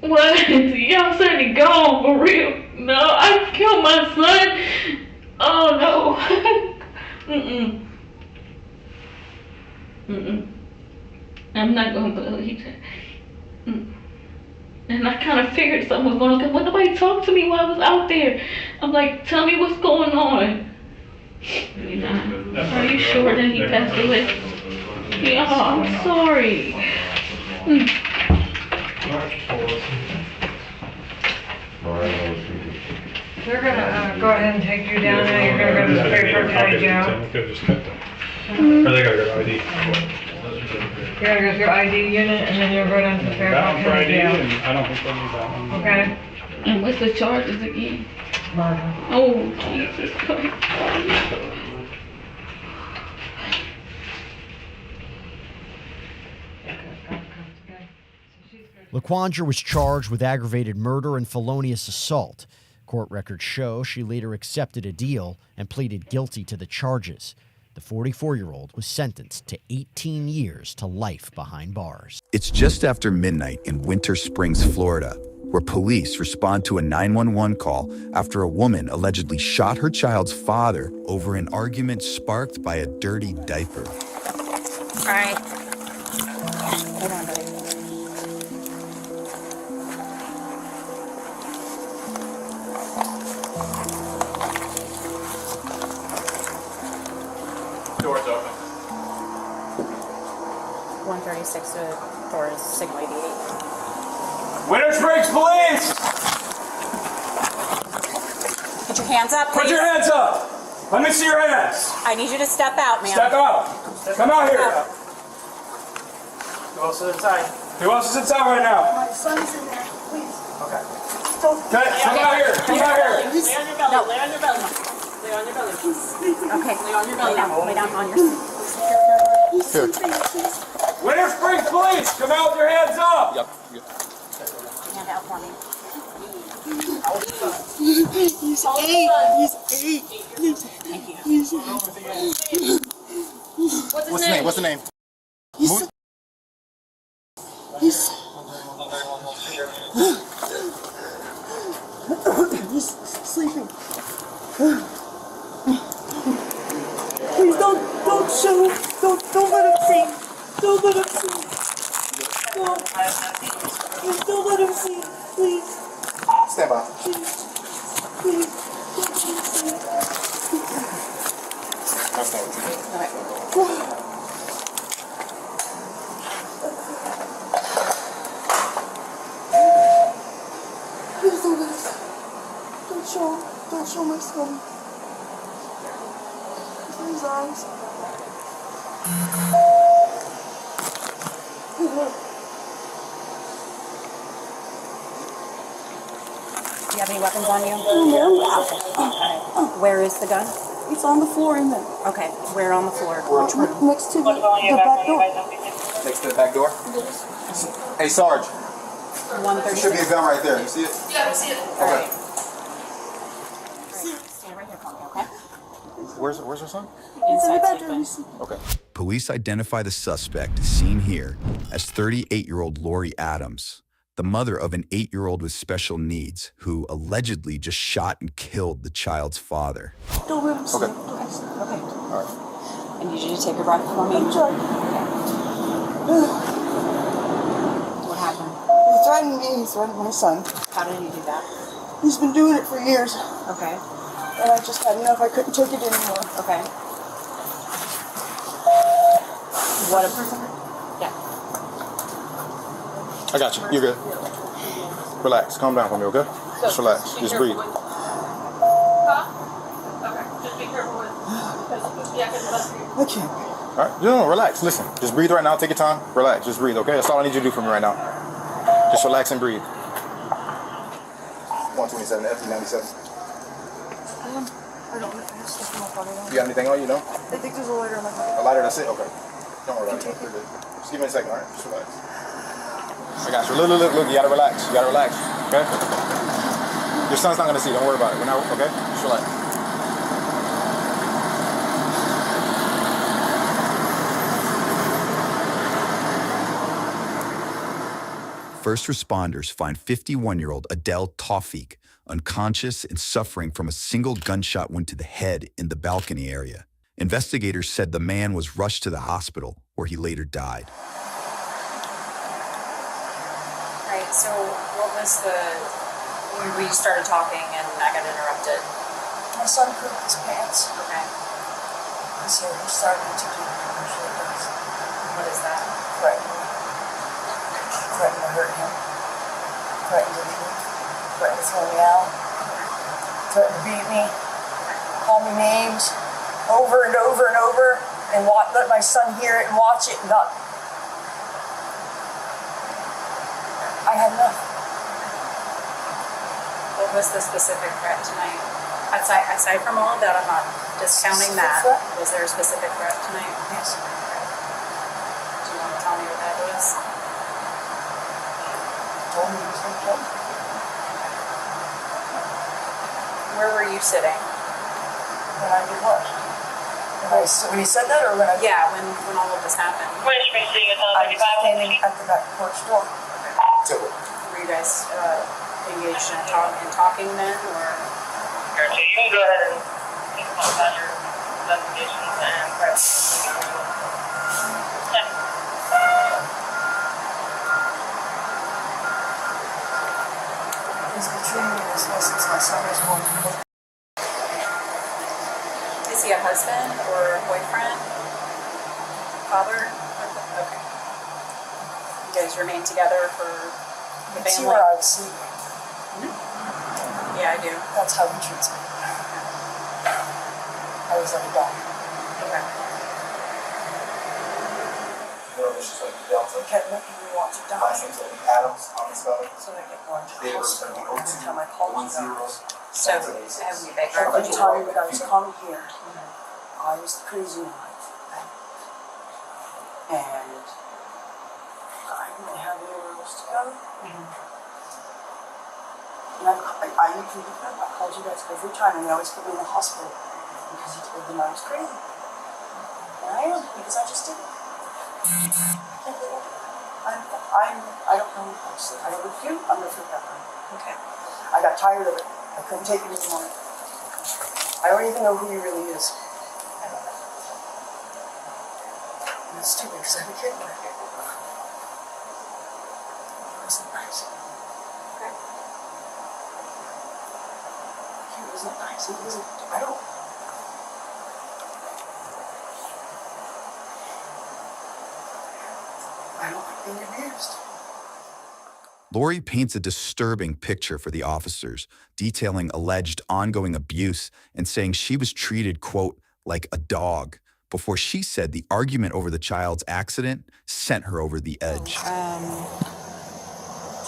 What? Y'all said he gone for real. No, I killed my son. Oh no. I'm not gonna believe that. And I kind of figured something was going on because when nobody talked to me while I was out there, I'm like, tell me what's going on. You know, are you sure that he passed away? Yeah, I'm sorry. They're gonna go ahead and take you down there. You're gonna go to the Fairfield County Jail. We could have just kept them. Or they gotta go to ID. You're gonna go through ID unit and then you'll go down to the Fairfield For County ID, Jail. and I don't think they'll need that one. Okay? And what's the charges again? Murder. Oh, Jesus Christ. LaQuandra was charged with aggravated murder and felonious assault. Court records show she later accepted a deal and pleaded guilty to the charges. The 44-year-old was sentenced to 18 years to life behind bars. It's just after midnight in Winter Springs, Florida, where police respond to a 911 call after a woman allegedly shot her child's father over an argument sparked by a dirty diaper. All right. Hold on, buddy. Door's open. 136 to doors, signal 88. Winter Springs Police! Put your hands up, please. Put your hands up! Let me see your hands! I need you to step out, ma'am. Step out! Come out here! Who else is inside? Who else is inside right now? My son's in there, please. Okay. Okay, come out here! Come out here! Lay on your belly. No. Lay on your belly. Lay on your belly. Okay. Lay on your belly. Lay down on your seat. Winter Springs Police! Come out with your hands up! Yep. Hand out for me. He's 8. He's 8. Thank you. He's 8. What's his name? What's the name? He's sleeping. Please don't show him. Don't let him see. Don't let him see. Please don't let him see. Please. Stand by. Please. Don't let him see. I'll stand with Please don't let him see. Don't show my son. His eyes. Do you have any weapons on you? No. Where is the gun? It's on the floor in there. Okay. Where on the floor? Next to the back door. Next to the back door? Hey, Sarge. 136. There should be a gun right there. You see it? Yeah, I see it. Okay. Stand right here for me, okay? Where's her son? It's in the bedroom. Okay. Police identify the suspect, seen here, as 38-year-old Lori Adams, the mother of an 8-year-old with special needs who allegedly just shot and killed the child's father. Don't let him see. Okay. Okay. All right. I need you to take a breath for me. I'm sorry. What happened? He threatened me. He threatened my son. How did he do that? He's been doing it for years. Okay. And I just had enough. I couldn't take it anymore. Okay. What a person? Yeah. I got you. You're good. Relax. Calm down for me, okay? Just relax. Just breathe. Okay. Just be careful with I can't. All right. No, relax. Listen. Just breathe right now. Take your time. Relax. Just breathe, okay? That's all I need you to do for me right now. Just relax and breathe. 127 FT97. I don't know. I just left my phone on. You got anything on you, no? I think there's a lighter in my pocket. A lighter, that's it? Okay. Don't worry about it. You're good. Just give me a second, all right? Just relax. I got you. Look. You gotta relax. You gotta relax, okay? Your son's not gonna see. Don't worry about it. We're not, okay? Just relax. First responders find 51-year-old Adele Tawfiq unconscious and suffering from a single gunshot wound to the head in the balcony area. Investigators said the man was rushed to the hospital, where he later died. Right, so what was when we started talking and I got interrupted? My son pooped his pants. Okay. So he started to do what he usually does. What is that? Threatened to hurt him. Threatened to leave. Threatened to throw me out. threatened to beat me, call me names over and over and over, and let my son hear it and watch it, and not. I had enough. What was the specific threat tonight? Aside from all of that, I'm not discounting that. Was there a specific threat tonight? Yes. Do you want to tell me what that was? Told me he was going to kill me. Where were you sitting? When I did what? When he said that, or when I? Yeah, when all of this happened. I was standing at the back porch door. Were you guys engaged in talking then, or? So you can go ahead and think about your investigations and prep. He's been treating me this way since my son was born. Is he a husband or a boyfriend? Father? Okay. You guys remain together for the family? See where I was sleeping. Yeah, I do. That's how he treats me. I was like a dog. Okay. He kept making me want to die. Adams on the spelling. So I get going to the hospital every time I called you guys. So, have you begged her? Every time that I was coming here, I was the crazy one. And I didn't have anywhere else to go. And I even I called you guys every time, and they always put me in the hospital because you told them I was crazy. And I am, because I just did it. I don't know what else. I don't with you, I'm gonna freak out. Okay. I got tired of it. I couldn't take it anymore. I don't even know who he really is. And it's stupid because I have a kid back here. It wasn't nice. Okay. He wasn't nice. He wasn't. I don't. I don't like being abused. Lori paints a disturbing picture for the officers, detailing alleged ongoing abuse and saying she was treated, quote, like a dog, before she said the argument over the child's accident sent her over the edge. She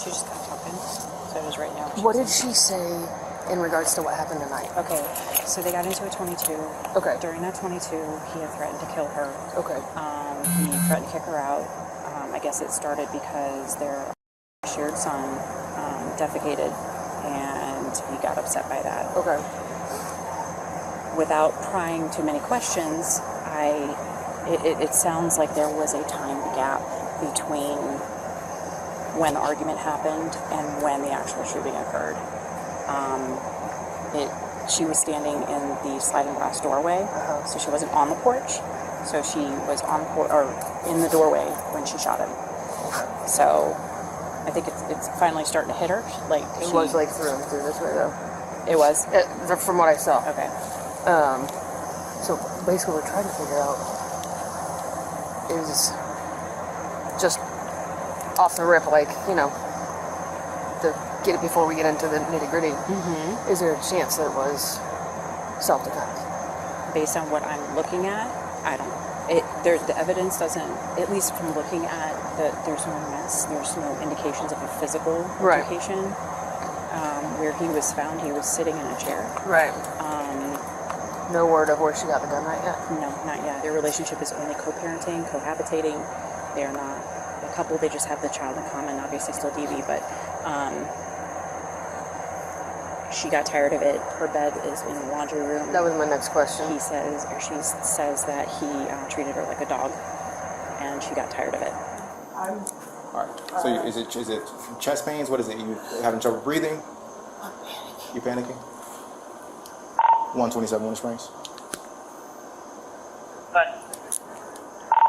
just kept talking, so I was right now. What did she say in regards to what happened tonight? Okay, so they got into a 22. Okay. During that 22, he had threatened to kill her. Okay. He threatened to kick her out. I guess it started because their shared son defecated, and he got upset by that. Okay. Without prying too many questions, it sounds like there was a time gap between when the argument happened and when the actual shooting occurred. She was standing in the sliding glass doorway, so she wasn't on the porch. So she was on or in the doorway when she shot him. So I think it's finally starting to hit her. Like it was like through this way though. It was from what I saw. Okay. So basically, what we're trying to figure out is just off the rip, like to get it before we get into the nitty gritty. Mm-hmm. Is there a chance that it was self-defense? Based on what I'm looking at, I don't. The evidence doesn't, at least from looking at there's no mess, there's no indications of a physical altercation. Where he was found, he was sitting in a chair. Right. No word of where she got the gun right yet? No, not yet. Their relationship is only co-parenting, cohabitating. They are not a couple, they just have the child in common, obviously still DV, but she got tired of it. Her bed is in the laundry room. That was my next question. She says that he treated her like a dog, and she got tired of it. All right. So is it chest pains? What is it? You having trouble breathing? I'm panicking. You panicking? 127 Winter Springs.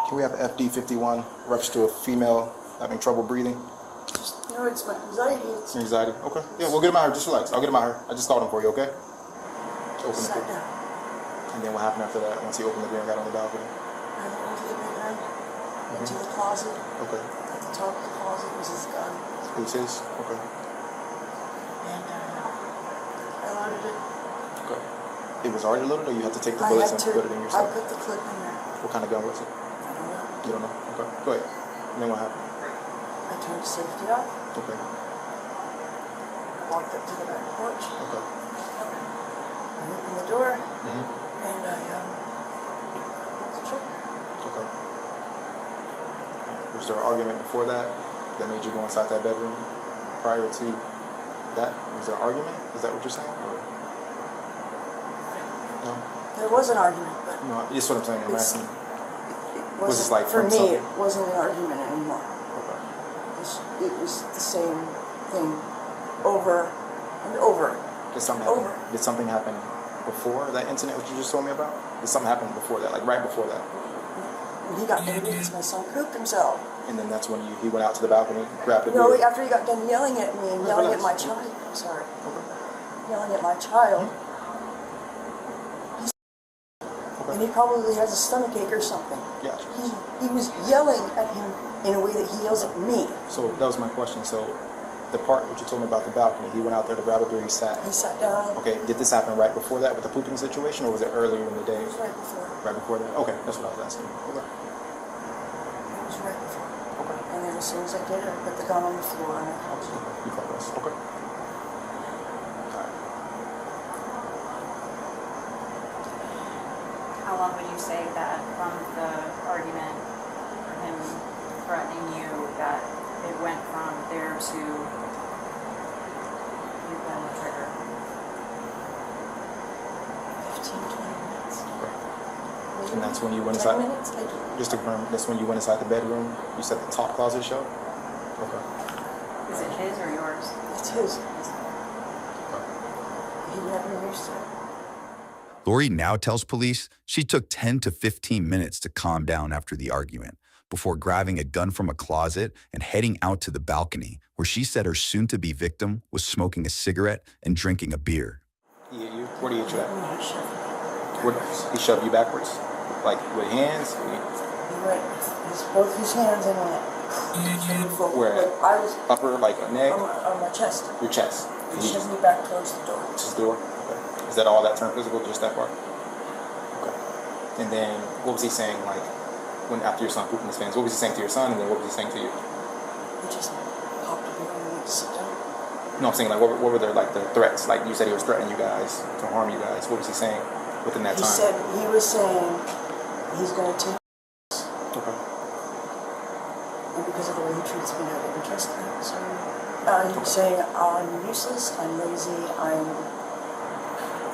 Can we have FD51 reference to a female having trouble breathing? It's my anxiety. Anxiety. Okay. Yeah, we'll get him out here. Just relax. I'll get him out here. I just called him for you. Okay. Just open the door. And then what happened after that? Once he opened the door and got on the balcony. I went into the bedroom, went to the closet. Okay. At the top of the closet was his gun. It was his. Okay. And I loaded it. Okay. It was already loaded, or you had to take the I bullets had and to. put it in I yourself? put the clip in there. What kind of gun was it? I don't know. You don't know? Okay. Go ahead. And then what happened? I turned the safety off. Okay. Walked up to the back porch. Okay. I opened the door, and I closed the trigger. Okay. Was there an argument before that made you go inside that bedroom prior to that? Was there an argument? Is that what you're saying? Or? No? There was an argument, but No, it's what I'm saying. I'm asking. it Was this like for from me, something? it wasn't an argument anymore. Okay. It was the same thing over and over. Did something happen before that incident which you just told me about? Did something happen before that, like right before that? And he got angry because my son pooped himself. And then that's when he went out to the balcony, grabbed a No, beer. after he got done yelling at me and yelling at my child. I'm sorry. Yelling at my child. And he probably has a stomach ache or something. Yeah. He was yelling at him in a way that he yells at me. So that was my question. So the part what you told me about the balcony, he went out there to grab a beer, he sat. He sat down. Okay, did this happen right before that with the pooping situation, or was it earlier in the day? It was right before. Right before that? Okay, that's what I was asking. Okay. It was right before. Okay. And then as soon as I did it, I put the gun on the floor and I called you. You called us. Okay. How long would you say that from the argument, or him threatening you, that it went from there to you pulling the trigger? 15, 20 minutes. And that's when you went 10 inside? minutes, I do. Just to confirm, that's when you went inside the bedroom? You said the top closet showed? Okay. Is it his or yours? It's his. He never used to. Lori now tells police she took 10 to 15 minutes to calm down after the argument before grabbing a gun from a closet and heading out to the balcony where she said her soon-to-be victim was smoking a cigarette and drinking a beer. Where do you hit you at? He shoved you backwards? Like with hands? He went both his hands and went. Where? Like I was upper, like a neck? On my chest. Your chest. He shoved me back towards the door. Towards the door? Okay. Is that all that turned physical, just that part? Okay. And then what was he saying, like, when after your son pooped in his pants? What was he saying to your son, and then what was he saying to you? He just popped a beer and went to sit down. No, I'm saying, like, what were their, like, the threats? Like, you said he was threatening you guys to harm you guys. What was he saying within that time? He was saying he's going to take us. Okay. And because of the way he treats me, I didn't trust him. So he was saying, I'm useless, I'm lazy, I'm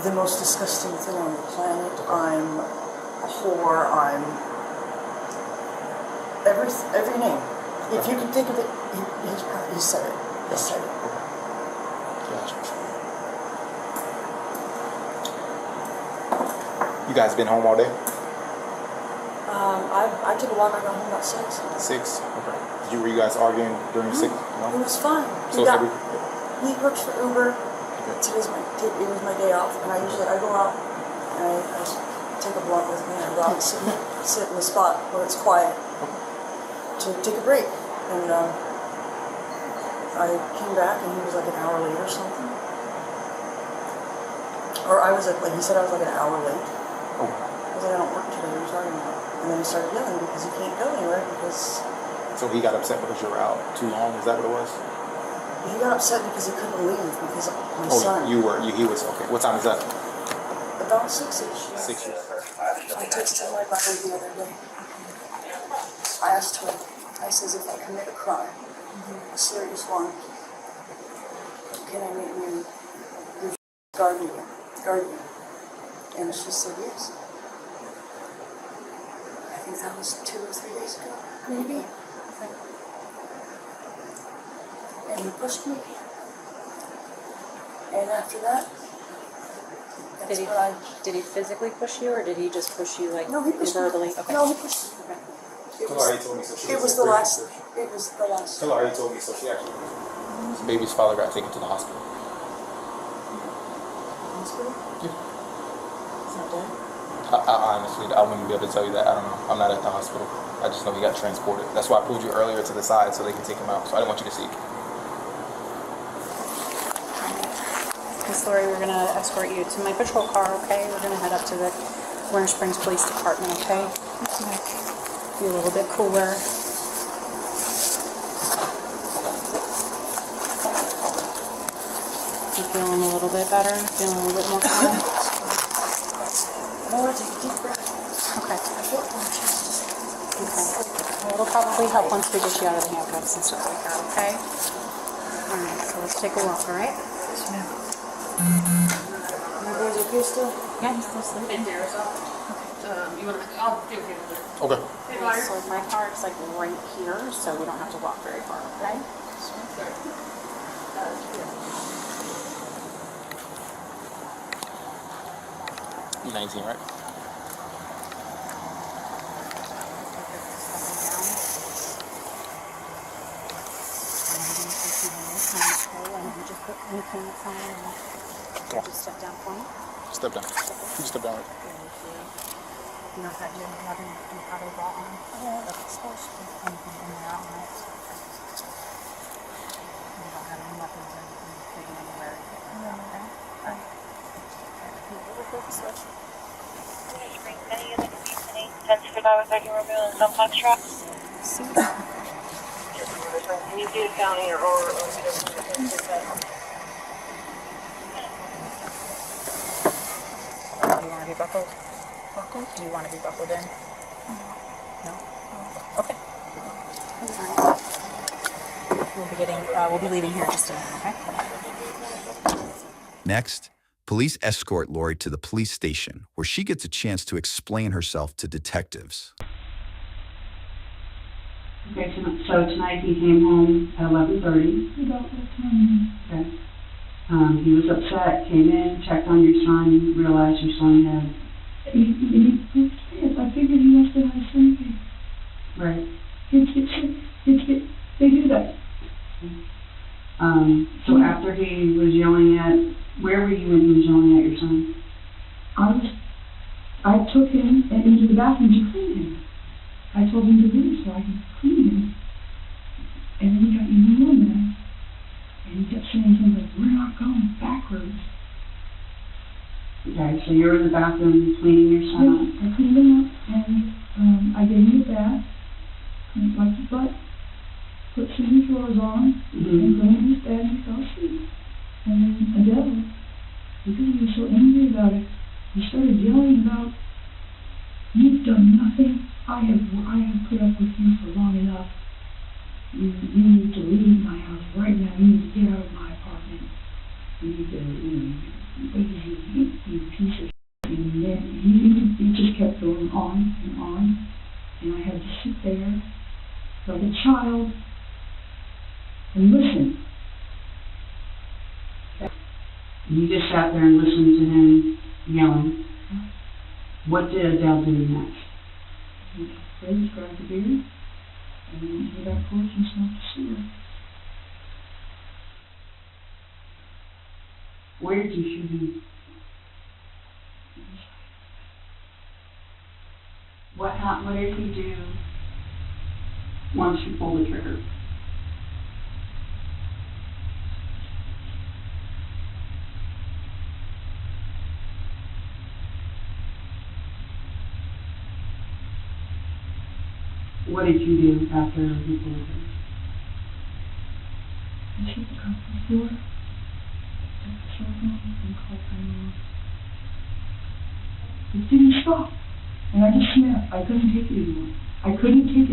the most disgusting thing on the planet, I'm a whore, I'm every name. If you can think of it, he said it. He said it. Gotcha. You guys been home all day? I took a walk. I got home about 6. 6? Okay. Were you guys arguing during 6? No? It was fun. So He works for Uber. Okay. It was my day off, and I go out and I take a blunt with me and I go out and sit in the spot where it's quiet to take a break. And I came back and he was like an hour late or something. Or I was like he said I was like an hour late. I was like, I don't work today. What are you talking about? And then he started yelling because he can't go anywhere because. So he got upset because you were out too long. Is that what it was? He got upset because he couldn't leave because of my son. He was okay. What time is that? About 6-ish. 6 years. I texted my brother the other day. I asked her. I says, if I commit a crime, a serious one, can I make you your guardian? And she said yes. I think that was 2 or 3 days ago, maybe. And he pushed me. And after that, did he physically push you, or did he just push you like no, he pushed verbally? Me. Okay. No, he pushed me. Okay. It was the last. Tell her you told me so. She actually. Baby's father got taken to the hospital. Hospital? Yeah. He's not dead? I honestly, I wouldn't be able to tell you that. I don't know. I'm not at the hospital. I just know he got transported. That's why I pulled you earlier to the side so they could take him out. So I didn't want you to see. Miss Lori, we're gonna escort you to my patrol car, okay? We're gonna head up to the Winter Springs Police Department, okay? Be a little bit cooler. You feeling a little bit better? Feeling a little bit more calm? More, take a deep breath. Okay. I feel it in my chest. Okay. Well, it'll probably help once we get you out of the handcuffs and stuff like that, okay? Alright, so let's take a walk, alright? Yes, ma'am. My boy's okay still? Yeah, he's still sleeping. You want to? I'll do it. Okay. So my car is like right here, so we don't have to walk very far, okay? 19, right? Just step down for me. Step down. You step down. You don't have your nothing you probably brought on. Yeah, that's supposed to be anything in there on it. You don't have any weapons or anything taken anywhere. No, okay? Alright. Switch. See that? Can you do it down here or Do you want to be buckled? Buckled? Do you want to be buckled in? No? Okay. That's fine. We'll be leaving here in just a minute, okay? Next, police escort Lori to the police station, where she gets a chance to explain herself to detectives. Okay, so tonight he came home at 11:30. About what time? Okay. He was upset, came in, checked on your son, realized your son had... Yes, I figured he must have had something. Right. They do that. So after he was yelling at... Where were you when he was yelling at your son? I took him into the bathroom to clean him. I told him to leave so I could clean him. And then he got even more mad. And he kept saying things like, we're not going backwards. Okay, so you're in the bathroom cleaning your son up? I cleaned him up and I gave him a bath, wiped his butt, put some new drawers on, and put him in his bed and he fell asleep. And then Adele, because he was so angry about it, he started yelling about, you've done nothing. I have put up with you for long enough. You need to leave my house right now. You need to get out of my apartment. You need to, you piece of shit. And then he just kept going on. And I had to sit there like a child and listen. You just sat there and listened to him yelling. What did Adele do next? He grabbed the beer and then he got porch and smoked a cigarette. Where did you shoot him? What did he do once you pulled the trigger? What did you do after you pulled the trigger? I shut the conference door, took the cell phone and called my mom. It didn't stop. And I just snapped. I couldn't take it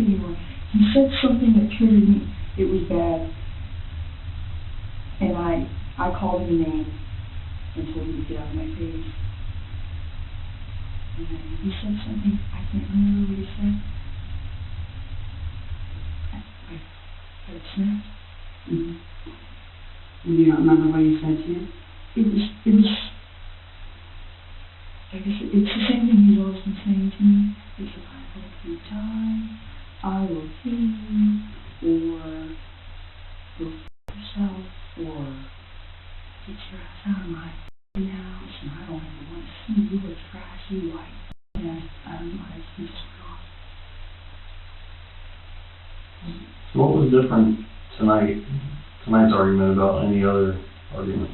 anymore. He said something that triggered me. It was bad. And I called him a name and told him to get out of my face. And then he said something. I can't remember what he said. I snapped. You don't remember what he said to you? It was, I guess it's the same thing he's always been saying to me. He said, I hope you die, I will kill you, or go f*** yourself, or get your ass out of my house, and I don't ever want to see you or trash you like that. I don't know, he just went off. So what was different tonight's argument about any other argument?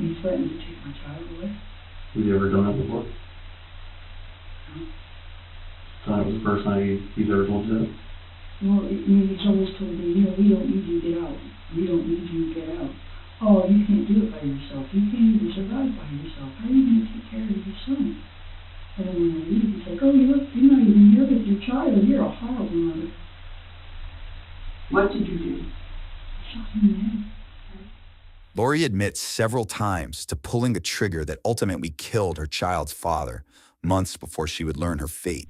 He threatened to take my child away. Have you ever done that before? No. So that was the first time he's ever told you that? Well, he's always told me, you know, we don't need you to get out. We don't need you to get out. Oh, you can't do it by yourself. You can't even survive by yourself. How are you going to take care of your son? And then when I leave, he's like, oh, you're not even here with your child. You're a horrible mother. What did you do? I shot him in the head. Lori admits several times to pulling a trigger that ultimately killed her child's father, months before she would learn her fate.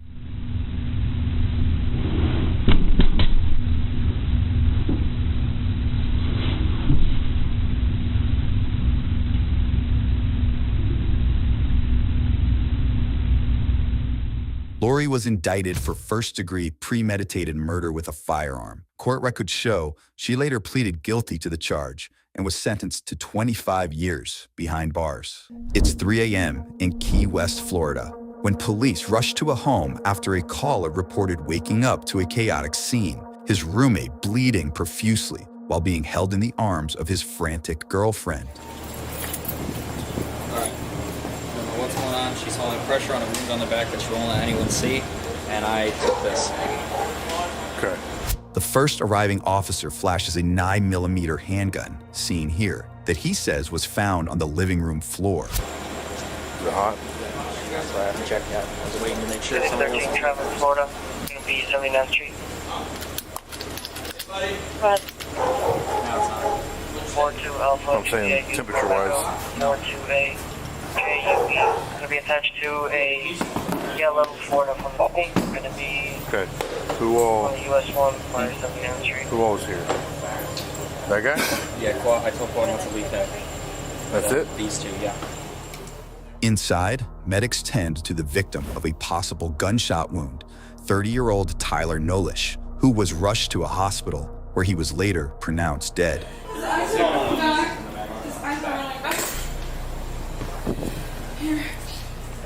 Lori was indicted for first-degree premeditated murder with a firearm. Court records show she later pleaded guilty to the charge and was sentenced to 25 years behind bars. It's 3 a.m. in Key West, Florida, when police rushed to a home after a caller reported waking up to a chaotic scene, his roommate bleeding profusely while being held in the arms of his frantic girlfriend. What's going on? She's holding pressure on a wound on the back that she won't let anyone see, and I took this. Okay. The first arriving officer flashes a 9mm handgun, seen here, that he says was found on the living room floor. Is it hot? That's why I haven't checked yet. I was waiting to make sure somebody else. 13 Traverse, Florida. Going to be 79th Street. Go ahead. 42 Alpha. I'm saying temperature-wise. 42A. KUB. Going to be attached to a yellow Florida from Bobby. Going to be Okay. Who all? on US 1 by 79th Street. Who all was here? That guy? Yeah, I told Quad not to leave that. That's it? These two, yeah. Inside, medics tend to the victim of a possible gunshot wound, 30-year-old Tyler Nolish, who was rushed to a hospital where he was later pronounced dead. Here.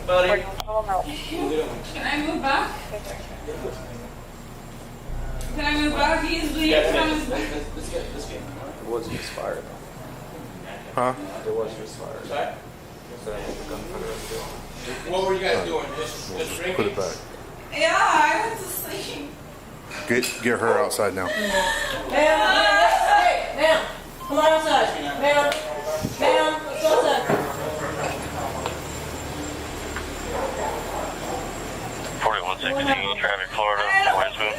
Buddy. Can I move back? Can I move back easily? Let's get. It was misfired. Huh? It was misfired. What were you guys doing? Just drinking? Put it back. Yeah, I went to sleep. Get her outside now. Hey, ma'am, come on outside. Ma'am, let's go outside. 4116 Traffic, Florida. Winsman.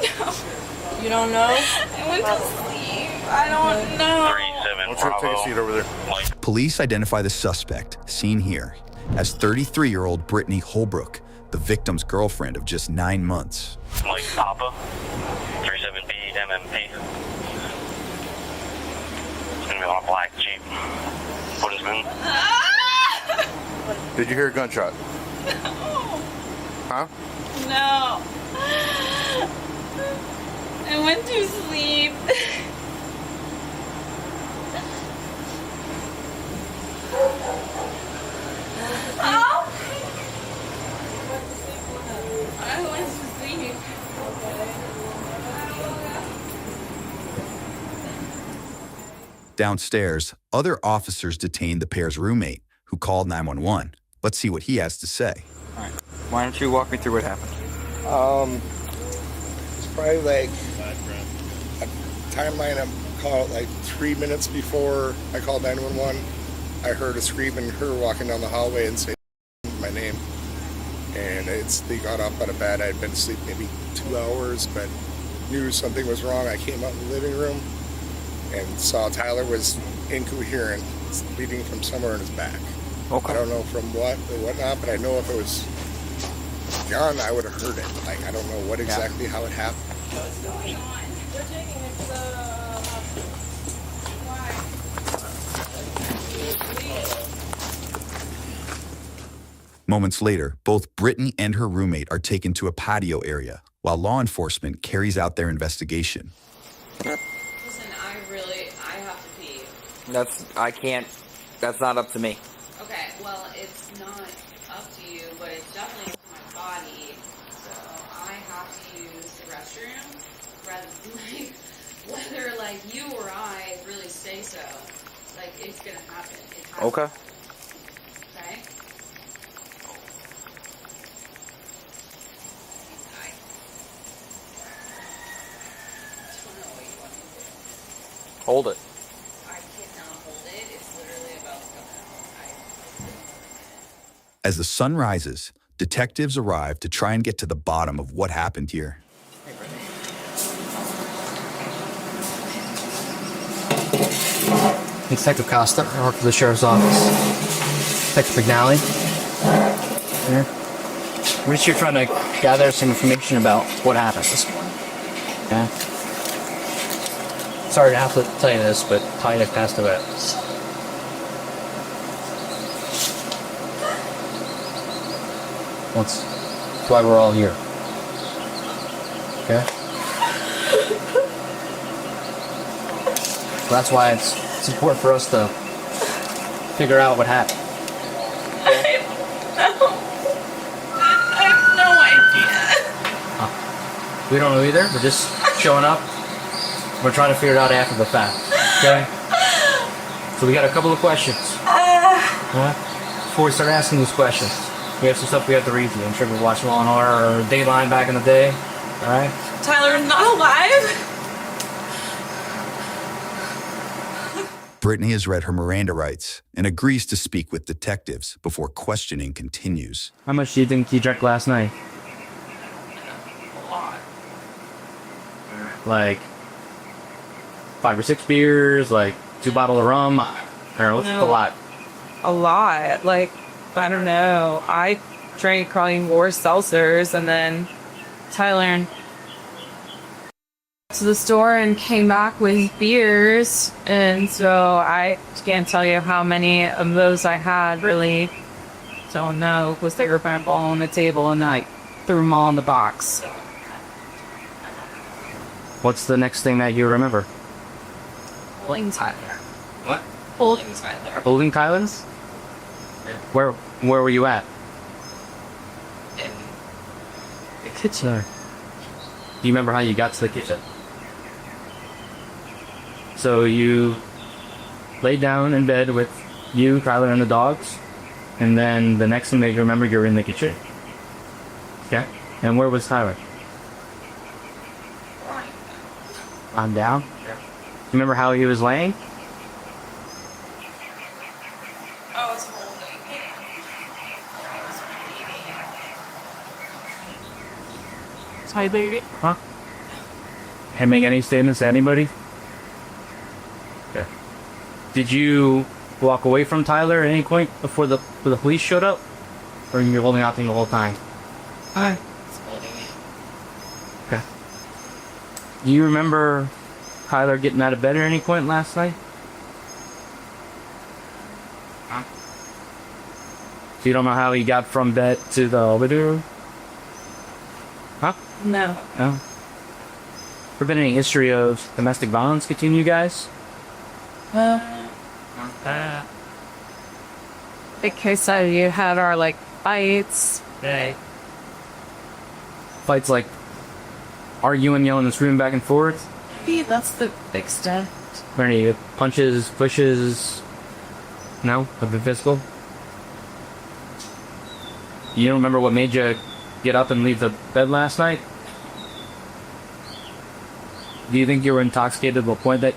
You don't know? I went to sleep. I don't know. 37 Why don't you take a seat over there? Police identify the suspect, seen here, as 33-year-old Brittany Holbrook, the victim's girlfriend of just 9 months. Mike Papa. 37B MMP. It's going to be on a black Jeep. Winsman. Did you hear a gunshot? No. Huh? No. I went to sleep. Oh! I went to sleep. Downstairs, other officers detained the pair's roommate, who called 911. Let's see what he has to say. All right. Why don't you walk me through what happened? It's probably like a timeline. I called like 3 minutes before I called 911. I heard a scream and her walking down the hallway and say my name. And they got up out of bed. I'd been asleep maybe 2 hours, but knew something was wrong. I came out in the living room and saw Tyler was incoherent, bleeding from somewhere in his back. Okay. I don't know from what or whatnot, but I know if it was John, I would have heard it. Like, I don't know what exactly how it happened. Moments later, both Brittany and her roommate are taken to a patio area, while law enforcement carries out their investigation. Listen, I have to pee. That's not up to me. Okay, well, it's not up to you, but it's definitely up to my body. So I have to use the restroom rather than whether you or I really say so. It's gonna happen. It has Okay. to. Hold it. I cannot hold it. It's literally about to come out. As the sun rises, detectives arrive to try and get to the bottom of what happened here. Detective Costa, I work for the Sheriff's Office. Detective McNally. Here. We're just here trying to gather some information about what happened this morning. Okay? Sorry to have to tell you this, but Talia passed away. That's why we're all here. Okay? So that's why it's important for us to figure out what happened. I have no idea. We don't know either. We're just showing up. We're trying to figure it out after the fact. Okay? So we got a couple of questions. Before we start asking these questions, we have some stuff we have to read to you. I'm sure we watched Law and Order or Dateline back in the day. Alright? Tyler is not alive. Brittany has read her Miranda rights and agrees to speak with detectives before questioning continues. How much do you think you drank last night? A lot. Like 5 or 6 beers, like 2 bottles of rum? Or what's a lot? A lot. Like, I don't know. I drank probably more seltzers, and then Tyler to the store and came back with beers, and so I can't tell you how many of those I had. Really don't know, because they were all on the table and I threw them all in the box. What's the next thing that you remember? Holding Tyler. What? Holding Tyler. Holding Kylan's? Where were you at? In the kitchen. Do you remember how you got to the kitchen? So you laid down in bed with you, Kyler, and the dogs, and then the next thing that you remember, you're in the kitchen. Okay? And where was Tyler? I'm down. You remember how he was laying? I was holding him. Hi, baby. Huh? Can't make any statements to anybody? Okay. Did you walk away from Tyler at any point before the police showed up? Or you were holding out the whole time? Hi. Okay. Do you remember Tyler getting out of bed at any point last night? Huh? So you don't know how he got from bed to the living room? Huh? No. No. Ever been any history of domestic violence between you guys? Because you had our like fights. Right. Fights like arguing, yelling, and screaming back and forth? Maybe that's the extent. Were any punches, pushes? No? Have been physical? You don't remember what made you get up and leave the bed last night? Do you think you were intoxicated to a point that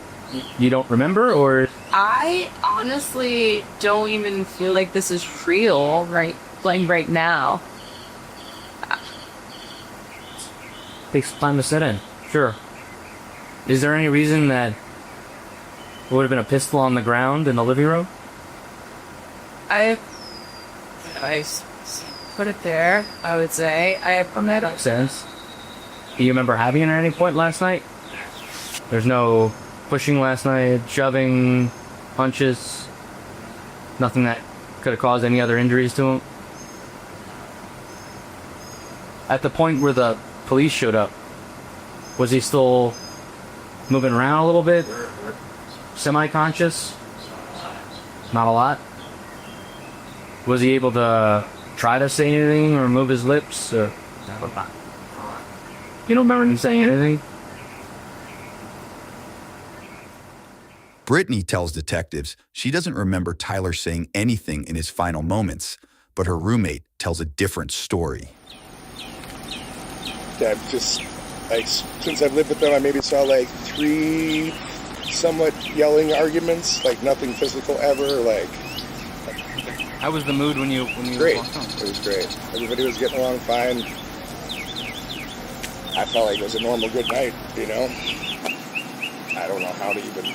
you don't remember, or? I honestly don't even feel like this is real right now. Takes time to set in. Sure. Is there any reason that it would have been a pistol on the ground in the living room? I put it there, I would say. I put it up. Makes sense. Do you remember having it at any point last night? There's no pushing last night, shoving, punches, nothing that could have caused any other injuries to him? At the point where the police showed up, was he still moving around a little bit? Semi-conscious? Not a lot? Was he able to try to say anything or move his lips? Or you don't remember him saying anything? Brittany tells detectives she doesn't remember Tyler saying anything in his final moments, but her roommate tells a different story. Yeah, I've just, like, since I've lived with them, I maybe saw like 3 somewhat yelling arguments, like nothing physical ever, like. How was the mood when you Great. walked home? It was great. Everybody was getting along fine. I felt like it was a normal good night, you know? I don't know how to even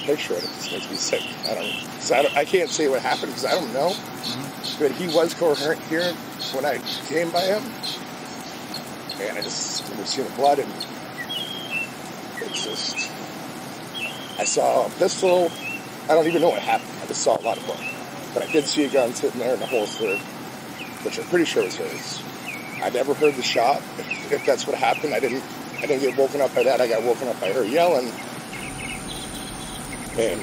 picture it. It just makes me sick. I can't say what happened because I don't know. But he was coherent here when I came by him. And I just remember seeing the blood, and it's just, I saw a pistol. I don't even know what happened. I just saw a lot of blood. But I did see a gun sitting there in the holster, which I'm pretty sure was hers. I never heard the shot. If that's what happened, I didn't get woken up by that. I got woken up by her yelling. And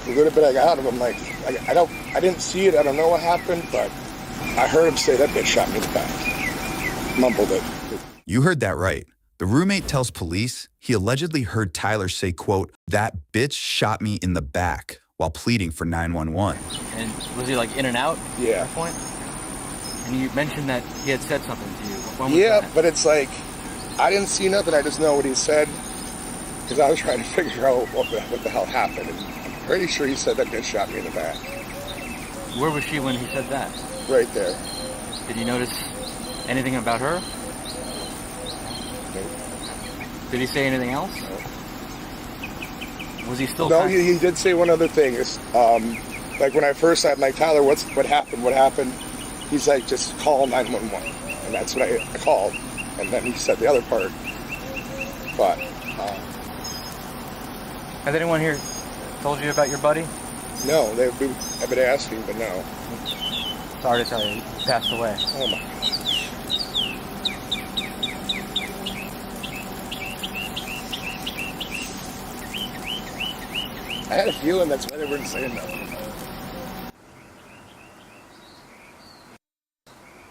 the little bit I got out of him, like, I didn't see it. I don't know what happened, but I heard him say that bitch shot me in the back. Mumbled it. You heard that right. The roommate tells police he allegedly heard Tyler say, quote, "That bitch shot me in the back," while pleading for 911. And was he like in and out Yeah. at that point? And you mentioned that he had said something to you. When was Yeah, that? but it's like, I didn't see nothing. I just know what he said because I was trying to figure out what the hell happened. And I'm pretty sure he said that bitch shot me in the back. Where was she when he said that? Right there. Did you notice anything about her? Nope. Did he say anything else? Nope. Was he still? No, he did say one other thing. Like when I first said, like, Tyler, what happened? What happened? He's like, just call 911. And that's what I called. And then he said the other part. But, Has anyone here told you about your buddy? no, I've been asking, but no. Sorry to tell you, he passed away. Oh my gosh. I had a feeling that's why they weren't saying nothing.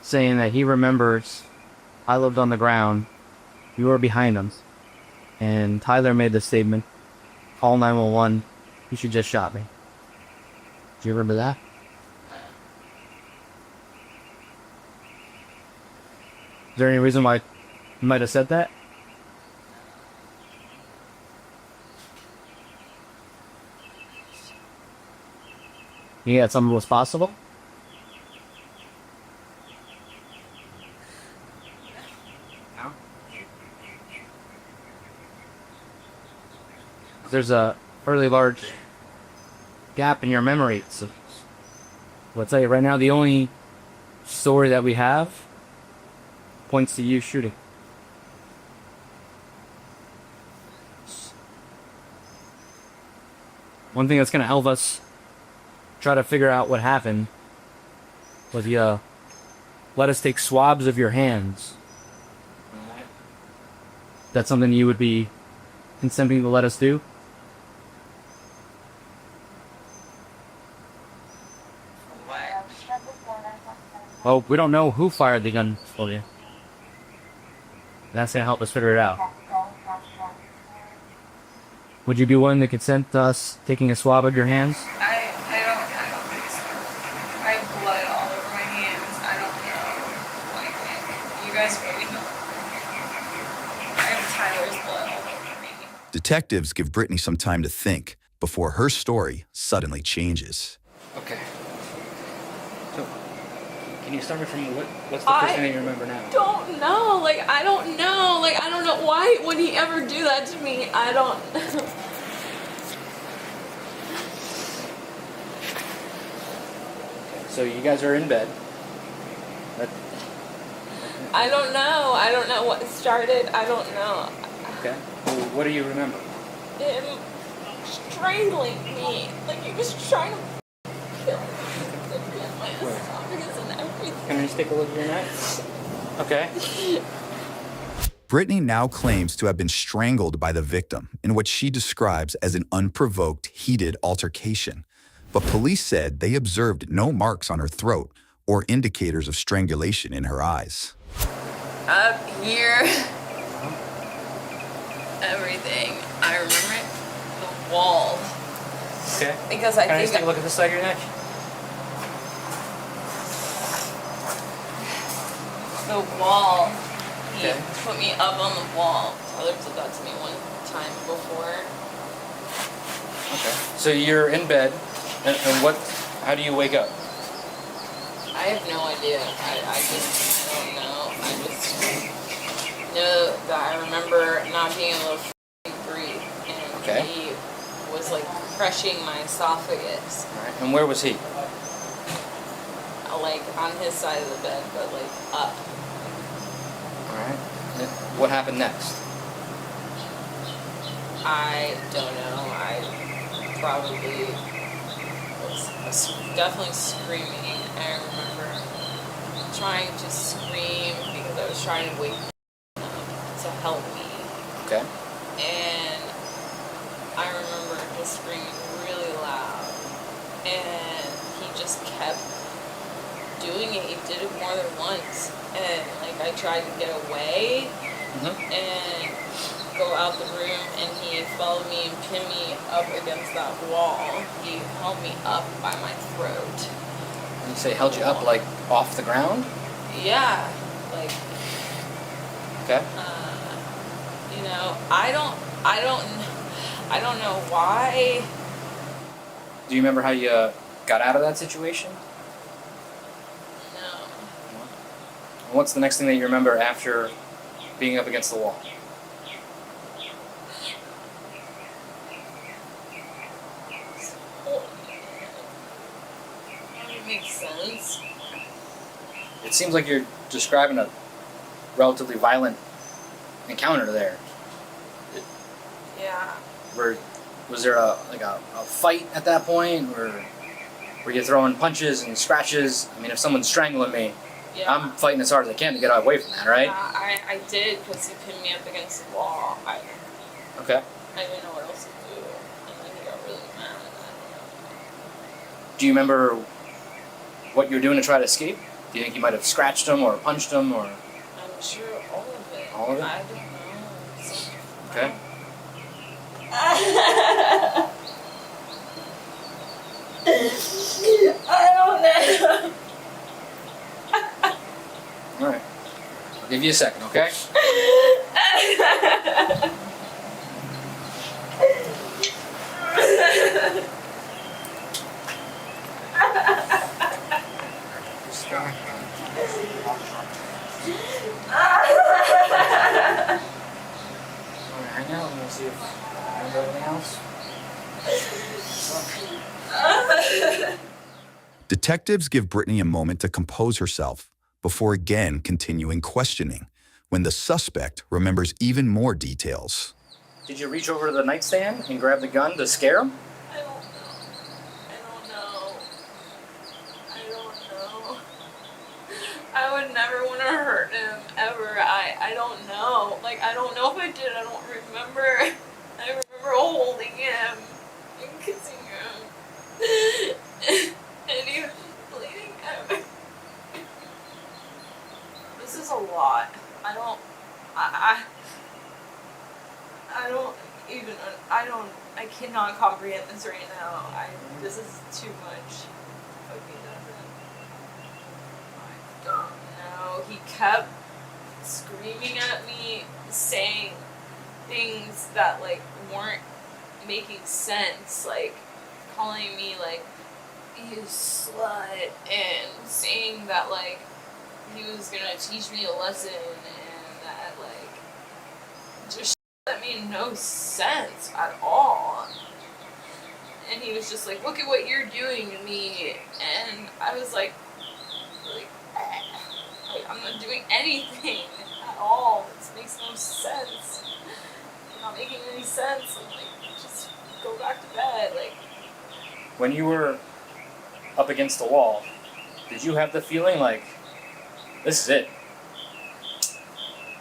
Saying that he remembers I lived on the ground, you were behind him, and Tyler made the statement, call 911, he should just shot me. Do you remember that? Is there any reason why you might have said that? You thought something was possible? There's a fairly large gap in your memory. So I'll tell you right now, the only story that we have points to you shooting. One thing that's going to help us try to figure out what happened was you let us take swabs of your hands. That's something you would be consenting to let us do? Well, we don't know who fired the gun for you. That's going to help us figure it out. Would you be willing to consent to us taking a swab of your hands? I don't think so. I have blood all over my hands. I don't know. Like, you guys really know. I have Tyler's blood all over me. Detectives give Brittany some time to think before her story suddenly changes. Okay. So, can you start me from what's the first thing that you remember now? Don't know. I don't know. I don't know why would he ever do that to me. I don't. So you guys are in bed. I don't know. I don't know what started. I don't know. Okay. Well, what do you remember? Him strangling me. He was trying to kill me. My esophagus and everything. Can I just take a look at your neck? Okay. Brittany now claims to have been strangled by the victim in what she describes as an unprovoked, heated altercation. But police said they observed no marks on her throat or indicators of strangulation in her eyes. Up here. Everything. I remember it. The wall. Okay. Because I Can I think just take a look at this side of your neck? the wall. He Okay. put me up on the wall. Tyler did that to me one time before. Okay. So you're in bed, and how do you wake up? I have no idea. I just don't know. I just know that I remember not being able to breathe, and he was like crushing my esophagus. All right. And where was he? Like on his side of the bed, but like up. All right. And what happened next? I don't know. I probably was definitely screaming. I remember trying to scream because I was trying to wake him up to help me. Okay. And I remember just screaming really loud. And he just kept doing it. He did it more than once. And like I tried to get away and go out the room, and he followed me and pinned me up against that wall. He held me up by my throat. You say held you up like off the ground? Yeah, like. Okay. You know, I don't know why. Do you remember how you got out of that situation? No. And what's the next thing that you remember after being up against the wall? It makes sense. It seems like you're describing a relatively violent encounter there. Yeah. Was there a fight at that point, or were you throwing punches and scratches? I mean, if someone's strangling me, I'm fighting as hard as I can to get away from that, right? Yeah, I did, because he pinned me up against the wall. Okay. I didn't know what else to do, and then he got really mad. Do you remember what you were doing to try to escape? Do you think you might have Scratched him or punched him or? I'm sure all of it. All of it? I don't know. Okay. I don't know. All right. I'll give you a second, okay? Hang out. I'm gonna see if I remember anything else. Detectives give Brittany a moment to compose herself before again continuing questioning when the suspect remembers even more details. Did you reach over to the nightstand and grab the gun to scare him? I don't know. I would never want to hurt him, ever. I don't know. Like, I don't know if I did. I don't remember. I remember holding him and kissing him. And he was bleeding out. This is a lot. I cannot comprehend this right now. This is too much. I don't know. He kept screaming at me, saying things that like weren't making sense, like calling me like you slut, and saying that like he was gonna teach me a lesson, and that like just that made no sense at all. And he was just like, look at what you're doing to me, and I was like I'm not doing anything at all. This makes no sense. You're not making any sense. And like, just go back to bed. Like, When you were up against the wall, did you have the feeling like, this is it?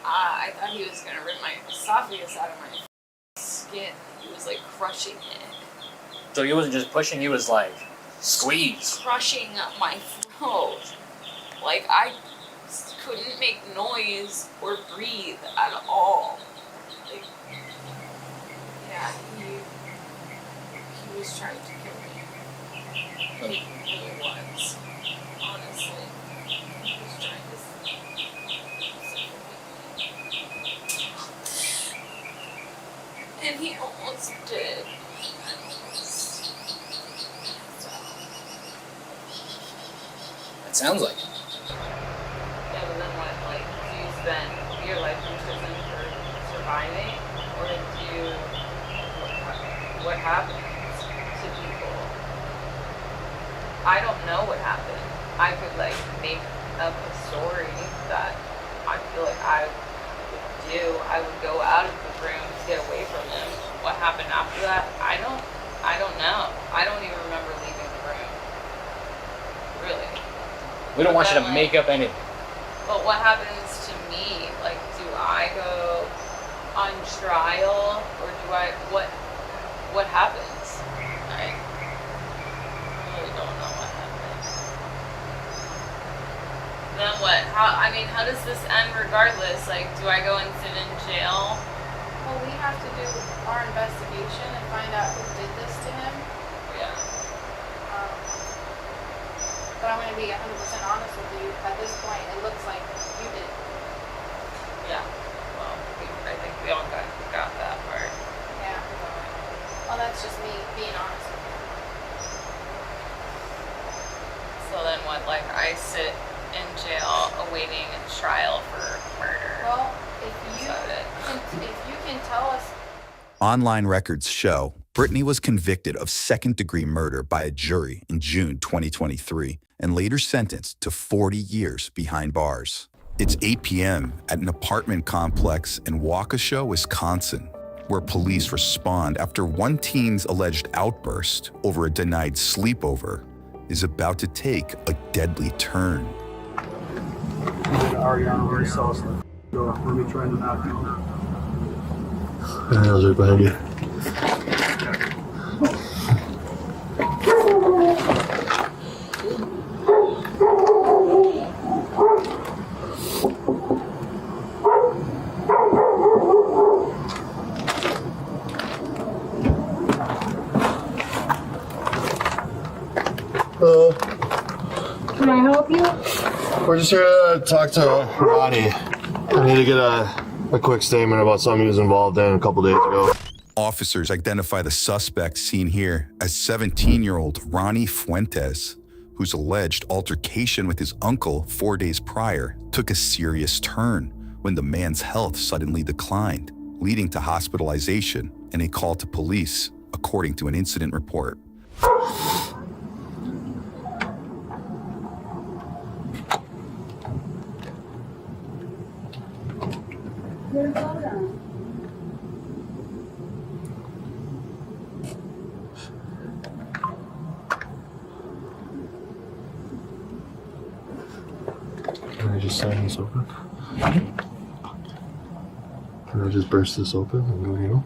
I thought he was gonna rip my esophagus out of my skin. He was like crushing it. So he wasn't just pushing, he was like, squeeze. Crushing my throat. Like, I couldn't make noise or breathe at all. Like, yeah, he was trying to kill me. He really was. Honestly. He was trying to And he almost did. It sounds like it. Yeah, but then what, like, do you spend your life in prison for surviving? Or do you, what happens to people? I don't know what happened. I could, like, make up a story that I feel like I would do. I would go out of the room to get away from him. What happened after that? I don't know. I don't even remember leaving the room. Really. We don't want you to make up anything. But what happens to me? Like, do I go on trial, or do I, what happens? I really don't know what happens. Then what? How does this end regardless? Like, do I go and sit in jail? Well, we have to do our investigation and find out who did this to him. Yeah. But I'm going to be 100% honest with you. At this point, it looks like you did. Yeah. Well, I think we all got that part. Yeah. Well, that's just me being honest with you. So then what? Like, I sit in jail awaiting a trial for murder. Well, if you can tell us. Online records show Brittany was convicted of second-degree murder by a jury in June 2023 and later sentenced to 40 years behind bars. It's 8 p.m. at an apartment complex in Waukesha, Wisconsin, where police respond after one teen's alleged outburst over a denied sleepover is about to take a deadly turn. Ariana sauce. Let me try to knock you out. How's it behind you? Can I help you? We're just here to talk to Ronnie. I need to get a quick statement about something he was involved in a couple days ago. Officers identify the suspect seen here as 17-year-old Ronnie Fuentes, whose alleged altercation with his uncle 4 days prior took a serious turn when the man's health suddenly declined, leading to hospitalization and a call to police, according to an incident report. Can I just sign this open? Can I just burst this open and go, you know?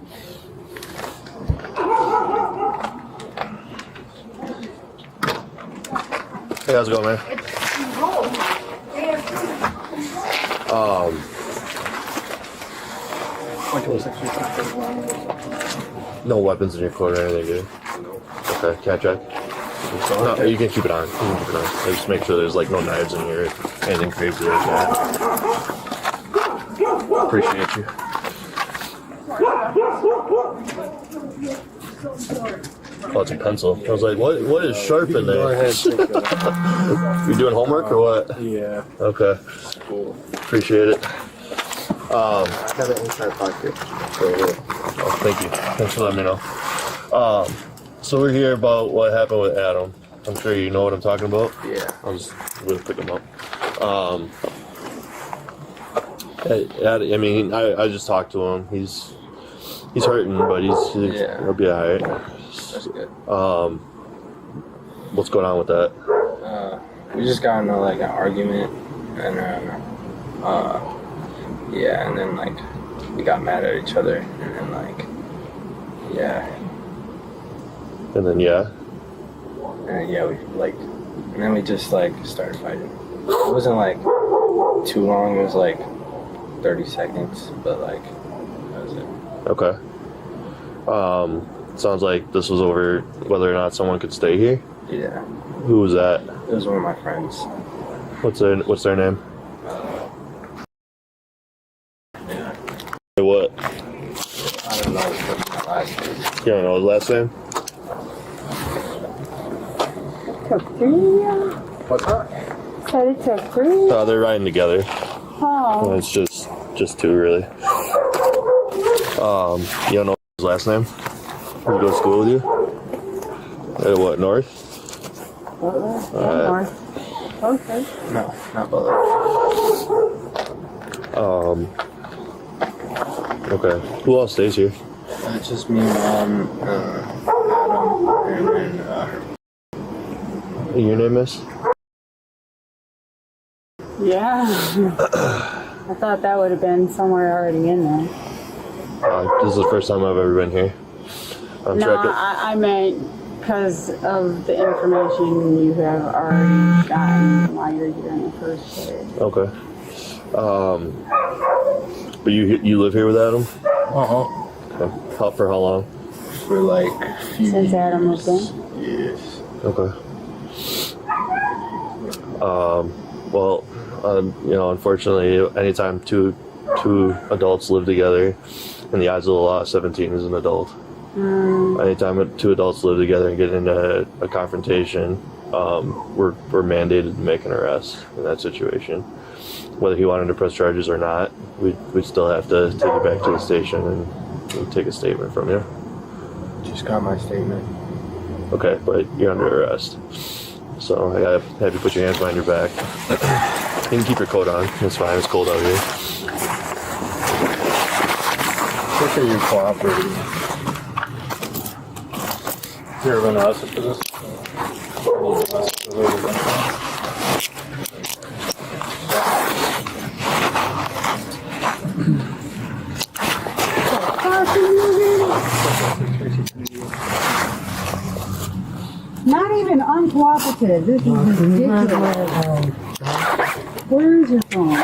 Hey, how's it going, man? No weapons in your coat or anything, dude? Okay, can I check? No, you can keep it on. You can keep it on. Just make sure there's like no knives in here, anything crazy like that. Appreciate you. Oh, it's a pencil. I was like, what is sharp in there? Go ahead, take that. You doing homework or what? Yeah. Okay. Cool. Appreciate it. I got an inside pocket. Oh, thank you. Thanks for letting me know. So we're here about what happened with Adam. I'm sure you know what I'm talking about. Yeah. I'll just really pick him up. I mean, I just talked to him. He's hurting, but he'll be alright. That's good. What's going on with that? We just got into like an argument, and and then like we got mad at each other, and then like And then and then we just like started fighting. It wasn't like too long. It was like 30 seconds, but like that was it. Okay. Sounds like this was over whether or not someone could stay here. Yeah. Who was that? It was one of my friends. What's their name? What? I don't know. You don't know his last name? Took 3 years? What's that? Said it took 3 years? They're riding together. Oh. And it's just 2, really. You don't know his last name? Did he go to school with you? At what, North? North. Okay. No, not Butler. Okay. Who else stays here? It's just me, Mom, Adam, and then her. And your name is? Yeah. I thought that would have been somewhere already in there. This is the first time I've ever been here. No, I meant because of the information you have already gotten while you're here in the first place. Okay. But you live here with Adam? Uh-huh. Okay. For how long? For like Since Adam moved in? Yes. Okay. Well, unfortunately, anytime two adults live together, in the eyes of the law, 17 is an adult. Anytime 2 adults live together and get into a confrontation, we're mandated to make an arrest in that situation. Whether he wanted to press charges or not, we'd still have to take you back to the station and take a statement from you. Just got my statement. Okay, but you're under arrest. So I gotta have you put your hands behind your back. You can keep your coat on. It's fine. It's cold out here. Look at you cooperating. You ever been arrested for this? Not even uncooperative. This is ridiculous. Where is your phone?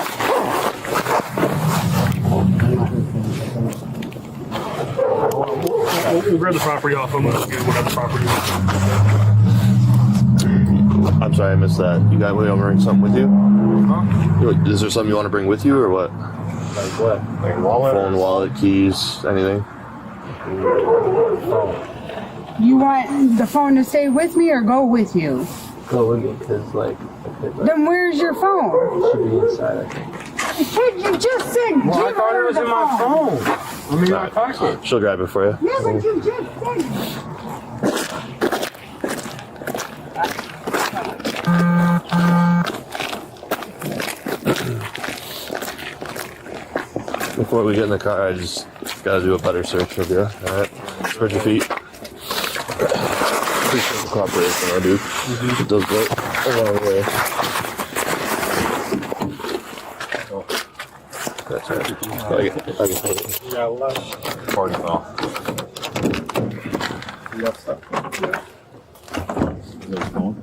We'll grab the property off him and get whatever property. I'm sorry, I missed that. You got to bring something with you? Huh? Is there something you want to bring with you or what? Like what? Like wallet? Phone, wallet, keys, anything? You want the phone to stay with me or go with you? Go with me, because, like, Then where's your phone? it should be inside, I think. You just said Well, I give thought her it was the in my phone. I mean, my pocket. She'll grab it for you. Yeah, but you just said Before we get in the car, I just gotta do a better search of you. Alright? Spread your feet. Appreciate the cooperation, I do. It does go a long way. That's right. I can put it. You got left. Pardon me. You got stuff. Yeah. There's phone.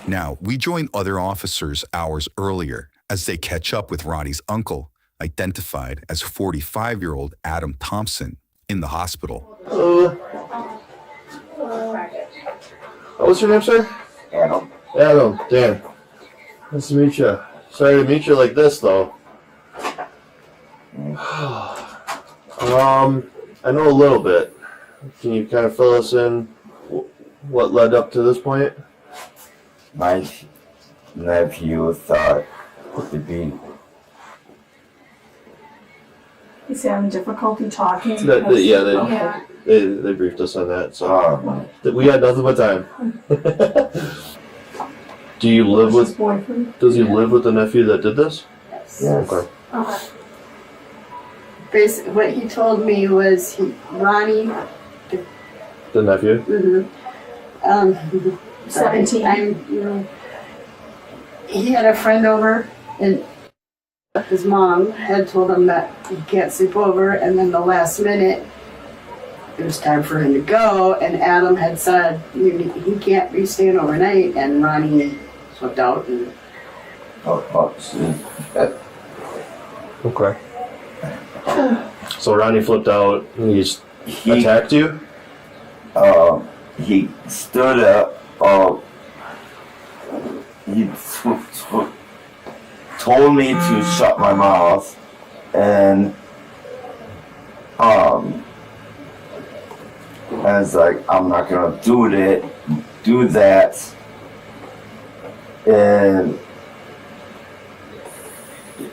Now, we join other officers hours earlier as they catch up with Ronnie's uncle, identified as 45-year-old Adam Thompson, in the hospital. What's your name, sir? Adam. Adam, Dan. Nice to meet you. Sorry to meet you like this, though. I know a little bit. Can you kind of fill us in what led up to this point? My nephew thought it'd be. he's having difficulty talking. They briefed us on that, so we had nothing but time. Do you live with? Does he live with the nephew that did this? Yes. Okay. Basically, what he told me was Ronnie. The nephew. 17. He had a friend over, and his mom had told him that he can't sleep over, and then the last minute, it was time for him to go, and Adam had said he can't be staying overnight, and Ronnie slipped out. And Okay. So Ronnie flipped out and he attacked you? he stood up, he told me to shut my mouth, and I was like, I'm not gonna do that, and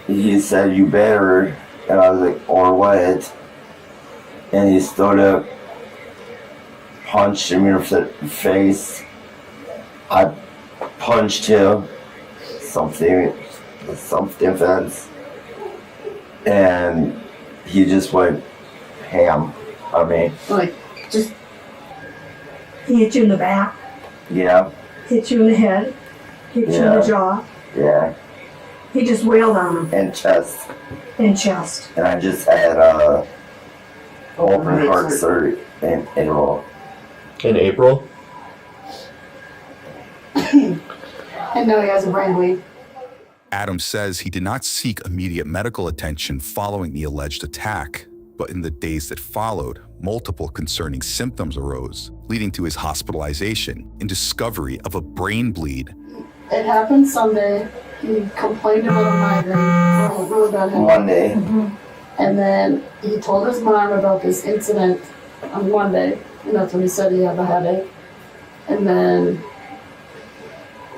he said, you better, and I was like, or what? And he stood up, punched him in the face. I punched him, something fence, and he just went ham on me. Like, just, he hit you in the back, Yeah, hit you in the head, hit you in Yeah. the jaw. yeah, He just wailed on him and chest. in chest. And I just had open heart surgery in April. In April? And now he has a brain bleed. Adam says he did not seek immediate medical attention following the alleged attack, but in the days that followed, multiple concerning symptoms arose, leading to his hospitalization and discovery of a brain bleed. It happened Sunday. He complained about a migraine, really bad headache. Monday. And then he told his mom about this incident on Monday, and that's when he said he had the headache. And then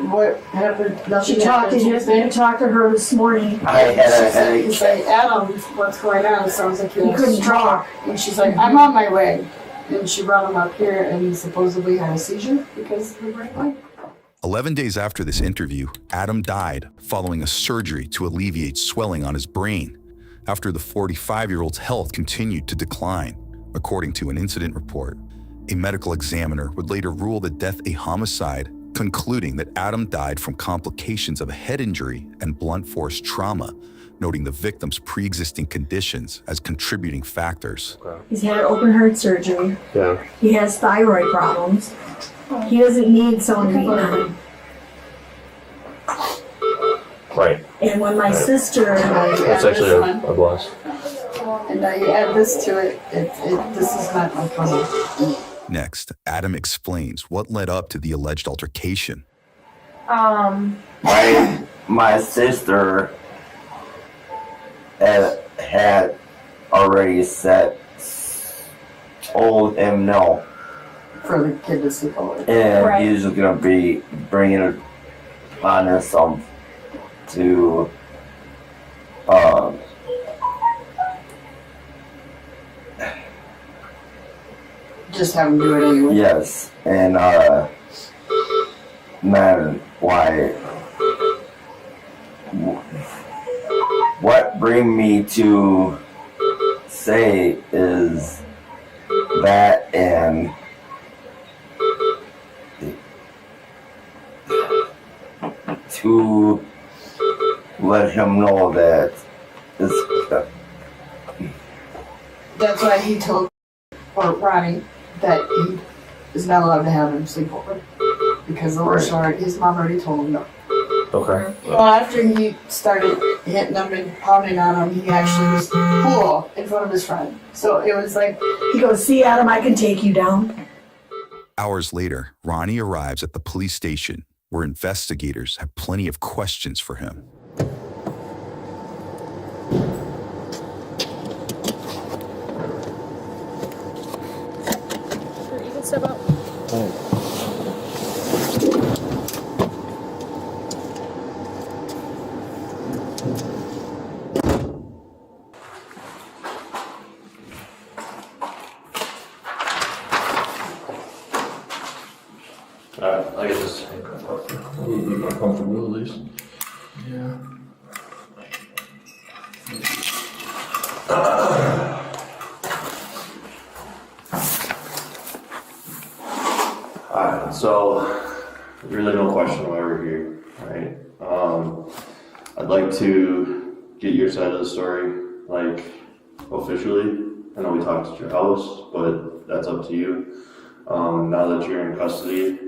what happened? Nothing happened. He talked to her this morning. I had a headache. He's like, Adam, what's going on? It sounds like he couldn't talk. And she's like, I'm on my way. And she brought him up here, and he supposedly had a seizure because of the brain bleed. 11 days after this interview, Adam died following a surgery to alleviate swelling on his brain, after the 45-year-old's health continued to decline, according to an incident report. A medical examiner would later rule the death a homicide, concluding that Adam died from complications of a head injury and blunt force trauma, noting the victim's pre-existing conditions as contributing factors. He's had open heart surgery. Yeah. He has thyroid problems. He doesn't need someone beating on him. Right. And when my sister, That's actually a blast. and now you add this to it, this is not my funny. Next, Adam explains what led up to the alleged altercation. My sister had already told him no. For the kid to sleep over. And he was gonna be bringing it upon himself to just have him do it anyway. Yes, and man, what bring me to say is that, and to let him know that That's why he told Ronnie that he is not allowed to have him sleep over. Because his mom already told him no. Okay. Well, after he started hitting him and pounding on him, he actually was cool in front of his friend. So it was like, he goes, see, Adam, I can take you down. Hours later, Ronnie arrives at the police station, where investigators have plenty of questions for him. You can step up. I get this. A little bit more comfortable, at least. Yeah. Alright, so really no question why we're here, right? I'd like to get your side of the story, like officially. I know we talked at your house, but that's up to you. Now that you're in custody,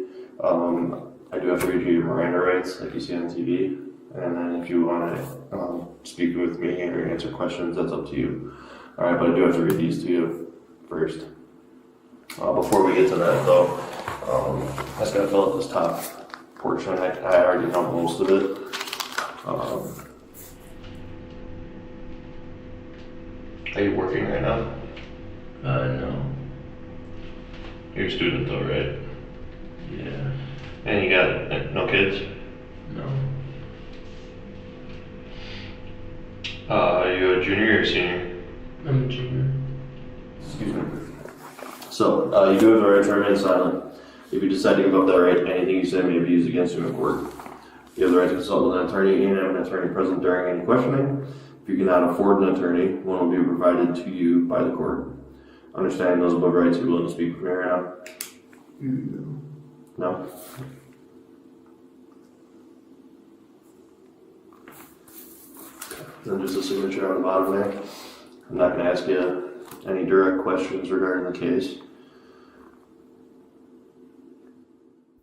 I do have to read you your Miranda rights, like you see on TV. And then if you want to speak with me or answer questions, that's up to you. All right, but I do have to read these to you first. Before we get to that though, I just gotta fill out this top portion. I already know most of it. Are you working right now? No. You're a student though, right? Yeah. And you got no kids? No. Are you a junior or a senior? I'm a junior. Excuse me. So, you do have the right to remain silent. If you decide to give up that right, anything you say may be used against you in court. You have the right to consult with an attorney and have an attorney present during any questioning. If you cannot afford an attorney, one will be provided to you by the court. Understanding those above rights, you're willing to speak with me right now? No? Then just a signature on the bottom there. I'm not going to ask you any direct questions regarding the case.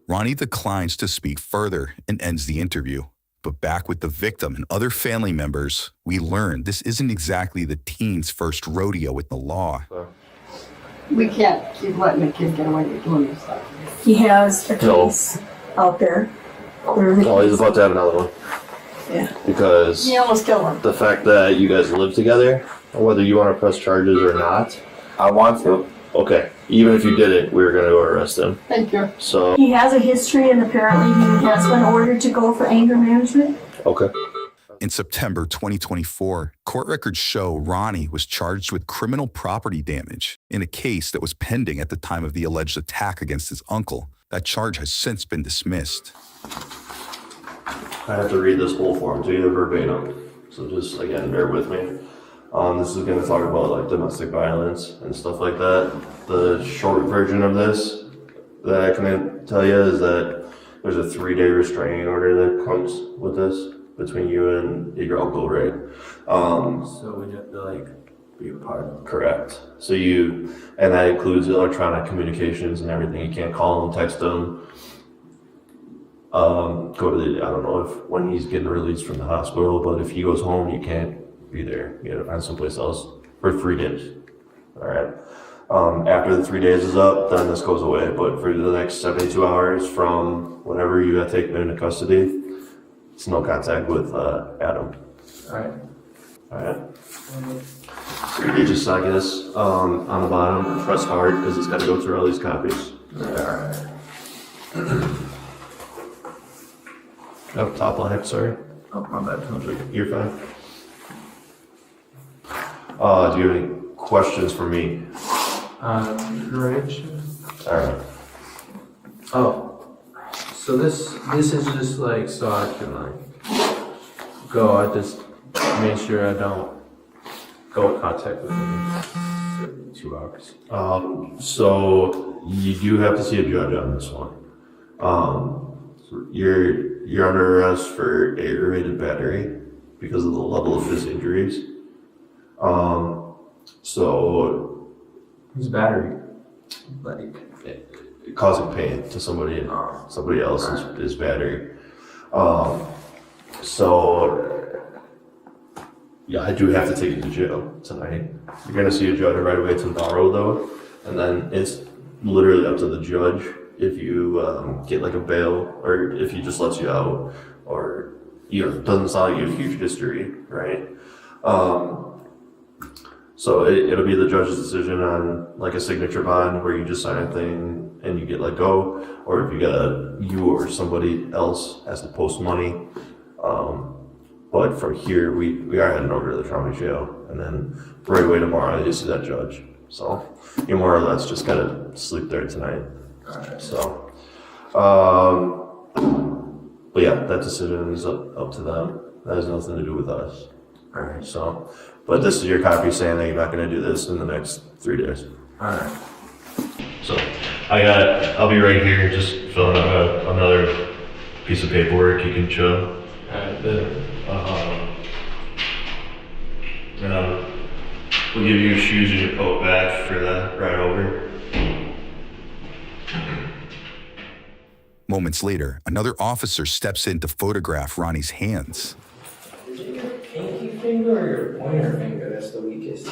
Ronnie declines to speak further and ends the interview. But back with the victim and other family members, we learn this isn't exactly the teen's first rodeo with the law. We can't keep letting the kid get away with doing this stuff. He has a case out there. Oh, he's about to have another one. Yeah. Because He almost killed him. the fact that you guys live together, whether you want to press charges or not, I want to. Okay. Even if you didn't, we were going to go arrest him. Thank you. So, He has a history and apparently he has been ordered to go for anger management. okay. In September 2024, court records show Ronnie was charged with criminal property damage in a case that was pending at the time of the alleged attack against his uncle. That charge has since been dismissed. I have to read this whole form to you verbatim. So just, again, bear with me. This is going to talk about like domestic violence and stuff like that. The short version of this that I can tell you is that there's a 3-day restraining order that comes with this between you and your uncle, right? So we have to like be a part. Correct. So and that includes electronic communications and everything. You can't call him, text him. Go to I don't know when he's getting released from the hospital, but if he goes home, you can't be there. You gotta find someplace else for 3 days. All right. After the 3 days is up, then this goes away. But for the next 72 hours from whenever you got taken into custody, it's no contact with Adam. All right. All right. So you just sign this on the bottom, press hard because it's got to go through all these copies. All right. Oh, top line, sorry. Oh, my bad. You're fine. Do you have any questions for me? Rich. All right. Oh, so this is just like so I can like go. I just make sure I don't go in contact with him in 2 hours. So you do have to see a judge on this one. You're under arrest for aggravated battery because of the level of his injuries. So his battery, like causing pain to somebody else is battery. So yeah, I do have to take you to jail tonight. You're gonna see a judge right away tomorrow though, and then it's literally up to the judge if you get like a bail or if he just lets you out, or it doesn't sound like you have huge history, right? So it'll be the judge's decision on like a signature bond where you just sign a thing and you get let go, or if you or somebody else has to post money. But from here, we are heading over to the county jail, and then right away tomorrow you see that judge. So you more or less just gotta sleep there tonight. So, but yeah, that decision is up to them. That has nothing to do with us. All right. So, but this is your copy saying that you're not going to do this in the next 3 days. All right. So, I'll be right here, just filling out another piece of paperwork you can show. We'll give you your shoes and your coat back for that ride over. Moments later, another officer steps in to photograph Ronnie's hands. Is it your pinky finger or your pointer finger that's the weakest?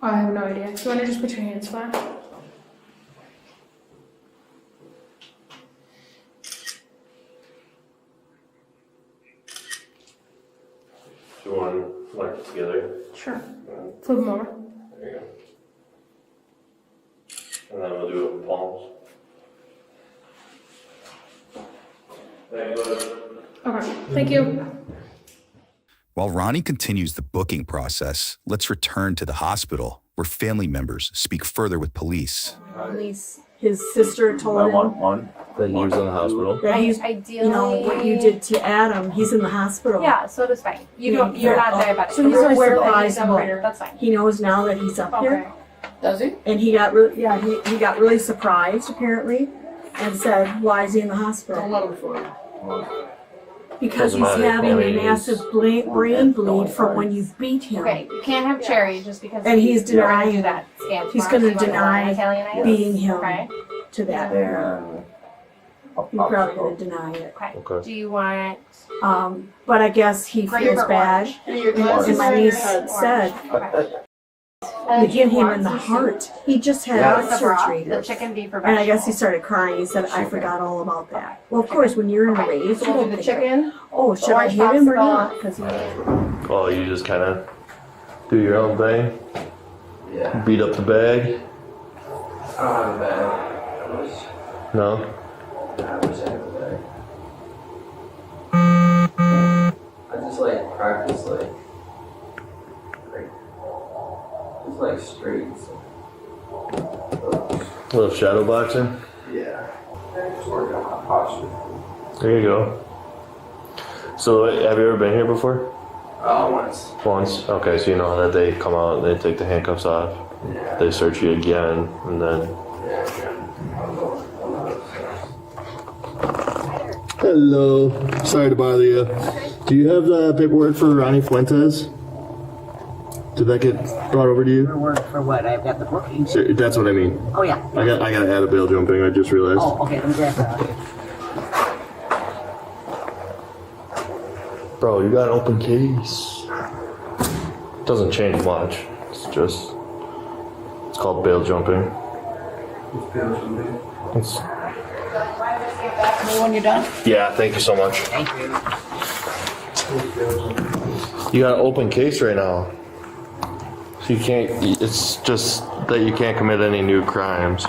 I have no idea. Do you want to just put your hands flat? Do you want to like it together? Sure. Flip them over. There you go. And then we'll do it with palms. Okay, thank you. While Ronnie continues the booking process, let's return to the hospital where family members speak further with police. Police. His sister told him That he was in the hospital. that he's, Ideally, you know, what you did to Adam. He's in the hospital. Yeah, so does fine. You're not diabetic. So he's aware of He's possible. aware. That's fine. He knows now that he's up here. Does he? And he got he got really surprised apparently, and said, "Why is he in the hospital?" Don't let him fool you. Because he's Doesn't matter. having I a mean, massive brain bleed from when you beat him. Okay, you can't have cherry just because. And he's you're gonna denying do that scan. He's tomorrow, going to so you wanna deny Italian ice? beating him Okay. to that. He's probably going to deny it. Okay. Do you want? But I guess he feels bad. And my niece said, you hit him in the heart. He just had heart surgery. The chicken beef or And I guess he started crying. He said, I forgot all about that. Well, of course, when you're in a rage, you We'll don't do the think, chicken. oh, should I hit him or not? Because Oh, you just kind of do your own thing? Yeah. Beat up the bag? I don't have a bag. I wish. No? I wish I had a bag. I just like practice just like straights. A little shadow boxing? Yeah. Just working on my posture. There you go. So, have you ever been here before? Once. Once? Okay, so you know that they come out and they take the handcuffs off. Yeah. They search you again, and then... Hello. Sorry to bother you. Do you have the paperwork for Ronnie Fuentes? Did that get brought over to you? Paperwork for what? I've got the booking. Sure, that's what I mean. Oh, yeah. I gotta add a bail jumping, I just realized. Oh, okay, let me grab that. Bro, you got an open case. Doesn't change much. It's called bail jumping. It's, Me when you're done? yeah, thank you so much. Thank you. You got an open case right now. So you can't, it's just that you can't commit any new crimes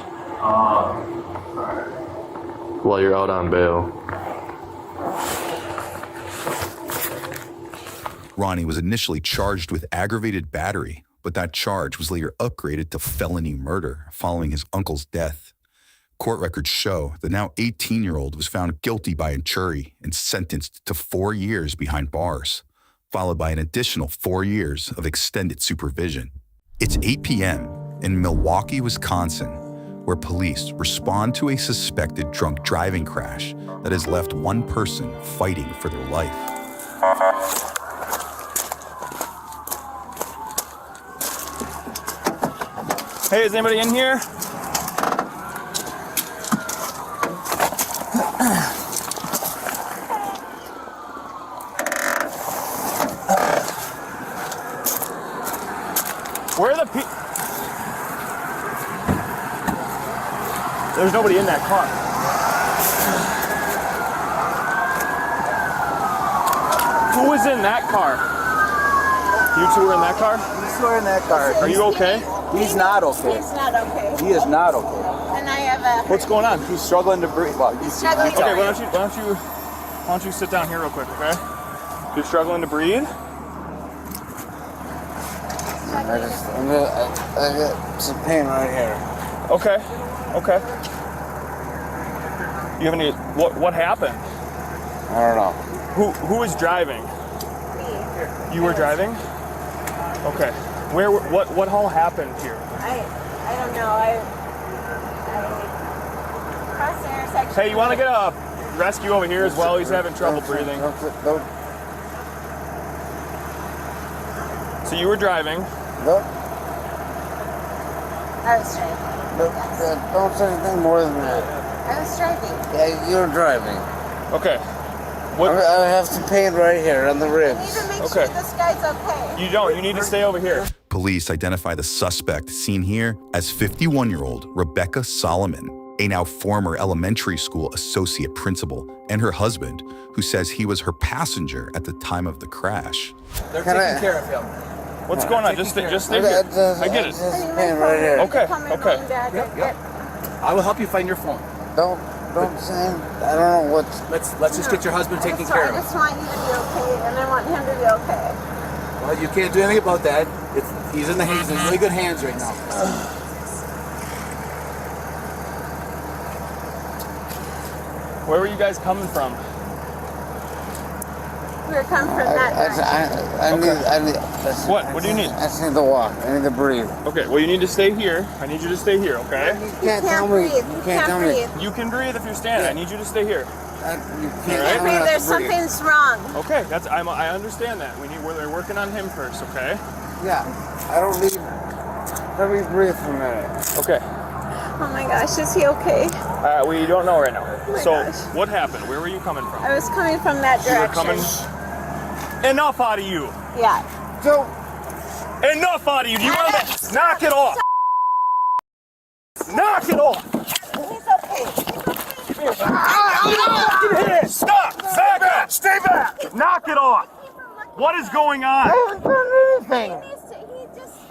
while you're out on bail. Ronnie was initially charged with aggravated battery, but that charge was later upgraded to felony murder following his uncle's death. Court records show the now 18-year-old was found guilty by a jury and sentenced to 4 years behind bars, followed by an additional 4 years of extended supervision. It's 8 p.m. in Milwaukee, Wisconsin, where police respond to a suspected drunk driving crash that has left one person fighting for their life. Hey, is anybody in here? Where are the people? There's nobody in that car. Who was in that car? You two were in that car? He's still in that car. Are you okay? He's not okay. He's not okay. He is not okay. And I have a. What's going on? He's struggling to breathe. Well, He's struggling to Okay, breathe. why don't you sit down here real quick, okay? You're struggling to breathe? I got some pain right here. Okay. You have any? What happened? I don't know. Who was driving? You were driving? Okay. What all happened here? I don't know. I crossed the intersection. Hey, you want to get a rescue over here as well? He's having trouble breathing. So you were driving? Nope. I was driving. Don't say anything more than that. I was driving. Yeah, you're driving. Okay. I have some pain right here on the I ribs. need to make sure this guy's okay. You don't. You need to stay over here. Police identify the suspect seen here as 51-year-old Rebecca Solomon. a now former elementary school associate principal, and her husband, who says he was her passenger at the time of the crash. They're taking care of him. What's going on? Just stay here. I get it. Right here. Okay. Yep. I will help you find your phone. Don't say. I don't know what. Let's just get your husband taken care I of. just want you to be okay, and I want him to be okay. Well, you can't do anything about that. He's in really good hands right now. Where were you guys coming from? We were coming from that I need. What? What do you need? I just need to walk. I need to breathe. Okay, well, you need to stay here. I need you to stay here, okay? You can't tell me. You can't tell me. You can breathe if you're standing. I need you to stay here. You can't tell me there's something's wrong. Okay, I understand that. We're working on him first, okay? Yeah. I don't need. Let me breathe for a minute. Okay. Oh my gosh, is he okay? We don't know right now. Oh my so, gosh. What happened? Where were you coming from? I was coming from that You were direction. coming. Enough out of you. Yeah. So. Enough out of you. Do you want to knock it off? Knock it off. He's okay. Stop! Back up! Stay back! Knock it off! What is going on? I haven't done anything.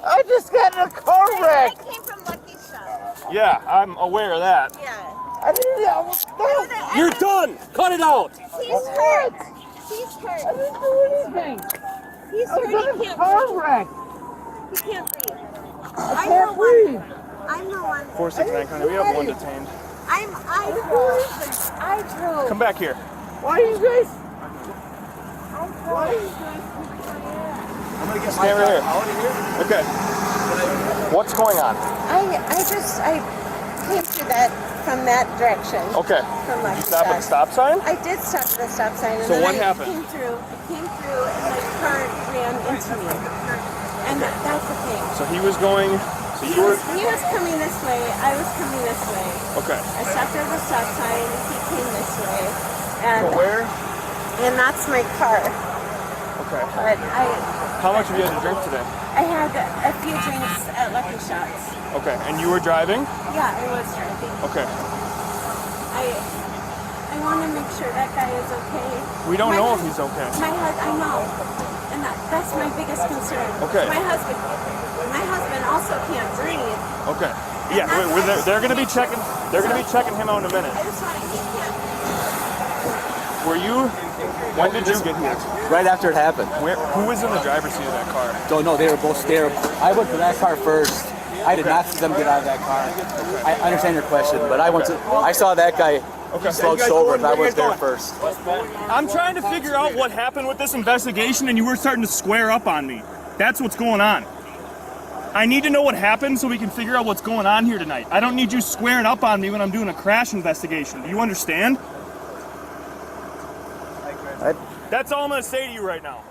I just got in a car wreck. I came from Lucky Shot. Yeah, I'm aware of that. Yeah. I didn't know. You're done. Cut it out. He's hurt. He's hurt. I didn't do anything. He's I hurt. was in He a can't car breathe. wreck. He can't breathe. I can't breathe. I'm the one. 469 County, we have one detained. I drove. Come back here. Why are you guys? Why? I'm gonna get Stay right here. out of here. Okay. What's going on? I came through that from that direction. Okay. From Lucky Did you stop at the stop sign? I did stop at the stop sign. And So then what I happened? Came through, and the car ran into me. And that's the thing. So he was going. So you were. He was coming this way. I was coming this way. Okay. I stopped at the stop sign. He came this way. And So where? And that's my car. Okay. But How much have you had to drink today? I had a few drinks at Lucky Shots. Okay. And you were driving? Yeah, I was driving. Okay. I want to make sure that guy is okay. We don't know if he's okay. I know, and that's my biggest concern. Okay. My husband also can't breathe. Okay. Yeah, they're going to be checking. They're going to be checking him out in a minute. I just want to keep him. Were you? When did you get here? Right after it happened. Who was in the driver's seat of that car? Don't know. They were both there. I went to that car first. I did not see them get out of that car. I understand your question, but I saw that guy slouched over, and I was there first. I'm trying to figure out what happened with this investigation, and you were starting to square up on me. That's what's going on. I need to know what happened so we can figure out what's going on here tonight. I don't need you squaring up on me when I'm doing a crash investigation. Do you understand? That's all I'm going to say to you right now.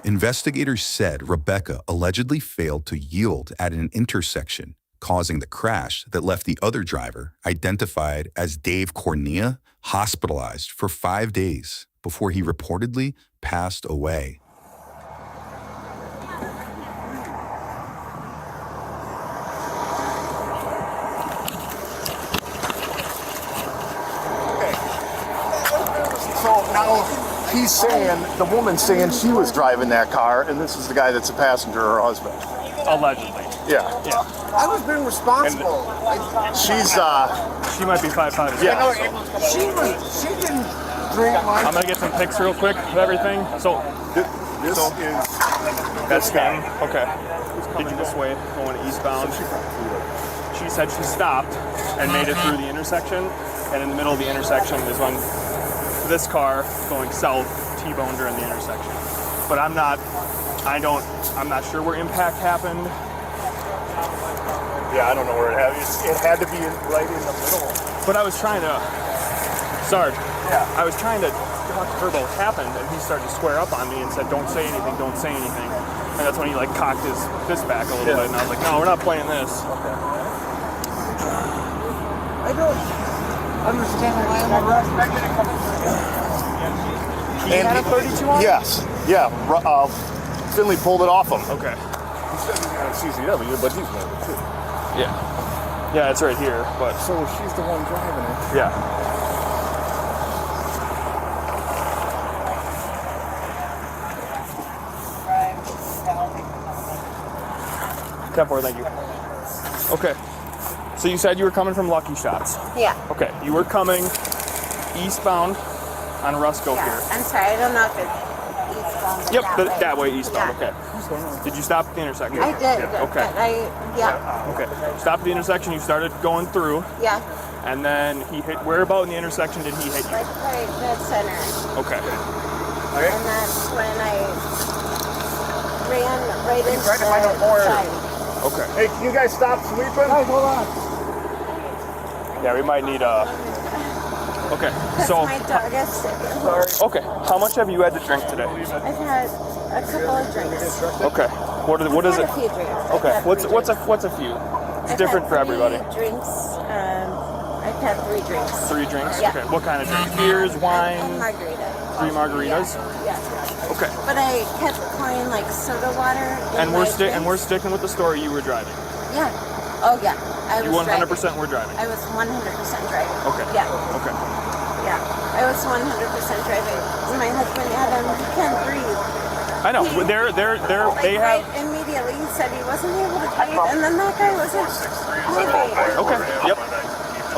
Investigators said Rebecca allegedly failed to yield at an intersection, causing the crash that left the other driver, identified as Dave Cornea, hospitalized for 5 days before he reportedly passed away. So now he's saying, the woman's saying she was driving that car, and this is the guy that's a passenger, her husband. Allegedly. Yeah. I was being responsible. She's, She might be 5'5". Yeah. She didn't drink much. I'm going to get some pics real quick of everything. So, this is that's him. Okay. Did you this way, going eastbound? She said she stopped and made it through the intersection, and in the middle of the intersection is when this car going south T-boned her in the intersection. But I'm not sure where impact happened. Yeah, I don't know where it happened. It had to be right in the middle. But I was trying to, Sarge, I was trying to talk to her about what happened, and he started to square up on me and said, don't say anything, don't say anything. And that's when he like cocked his fist back a little bit, and I was like, no, we're not playing this. Okay. I don't understand why I'm arrested. He had a 32 on? Yes. Yeah. Finley pulled it off him. Okay. said he's got a CCW, but he's moving too. Yeah. Yeah, it's right here, but... So she's the one driving it. Yeah. 10-4, thank you. Okay. So you said you were coming from Lucky Shots. Yeah. Okay. You were coming eastbound on Rusco here. I'm sorry, I don't know if it's eastbound. Yep, That, that way eastbound. Yeah. Okay. Did you stop at the intersection? I did. Okay. But yeah. Okay. Stop at the intersection. You started going through. Yeah. And then he hit. Where about in the intersection did he hit you? Like right dead center. Okay. And that's when I ran right into Trying to find out more. the side. Okay. Hey, can you guys stop sweeping? Guys, hold on. Yeah, we might need a. Okay. Because So. my dog is sick. Okay. How much have you had to drink today? I've had a couple of drinks. Okay. What is I've it? had a few drinks. Okay. I've had What's a few? It's I've different had for everybody. 3 drinks. I've had 3 drinks. 3 drinks? Yeah. Okay. What kind of drinks? Beers, wine? And margarita. 3 margaritas? Yeah. Okay. But I kept pouring like soda water. And we're sticking with the story you were driving. Yeah. Oh yeah. I You was 100% driving. were driving. I was 100% driving. Okay. Yeah. Okay. Yeah. I was 100% driving. My husband Adam, he can't breathe. I know. They have. Right immediately he said he wasn't able to breathe, and then that guy wasn't moving. Okay. Yep.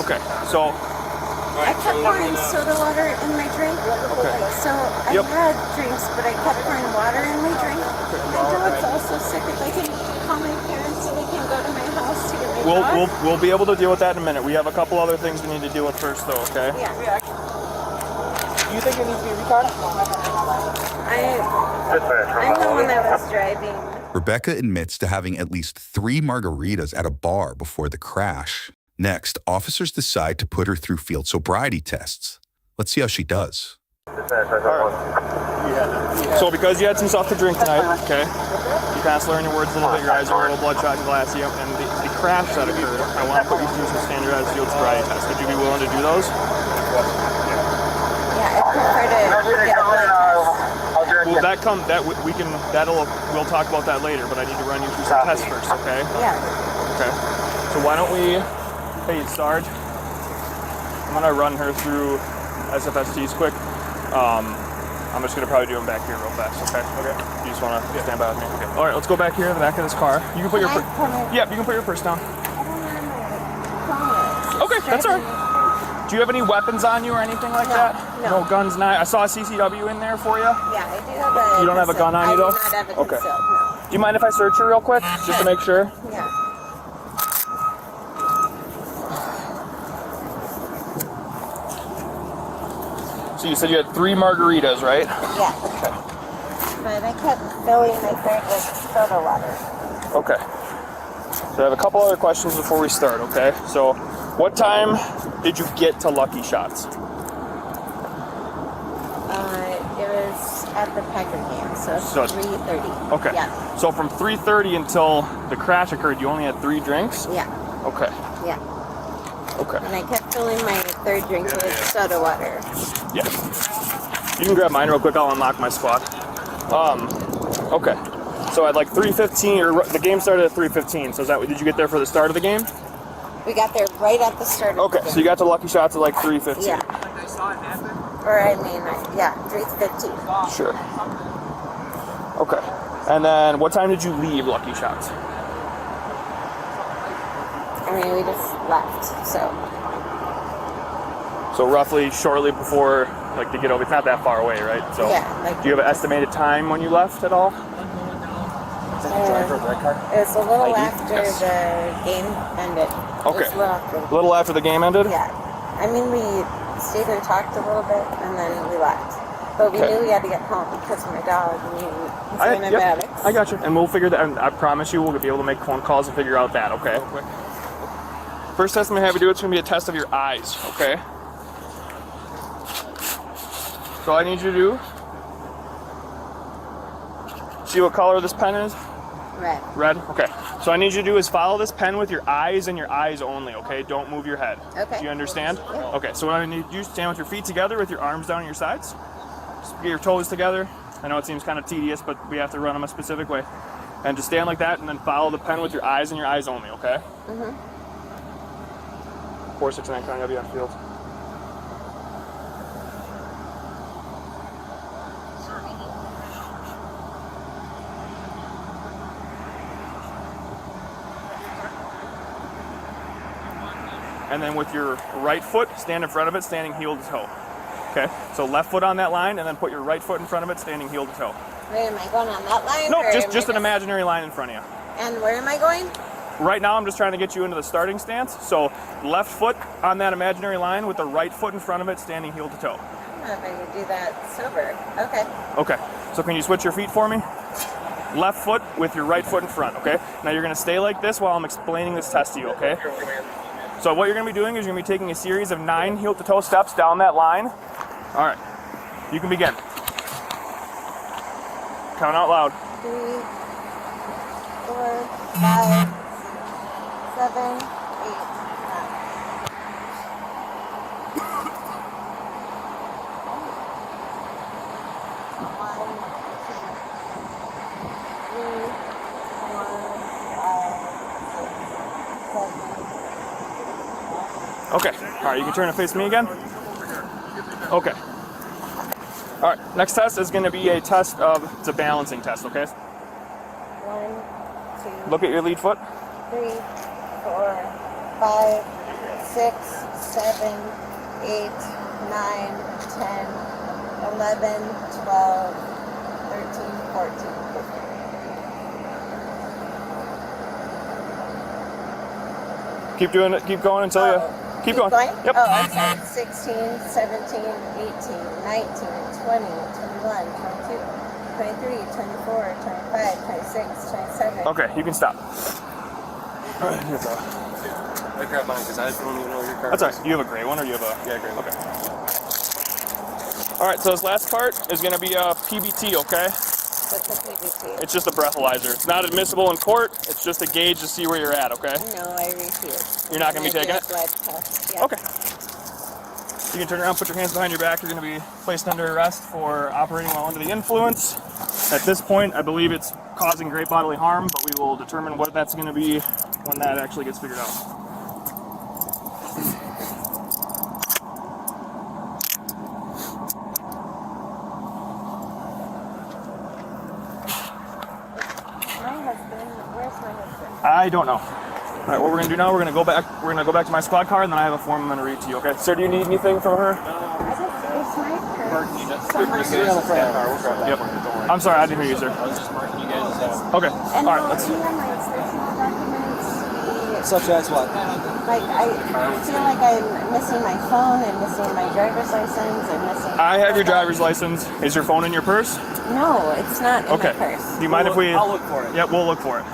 Okay. So. I kept pouring soda water in my drink. Okay. So I had drinks, but I kept pouring water in my drink. My dog's also sick. If I can call my parents so they can go to my house to get my dog. We'll be able to deal with that in a minute. We have a couple other things we need to deal with first, though. Okay. Yeah. Do you think it needs to be recorded? I'm the one that was driving. Rebecca admits to having at least 3 margaritas at a bar before the crash. Next, officers decide to put her through field sobriety tests. Let's see how she does. So because you had some stuff to drink tonight, okay, you kind of slurring your words a little bit, your eyes are a little bloodshot and glassy, and the crash that occurred, I want to put you through some standardized field sobriety tests. Would you be willing to do those? Yeah, I prefer to get a blood test. Well, we'll talk about that later, but I need to run you through some tests first, okay? Yeah. Okay. So why don't we, hey, Sarge, I'm gonna run her through SFSTs quick. I'm just gonna probably do them back here real fast, okay? Okay. You just wanna stand by with me? Okay. All right, let's go back here in the back of this car. You can put your you can put your purse down. Okay, that's all right. Do you have any weapons on you or anything like that? No. No guns, I saw a CCW in there for you. Yeah, I do have a. You don't have a gun on you though? I do not have a Okay. concealed, no. Do you mind if I search you real quick, just to make sure? Yeah. So you said you had 3 margaritas, right? Yeah. But I kept filling my third with soda water. Okay. So I have a couple other questions before we start, okay? So what time did you get to Lucky Shots? It was at the Packer game, so 3:30. Okay. Yeah. So from 3:30 until the crash occurred, you only had 3 drinks? Yeah. Okay. Yeah. Okay. And I kept filling my third drink with soda water. Yeah. You can grab mine real quick, I'll unlock my spot. Okay. So at like 3:15, or the game started at 3:15, so did you get there for the start of the game? We got there right at the start of the Okay, game. so you got to Lucky Shots at like 3:15. Yeah. Or I mean, yeah, 3:15. Sure. Okay. And then what time did you leave Lucky Shots? I mean, we just left, so. So roughly shortly before, like to get over, it's not that far away, right? So Yeah, like- do you have an estimated time when you left at all? It was a little after the game ended. Okay. It was a little after. A little after the game ended? Yeah. I mean, we stayed and talked a little bit, and then we left. But we Okay. knew we had to get home because of my dog. And he's antibiotics. I got you. And we'll figure that, and I promise you we'll be able to make phone calls and figure out that, okay? First test I'm going to have you do, it's going to be a test of your eyes, okay? So all I need you to do, see what color this pen is? Red. Red? Okay. So I need you to do is follow this pen with your eyes and your eyes only, okay? Don't move your head. Okay. Do you understand? Yeah. Okay, so what I need you to stand with your feet together with your arms down at your sides. Just get your toes together. I know it seems kind of tedious, but we have to run them a specific way. And just stand like that and then follow the pen with your eyes and your eyes only, okay? 469 County, I'll be on field. And then with your right foot, stand in front of it, standing heel to toe. Okay, so left foot on that line, and then put your right foot in front of it, standing heel to toe. Wait, am I going on that line? No, or just an imaginary line in front of you. And where am I going? Right now, I'm just trying to get you into the starting stance. So left foot on that imaginary line with the right foot in front of it, standing heel to toe. I don't know if I can do that sober. Okay. Okay, so can you switch your feet for me? Left foot with your right foot in front, okay? Now you're gonna stay like this while I'm explaining this test to you, okay? So what you're gonna be doing is you're gonna be taking a series of 9 heel to toe steps down that line. All right, you can begin. Count out loud. 3, 4, 5, 7, 8, 9. Okay, all right, you can turn and face me again. Okay. All right, next test is gonna be a test of, it's a balancing test, okay? 1, 2, Look at your lead foot. 3, 4, 5, 6, 7, 8, 9, 10, 11, 12, 13, 14, 15. Keep doing it, keep going until you, keep going. Yep. Oh, I'm sorry. 16, 17, 18, 19, 20, 21, 22, 23, 24, 25, 26, 27. Okay, you can stop. All right, I grabbed mine because I don't even know your car. That's all right. You have a gray one or you have a? Yeah, gray. Okay. All right, so this last part is going to be a PBT, okay? What's a PBT? It's just a breathalyzer. It's not admissible in court. It's just a gauge to see where you're at, okay? No, I refuse. You're not going to be taking it? Blood test. Yeah. Okay. You can turn around, put your hands behind your back. You're going to be placed under arrest for operating while under the influence. At this point, I believe it's causing great bodily harm, but we will determine what that's going to be when that actually gets figured out. I don't know. All right, what we're gonna do now? We're gonna go back to my squad car, and then I have a form I'm gonna read to you. Okay, sir? Do you need anything from her? Yep. I'm sorry, I didn't hear you, sir. I was just marking you guys as Okay. All right. Let's. Such as what? Like, I feel like I'm missing my phone and missing my driver's license and missing... I have your driver's license. Is your phone in your purse? No, it's not in Okay. my purse. Do you mind if we... I'll look for it. Yep, we'll look for it.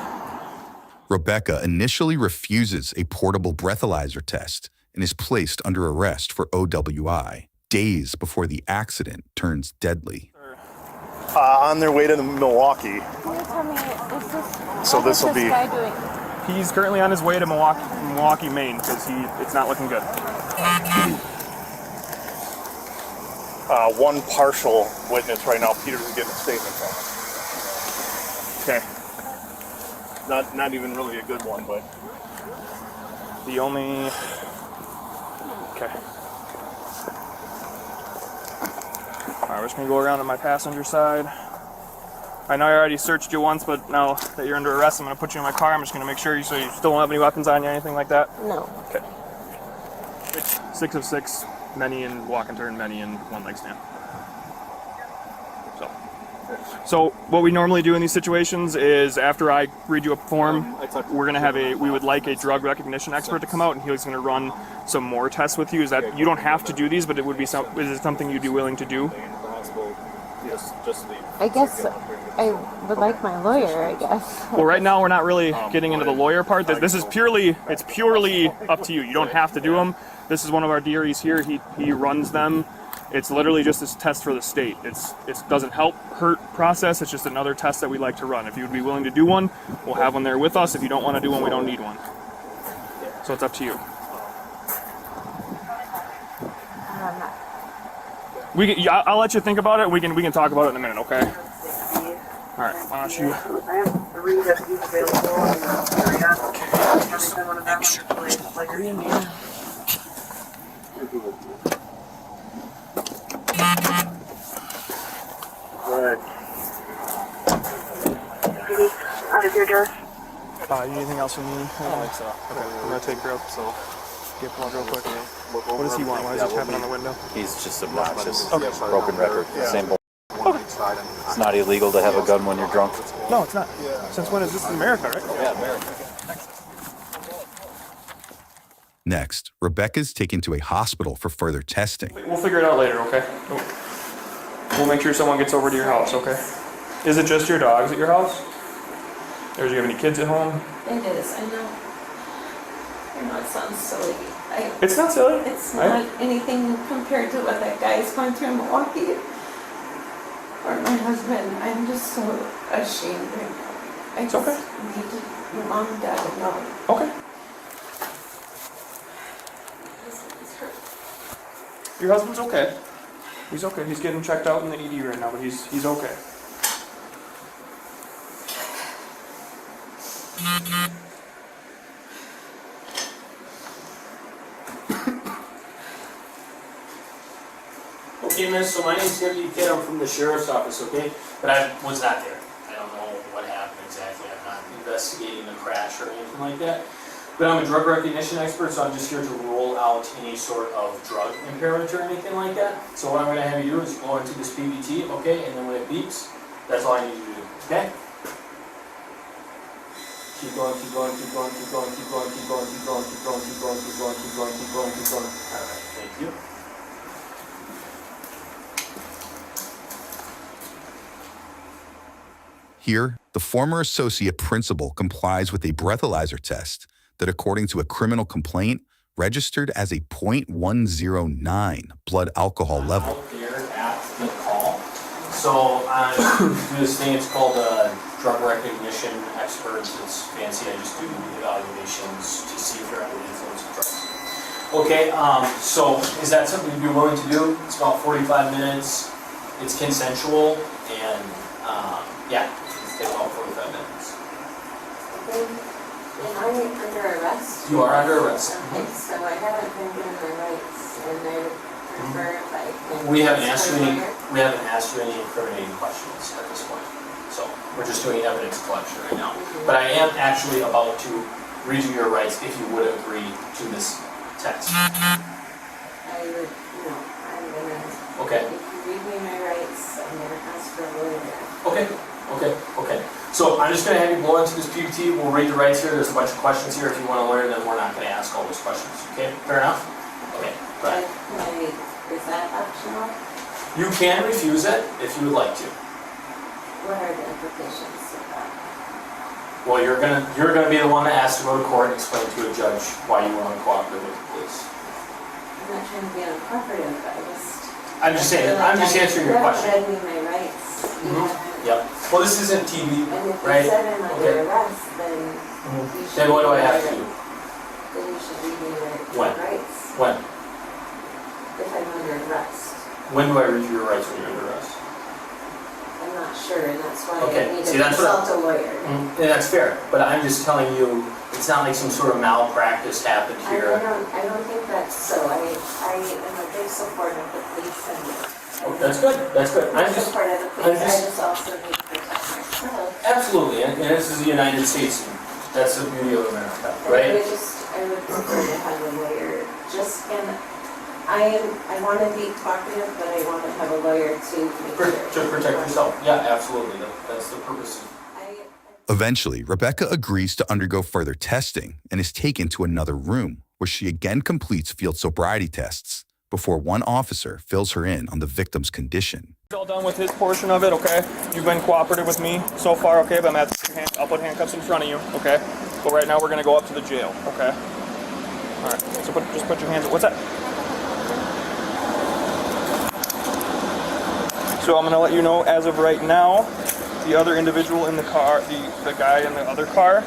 Rebecca initially refuses a portable breathalyzer test and is placed under arrest for OWI days before the accident turns deadly. On their way to Milwaukee. Can you tell me, is this... So what is this'll this be- guy doing? He's currently on his way to Milwaukee, Maine, because it's not looking good. One partial witness right now. Peter's getting a statement from him. Okay. Not even really a good one, but The only... Okay. All right, we're just gonna go around to my passenger side. I know I already searched you once, but now that you're under arrest, I'm gonna put you in my car. I'm just gonna make sure you still don't have any weapons on you, anything like that. No. Okay. 6 of 6, many in walk and turn, many in one leg stand. So what we normally do in these situations is after I read you a form, we're gonna have we would like a drug recognition expert to come out, and he's gonna run some more tests with you. Is that, you don't have to do these, but it would be is it something you'd be willing to do? I guess I would like my lawyer, I guess. Well, right now we're not really getting into the lawyer part. This is purely up to you. You don't have to do them. This is one of our DREs here. He runs them. It's literally just this test for the state. It doesn't hurt process. It's just another test that we like to run. If you would be willing to do one, we'll have one there with us. If you don't want to do one, we don't need one. So it's up to you. I'll let you think about it. We can talk about it in a minute, okay? All right. Why don't you read if he's available in the area. Having been one of them legislators. Right. Out of your door. You need anything else from me? I don't think so. Okay, I'm gonna take her up, so get one real quick. What does he want? Why is he tapping on the window? He's just obnoxious. Okay. Broken record. Same bull. It's not illegal to have a gun when you're drunk. No, it's not. Since when is this in America, right? Yeah, America. Next, Rebecca's taken to a hospital for further testing. We'll figure it out later, okay? We'll make sure someone gets over to your house, okay? Is it just your dogs at your house? Or do you have any kids at home? It is, I know. I know it sounds silly. It's not silly. It's not anything compared to what that guy is going through in Milwaukee. Or my husband. I'm just so ashamed right now. I just need your mom and dad to know. Okay. Your husband's okay. He's okay. He's getting checked out in the ED right now, but he's okay. Okay, miss, so my name's Deputy Kid, I'm from the Sheriff's Office, okay? But I was not there. I don't know what happened exactly. I'm not investigating the crash or anything like that. But I'm a drug recognition expert, so I'm just here to rule out any sort of drug impairment or anything like that. So what I'm going to have you do is go into this PBT, okay? And then when it beeps, that's all I need you to do, okay? Keep going, keep going, keep going, keep going, keep going, keep going, keep going, keep going, keep going, keep going, keep going, keep going, keep going. All right, thank you. Here, the former associate principal complies with a breathalyzer test that, according to a criminal complaint, registered as a .109 blood alcohol level. Here at the call. So I do this thing, it's called a drug recognition expert. It's fancy, I just do evaluations to see if you're under the influence of drugs. Okay, so is that something you'd be willing to do? It's about 45 minutes, it's consensual, and yeah, it's about 45 minutes. Am I under arrest? You are under arrest. Okay, so I haven't been given my rights, and I prefer if I can. We haven't asked you any incriminating questions at this point. So we're just doing evidence collection right now. But I am actually about to read you your rights if you would agree to this test. I would, no, I'm gonna. Okay. If you read me my rights, I'm gonna ask for a lawyer. Okay. Okay. Okay. So I'm just gonna have you blow into this PBT. We'll read the rights here. There's a bunch of questions here. If you want to learn them, we're not gonna ask all those questions. Okay. Fair enough. Okay. Right. Is that optional? You can refuse it if you would like to. What are the implications of that? Well, you're gonna be the one that has to go to court and explain to a judge why you were uncooperative with the police. I'm not trying to be uncooperative, I'm just saying. I'm just answering your question. You haven't read me my rights. Yep. Well, this isn't TV, And if right? you said I'm under arrest, then you should. Then what do I have to do? Then you should read me my When? rights. When? If I'm under arrest. When do I read you your rights when you're under arrest? I'm not sure, and that's why Okay. I need See, to that's consult what a lawyer. And that's fair, but I'm just telling you, it's not like some sort of malpractice happened here. I don't think that's so. I am a big supporter of the police and. Oh, that's good. That's good. I'm just. Supporter of the police. I just also need to protect myself. Absolutely, and this is the United States. And that's the beauty of America, right? I would prefer to have a lawyer. I want to be talkative, but I want to have a lawyer To protect yourself. Yeah, absolutely. That's the purpose. Eventually, Rebecca agrees to undergo further testing and is taken to another room where she again completes field sobriety tests before one officer fills her in on the victim's condition. He's all done with his portion of it, okay? You've been cooperative with me so far, okay? But I'll put handcuffs in front of you, okay? But right now we're gonna go up to the jail, okay? All right. So just put your hands up. What's that? So I'm gonna let you know, as of right now, the other individual in the car, the guy in the other car,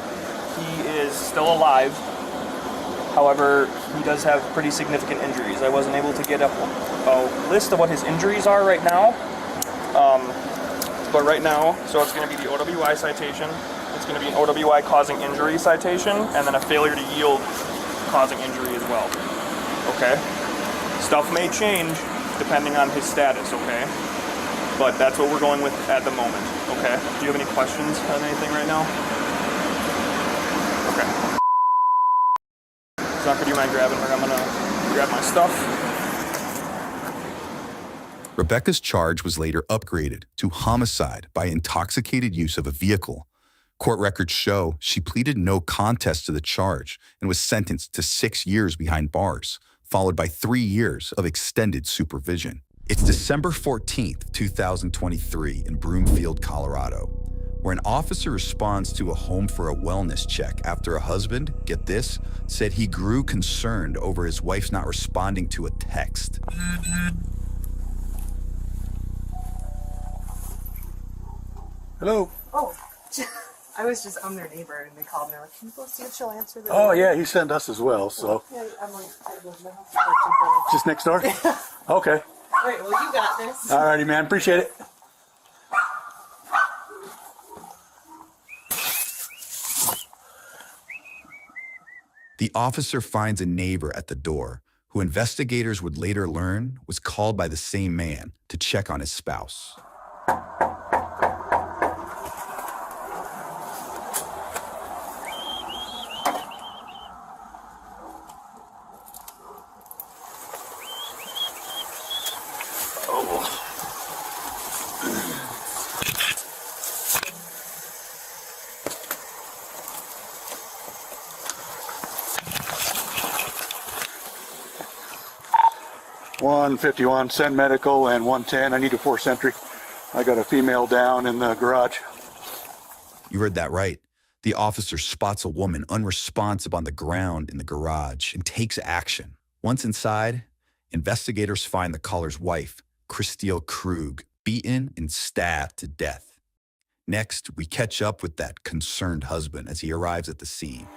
he is still alive. However, he does have pretty significant injuries. I wasn't able to get a list of what his injuries are right now. But right now, so it's gonna be the OWI citation, It's going to be an OWI causing injury citation, and then a failure to yield causing injury as well. Okay? Stuff may change depending on his status, okay? But that's what we're going with at the moment, okay? Do you have any questions on anything right now? Okay. Zonka, do you mind grabbing her? I'm going to grab my stuff. Rebecca's charge was later upgraded to homicide by intoxicated use of a vehicle. Court records show she pleaded no contest to the charge and was sentenced to 6 years behind bars, followed by 3 years of extended supervision. It's December 14th, 2023 in Broomfield, Colorado, where an officer responds to a home for a wellness check after a husband, get this, said he grew concerned over his wife's not responding to a text. Hello. Oh, I was just, I'm their neighbor, and they called and they're like, can you go see if she'll answer the Oh, yeah, he sent us as well, so. Yeah, I'm like, I live in the house right in front of- Just next door? Okay. All right, well, you got this. All righty, man. Appreciate it. The officer finds a neighbor at the door, who investigators would later learn was called by the same man to check on his spouse. $151, send medical, and 110. I need a 4th entry. I got a female down in the garage. You heard that right. The officer spots a woman unresponsive on the ground in the garage and takes action. Once inside, investigators find the caller's wife, Christelle Krug, beaten and stabbed to death. Next, we catch up with that concerned husband as he arrives at the scene.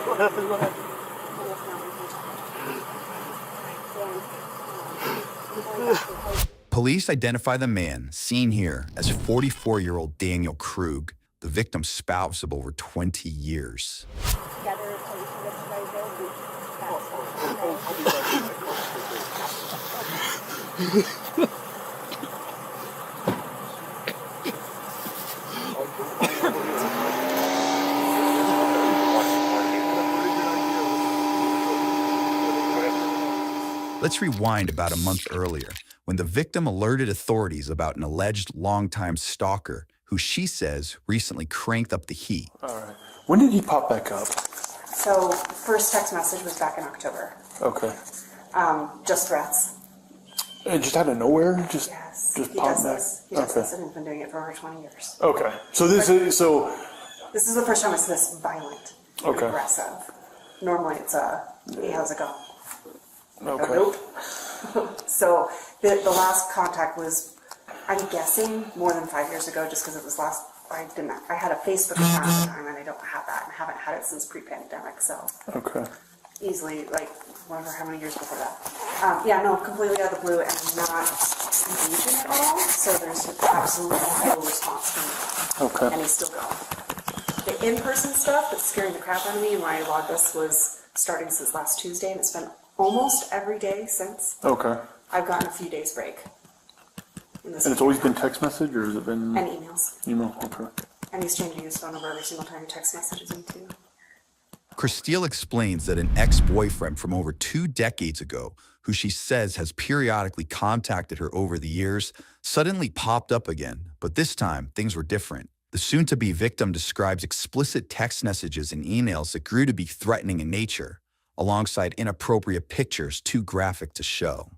What happened? What happened? Police identify the man seen here as 44-year-old Daniel Krug, the victim's spouse of over 20 years. Let's rewind about a month earlier, when the victim alerted authorities about an alleged longtime stalker who she says recently cranked up the heat. All right. When did he pop back up? So, first text message was back in October. Okay. Just threats. Just out of nowhere? Just He pop does back? this. He does Okay. this, and he's been doing it for over 20 years. Okay. So this is, so. This is the first time it's this violent, Okay. aggressive. Normally it's he has a gun. Okay. Nope. So the last contact was, I'm guessing, more than 5 years ago, just because it was last. I had a Facebook account at the time, and I don't have that, and I haven't had it since pre-pandemic. So Okay. easily, like, wonder how many years before that. Yeah, no, completely out of the blue, and not engaging at all. So there's absolutely no response from me. Okay. And he's still going. The in-person stuff that's scaring the crap out of me, and why I logged this, was starting since last Tuesday, and it's been almost every day since. Okay. I've gotten a few days break. And it's always been text message, or has it been? And emails. Email, okay. And he's changing his phone number every single time he text messages me too. Christelle explains that an ex-boyfriend from over 2 decades ago, who she says has periodically contacted her over the years, suddenly popped up again, but this time things were different. The soon-to-be victim describes explicit text messages and emails that grew to be threatening in nature, alongside inappropriate pictures too graphic to show.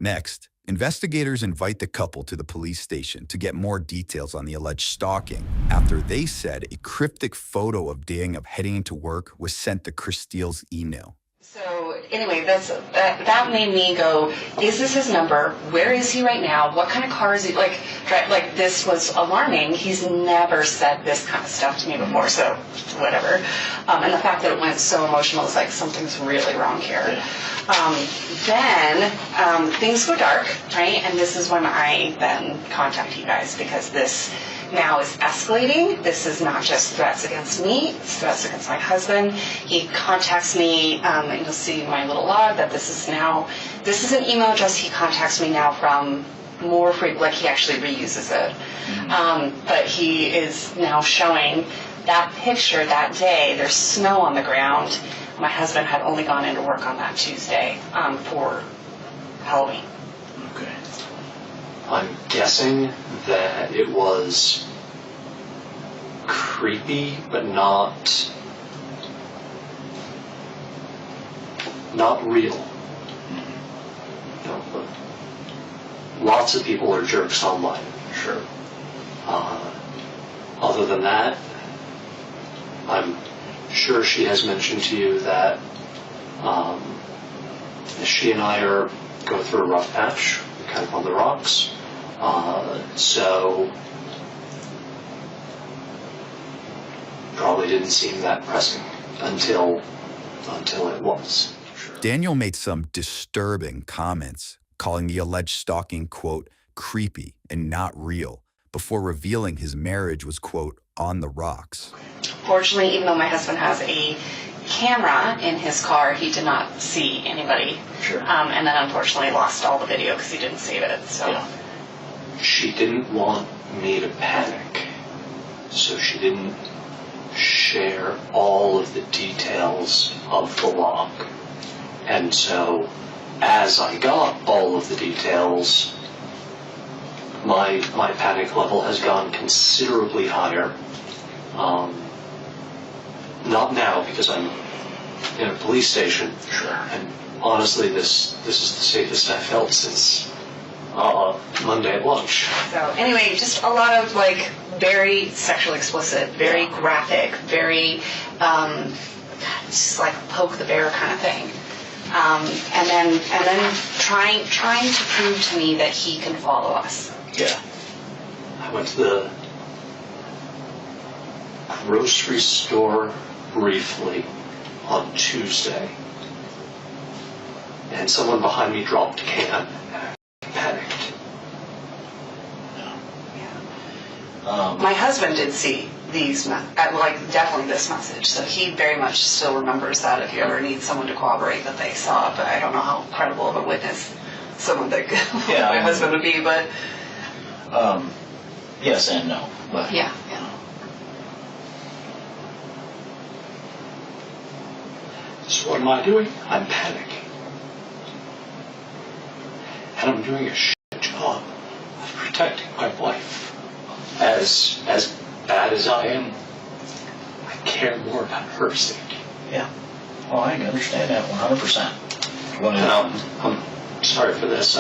Next, investigators invite the couple to the police station to get more details on the alleged stalking after they said a cryptic photo of Daniel heading into work was sent to Christelle's email. So anyway, that made me go, is this his number? Where is he right now? What kind of car is he, like this was alarming. He's never said this kind of stuff to me before, so whatever. And the fact that it went so emotional is like, something's really wrong here. Then things go dark, right? And this is when I then contact you guys, because this now is escalating. This is not just threats against me, it's threats against my husband. He contacts me, and you'll see in my little log that this is an email address he contacts me now from more frequently, like he actually reuses it. But he is now showing that picture that day. There's snow on the ground. My husband had only gone into work on that Tuesday for Halloween. Okay. I'm guessing that it was creepy, but not real. But lots of people are jerks online. Sure. Other than that, I'm sure she has mentioned to you that she and I go through a rough patch, kind of on the rocks. So probably didn't seem that pressing until it was. Daniel made some disturbing comments, calling the alleged stalking, quote, creepy and not real, before revealing his marriage was, quote, on the rocks. Fortunately, even though my husband has a camera in his car, he did not see anybody. Sure. And then unfortunately lost all the video because he didn't save it. So. Yeah. She didn't want me to panic, so she didn't share all of the details of the log. And so, as I got all of the details, my panic level has gone considerably higher. Not now, because I'm in a police station. Sure. And honestly, this is the safest I've felt since Monday at lunch. So anyway, just a lot of like very sexually explicit, very graphic, very just like poke the bear kind of thing. And then trying to prove to me that he can follow us. Yeah. I went to the grocery store briefly on Tuesday, and someone behind me dropped a can, and I panicked. My husband did see these, definitely this message, so he very much still remembers that if you ever need someone to corroborate that they saw it, but I don't know how credible of a witness someone that my husband would be, but... Yes and no, but... Yeah. So what am I doing? I'm panicking. And I'm doing a shit job of protecting my wife. As bad as I am, I care more about her safety. Yeah. Well, I can understand that 100%. I'm sorry for this.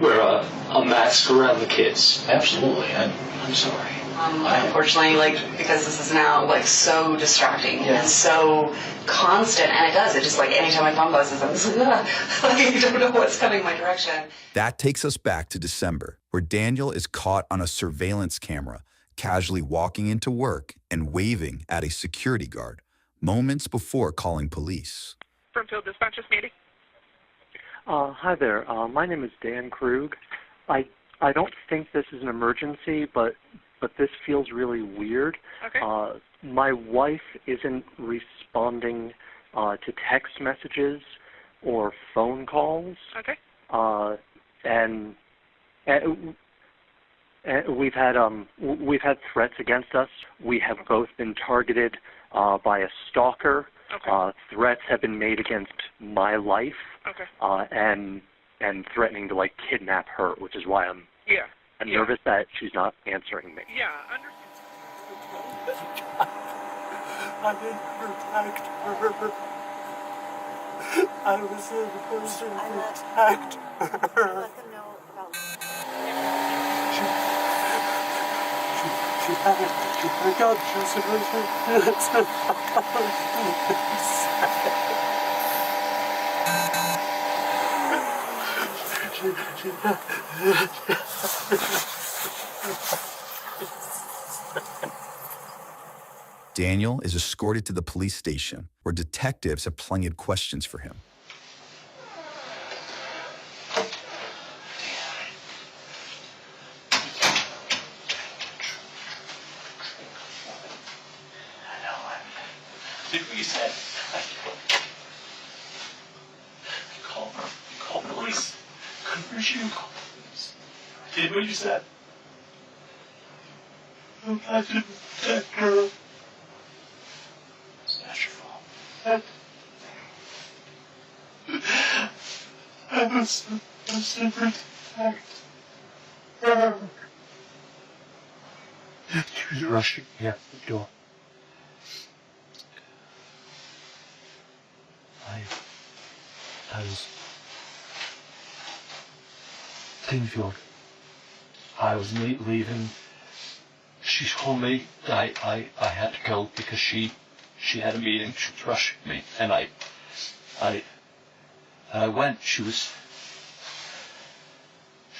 We're a mask around the kids. Absolutely. I'm sorry. Unfortunately, because this is now so distracting and so constant, and it just anytime my phone buzzes, I'm just I don't know what's coming my direction. That takes us back to December, where Daniel is caught on a surveillance camera, casually walking into work and waving at a security guard, moments before calling police. Brimfield Dispatchers meeting. Hi there. My name is Dan Krug. I don't think this is an emergency, but this feels really weird. Okay. My wife isn't responding to text messages or phone calls. Okay. And we've had threats against us. We have both been targeted by a stalker. Okay. Threats have been made against my life. Okay. And threatening to kidnap her, which is why I'm nervous that she's not answering me. Yeah, I didn't protect her. I was the person who attacked her. She had a gun. Daniel is escorted to the police station, where detectives have plenty of questions for him. Did what you said. Call police. Couldn't reach you. Call police. Did what you said. I didn't protect her. It's not your fault. I was to protect her. She was rushing me out the door. I was Kingfield. I was leaving. She told me I had to go because she had a meeting. She was rushing me, and I went. She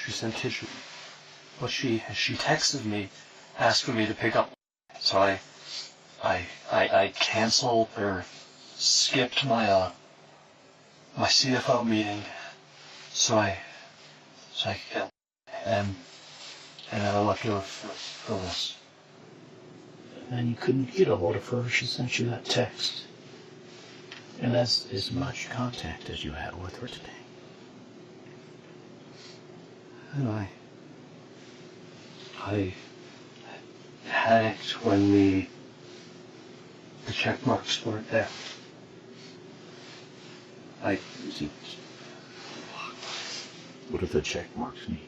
sent tissue, but she texted me, asking me to pick up. So I canceled or skipped my my CFO meeting, so I could get, and I left her for this. And you couldn't get a hold of her. She sent you that text. And that's as much contact as you had with her today. And I panicked when the check marks weren't there. What do the check marks mean?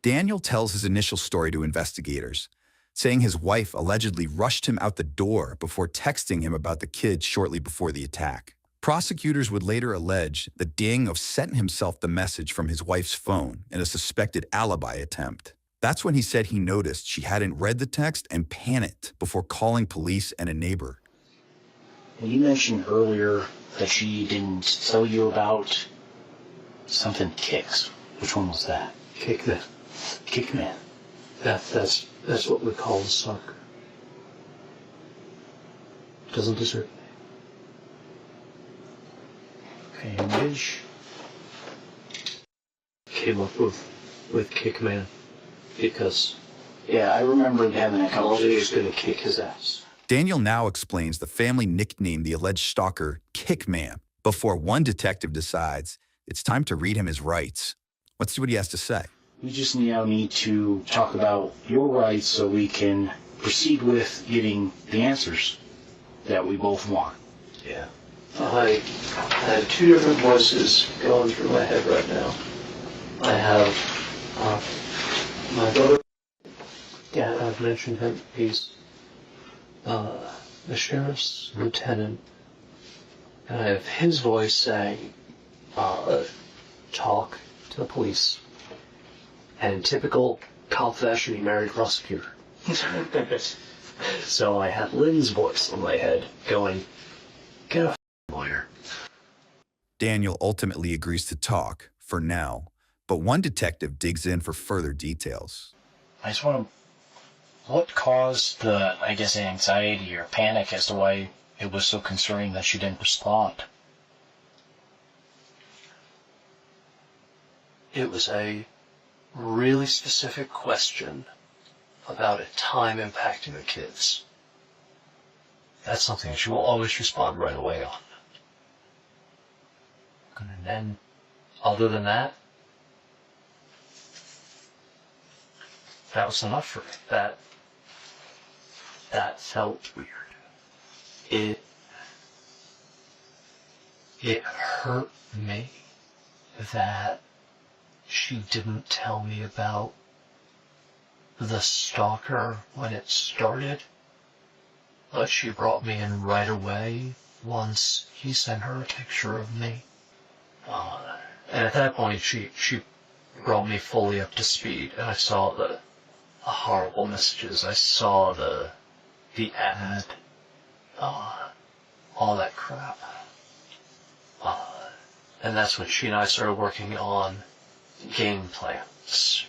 Daniel tells his initial story to investigators, saying his wife allegedly rushed him out the door before texting him about the kids shortly before the attack. Prosecutors would later allege that Daniel sent himself the message from his wife's phone in a suspected alibi attempt. That's when he said he noticed she hadn't read the text and panicked before calling police and a neighbor. Well, you mentioned earlier that she didn't tell you about something kicks. Which one was that? Kickman. Kickman. That's what we call the sucker. Doesn't deserve it. Okay, and Midge Came up with Kickman because I remember having a he was conversation. gonna kick his ass. Daniel now explains the family nicknamed the alleged stalker Kickman before one detective decides it's time to read him his rights. Let's see what he has to say. We just now need to talk about your rights so we can proceed with getting the answers that we both want. Yeah. I have two different voices going through my head right now. I have my brother. Yeah, I've mentioned him. He's the sheriff's lieutenant. And I have his voice saying, talk to the police. And in typical cop fashion, he married a prosecutor. So I had Lynn's voice in my head going, get a lawyer. Daniel ultimately agrees to talk, for now, but one detective digs in for further details. I just want to... What caused the, anxiety or panic as to why it was so concerning that she didn't respond? It was a really specific question about a time impacting the kids. That's something she will always respond right away on. And then, other than that, that was enough for me. That felt weird. It hurt me that she didn't tell me about the stalker when it started, but she brought me in right away once he sent her a picture of me. And at that point, she brought me fully up to speed, and I saw the horrible messages. I saw the ad, all that crap. And that's when she and I started working on game plans.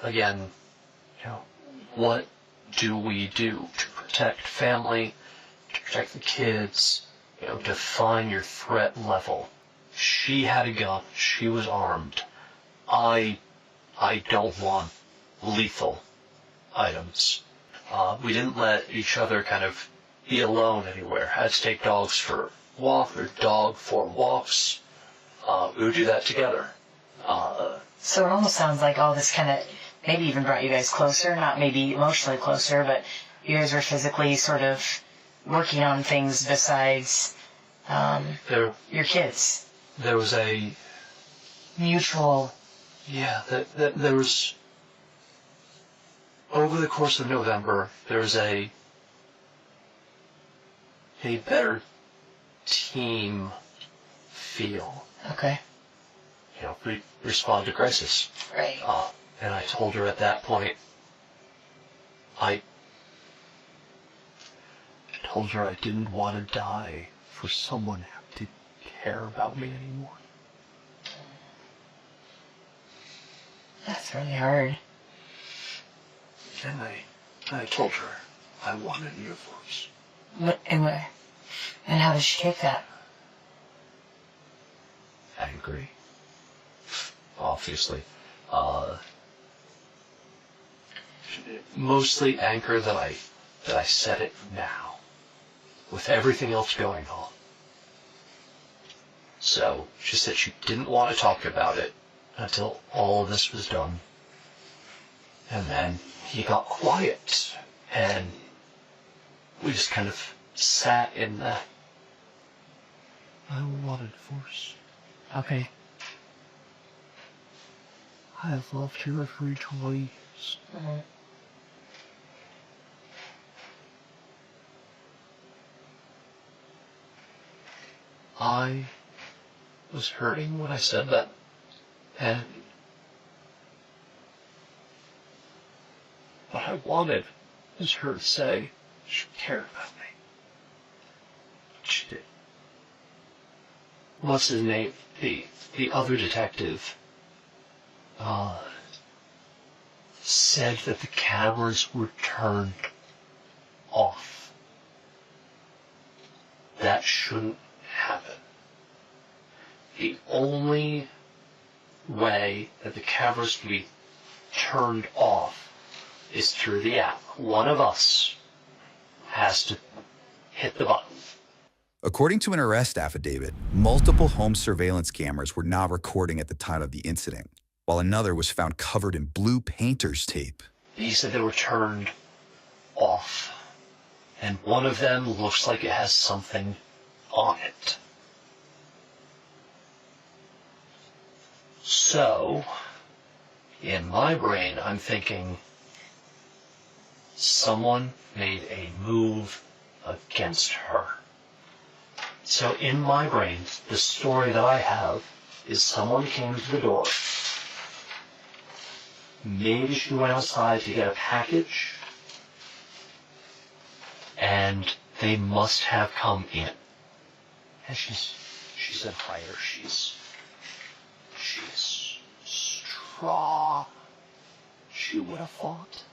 Again, what do we do to protect family, to protect the kids, define your threat level. She had a gun, she was armed. I don't want lethal items. We didn't let each other kind of be alone anywhere. I had to take dogs for dog for walks. We would do that together. So it almost sounds like all this kind of maybe even brought you guys closer, not maybe emotionally closer, but you guys were physically sort of working on things besides your kids. There was a mutual... Yeah, there was... Over the course of November, there was a better team feel. Okay. We respond to crisis. Right. And I told her at that point, I told her I didn't want to die for someone who didn't care about me anymore. That's really hard. And I told her I wanted a divorce. And how did she take that? Angry. Obviously. Mostly anger that I said it now, with everything else going on. So she said she didn't want to talk about it until all of this was done. And then he got quiet, and we just kind of sat in that. I want a divorce. Okay. I have loved you for 20 years. Mm-hmm. I was hurting when I said that, and what I wanted was her to say she cared about me. She did. What's his name? The other detective said that the cameras were turned off. That shouldn't happen. The only way that the cameras can be turned off is through the app. One of us has to hit the button. According to an arrest affidavit, multiple home surveillance cameras were not recording at the time of the incident, while another was found covered in blue painter's tape. He said they were turned off, and one of them looks like it has something on it. So, in my brain, I'm thinking someone made a move against her. So in my brain, the story that I have is someone came to the door. Maybe she went outside to get a package, and they must have come in. And she's a fighter. She's strong. She would have fought.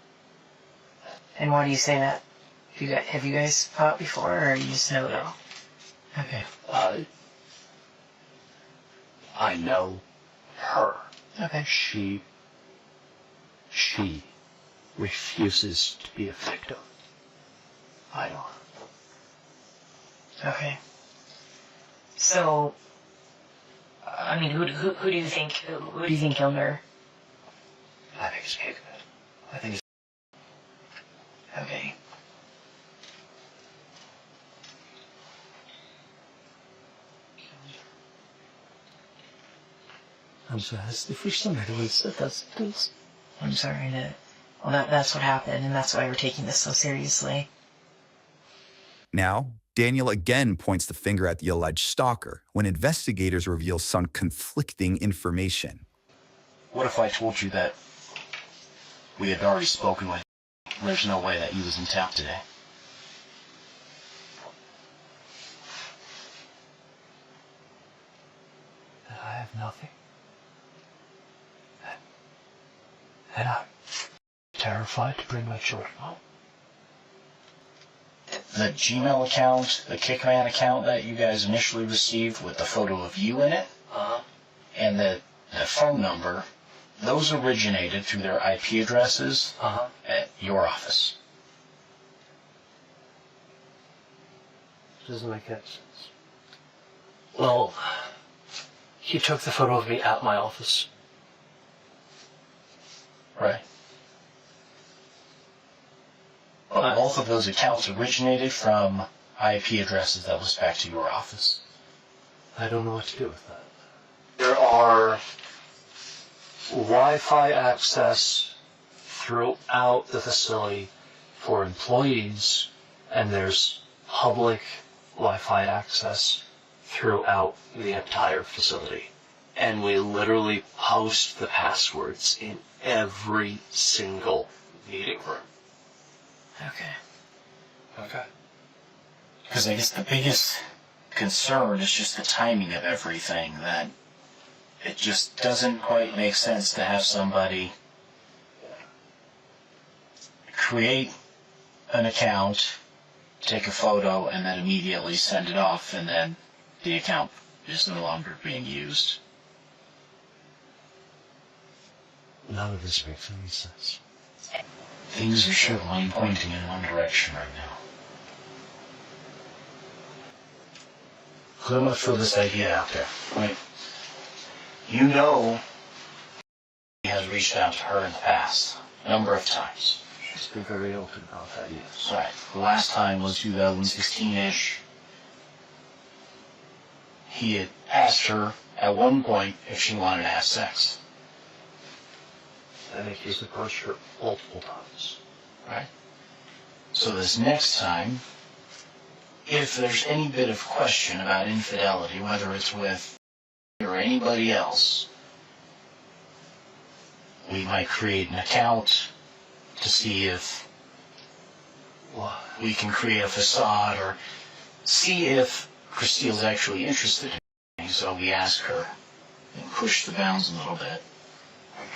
And why do you say that? Have you guys fought before, or you just know though? Okay. I know her. Okay. She refuses to be a victim. I don't. Okay. So, I mean, who do you think killed her? I think it's Jacob. I think it's... Okay. I'm sorry, that's the first time I really said that. I'm sorry well, that's what happened, and that's why we're taking this so seriously. Now, Daniel again points the finger at the alleged stalker when investigators reveal some conflicting information. What if I told you that we had already spoken with him? There's no way that he was in town today. I have nothing. And I'm terrified to bring my children home. The Gmail account, the Kickman account that you guys initially received with the photo of you in it, and the phone number, those originated through their IP addresses at your office. Doesn't make any sense. Well, he took the photo of me at my office. Right. But both of those accounts originated from IP addresses that was back to your office. I don't know what to do with that. There are Wi-Fi access throughout the facility for employees, and there's public Wi-Fi access throughout the entire facility. And we literally post the passwords in every single meeting room. Okay. Because I guess the biggest concern is just the timing of everything, that it just doesn't quite make sense to have somebody create an account, take a photo, and then immediately send it off, and then the account is no longer being used. None of this makes any sense. Things are certainly pointing in one direction right now. So I'm going to throw this idea out there, right? You know he has reached out to her in the past, a number of times. She's been very open about that, yes. Right. The last time was 2016-ish. He had asked her at one point if she wanted to have sex. I think he's approached her multiple times. Right? So this next time, if there's any bit of question about infidelity, whether it's with or anybody else, we might create an account to see if we can create a facade, or see if Christine's actually interested in me. So we ask her and push the bounds a little bit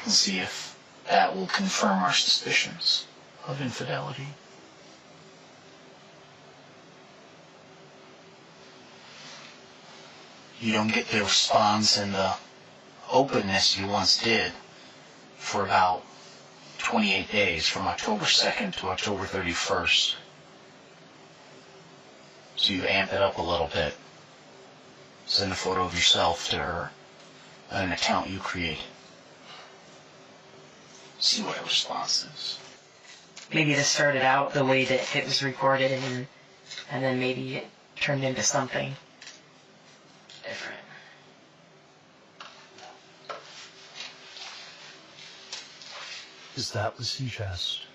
and see if that will confirm our suspicions of infidelity. You don't get the response and the openness you once did for about 28 days, from October 2nd to October 31st. So you amp it up a little bit. Send a photo of yourself to her on an account you create. See what her response is. Maybe this started out the way that it was recorded, and then maybe it turned into something different. Is that would suggest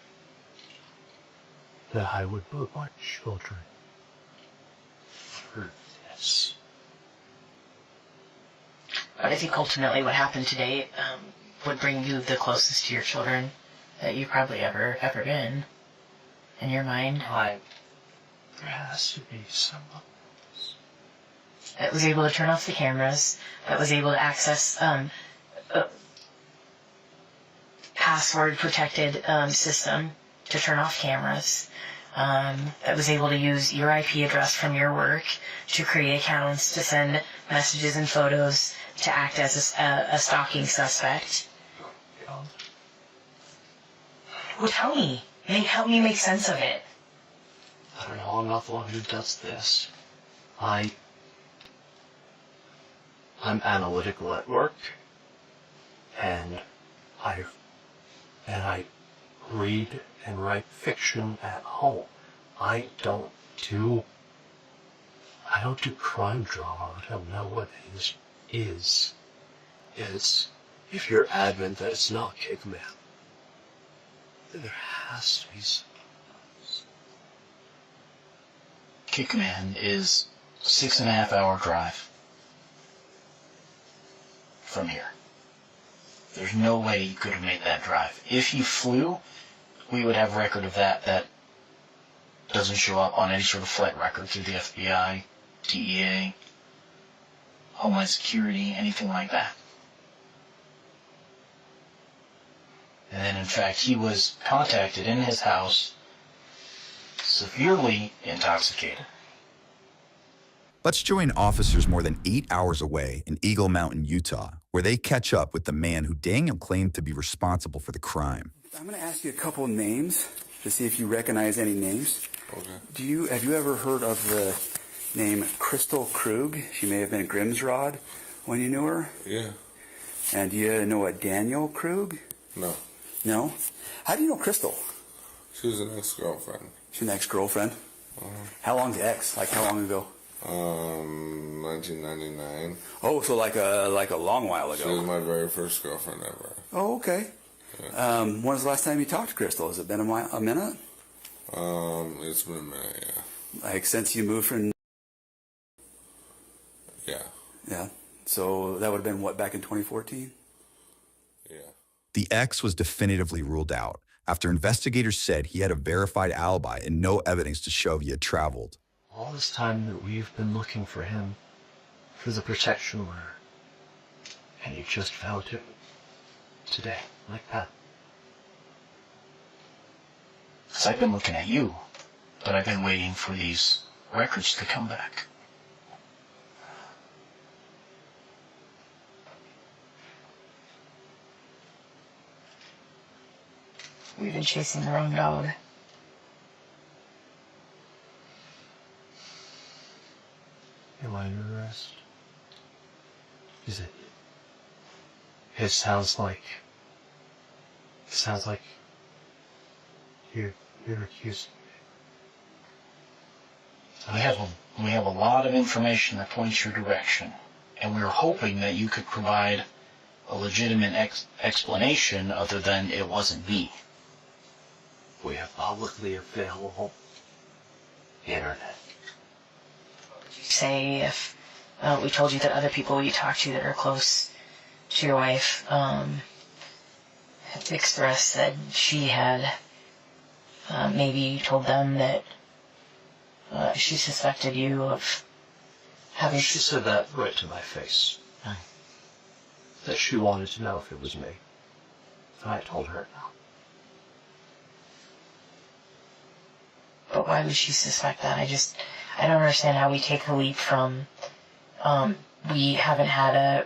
that I would put my children through this. But I think ultimately what happened today would bring you the closest to your children that you've probably ever been in your mind. There has to be someone that was able to turn off the cameras, that was able to access a password-protected system to turn off cameras, that was able to use your IP address from your work to create accounts, to send messages and photos, to act as a stalking suspect. Well, tell me. Help me make sense of it. I don't know, I'm not the one who does this. I'm analytical at work, and I read and write fiction at home. I don't do crime drama. I don't know what it is. If you're adamant that it's not Kickman, then there has to be something else. Kickman is 6.5 hour drive from here. There's no way you could have made that drive. If you flew, we would have record of that. That doesn't show up on any sort of flight record through the FBI, DEA, Homeland Security, anything like that. And then, in fact, he was contacted in his house, severely intoxicated. Let's join officers more than 8 hours away in Eagle Mountain, Utah, where they catch up with the man who Daniel claimed to be responsible for the crime. I'm going to ask you a couple of names to see if you recognize any names. Okay. Have you ever heard of the name Crystal Krug? She may have been Grimsrod when you knew her. Yeah. And do you know a Daniel Krug? No. No? How do you know Crystal? She was an ex-girlfriend. She's an ex-girlfriend? How long's the ex? Like how long ago? 1999. Oh, so like a long while ago. She was my very first girlfriend ever. Oh, okay. Yeah. When was the last time you talked to Crystal? Has it been a minute? It's been a minute, yeah. Like since you moved from... Yeah. Yeah. So that would have been, what, back in 2014? Yeah. The ex was definitively ruled out after investigators said he had a verified alibi and no evidence to show he had traveled. All this time that we've been looking for him, for the protection order, and you just found him today, like that. Because I've been looking at you, but I've been waiting for these records to come back. We've been chasing the wrong dog. Am I under arrest? Is it? It sounds like you're accusing me. We have a lot of information that points your direction, and we were hoping that you could provide a legitimate explanation other than it wasn't me. We have publicly available internet. Say if we told you that other people you talked to that are close to your wife had expressed that she had maybe told them that she suspected you of having... She said that right to my face. That she wanted to know if it was me. And I told her no. But why would she suspect that? I don't understand how we take the leap from we haven't had a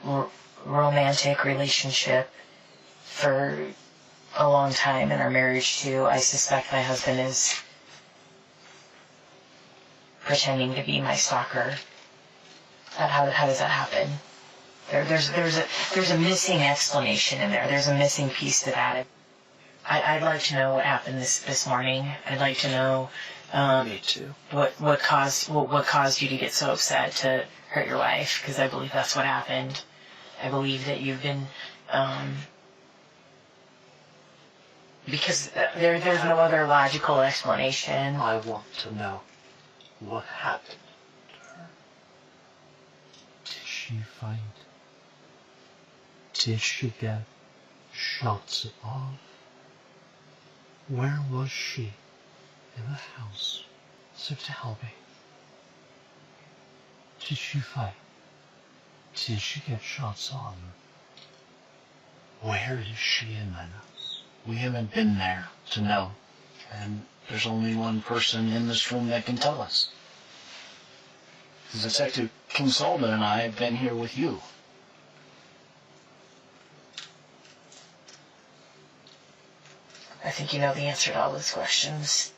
romantic relationship for a long time in our marriage to I suspect my husband is pretending to be my stalker. How does that happen? There's a missing explanation in there. There's a missing piece to that. I'd like to know what happened this morning. I'd like to know me too. What caused you to get so upset to hurt your wife? Because I believe that's what happened. I believe that you've been because there's no other logical explanation. I want to know what happened to her. Did she fight? Did she get shots off? Where was she in the house? So tell me. Did she fight? Did she get shots on? Where is she in the house? We haven't been there to know. And there's only one person in this room that can tell us. Detective King Solomon and I have been here with you. I think you know the answer to all those questions.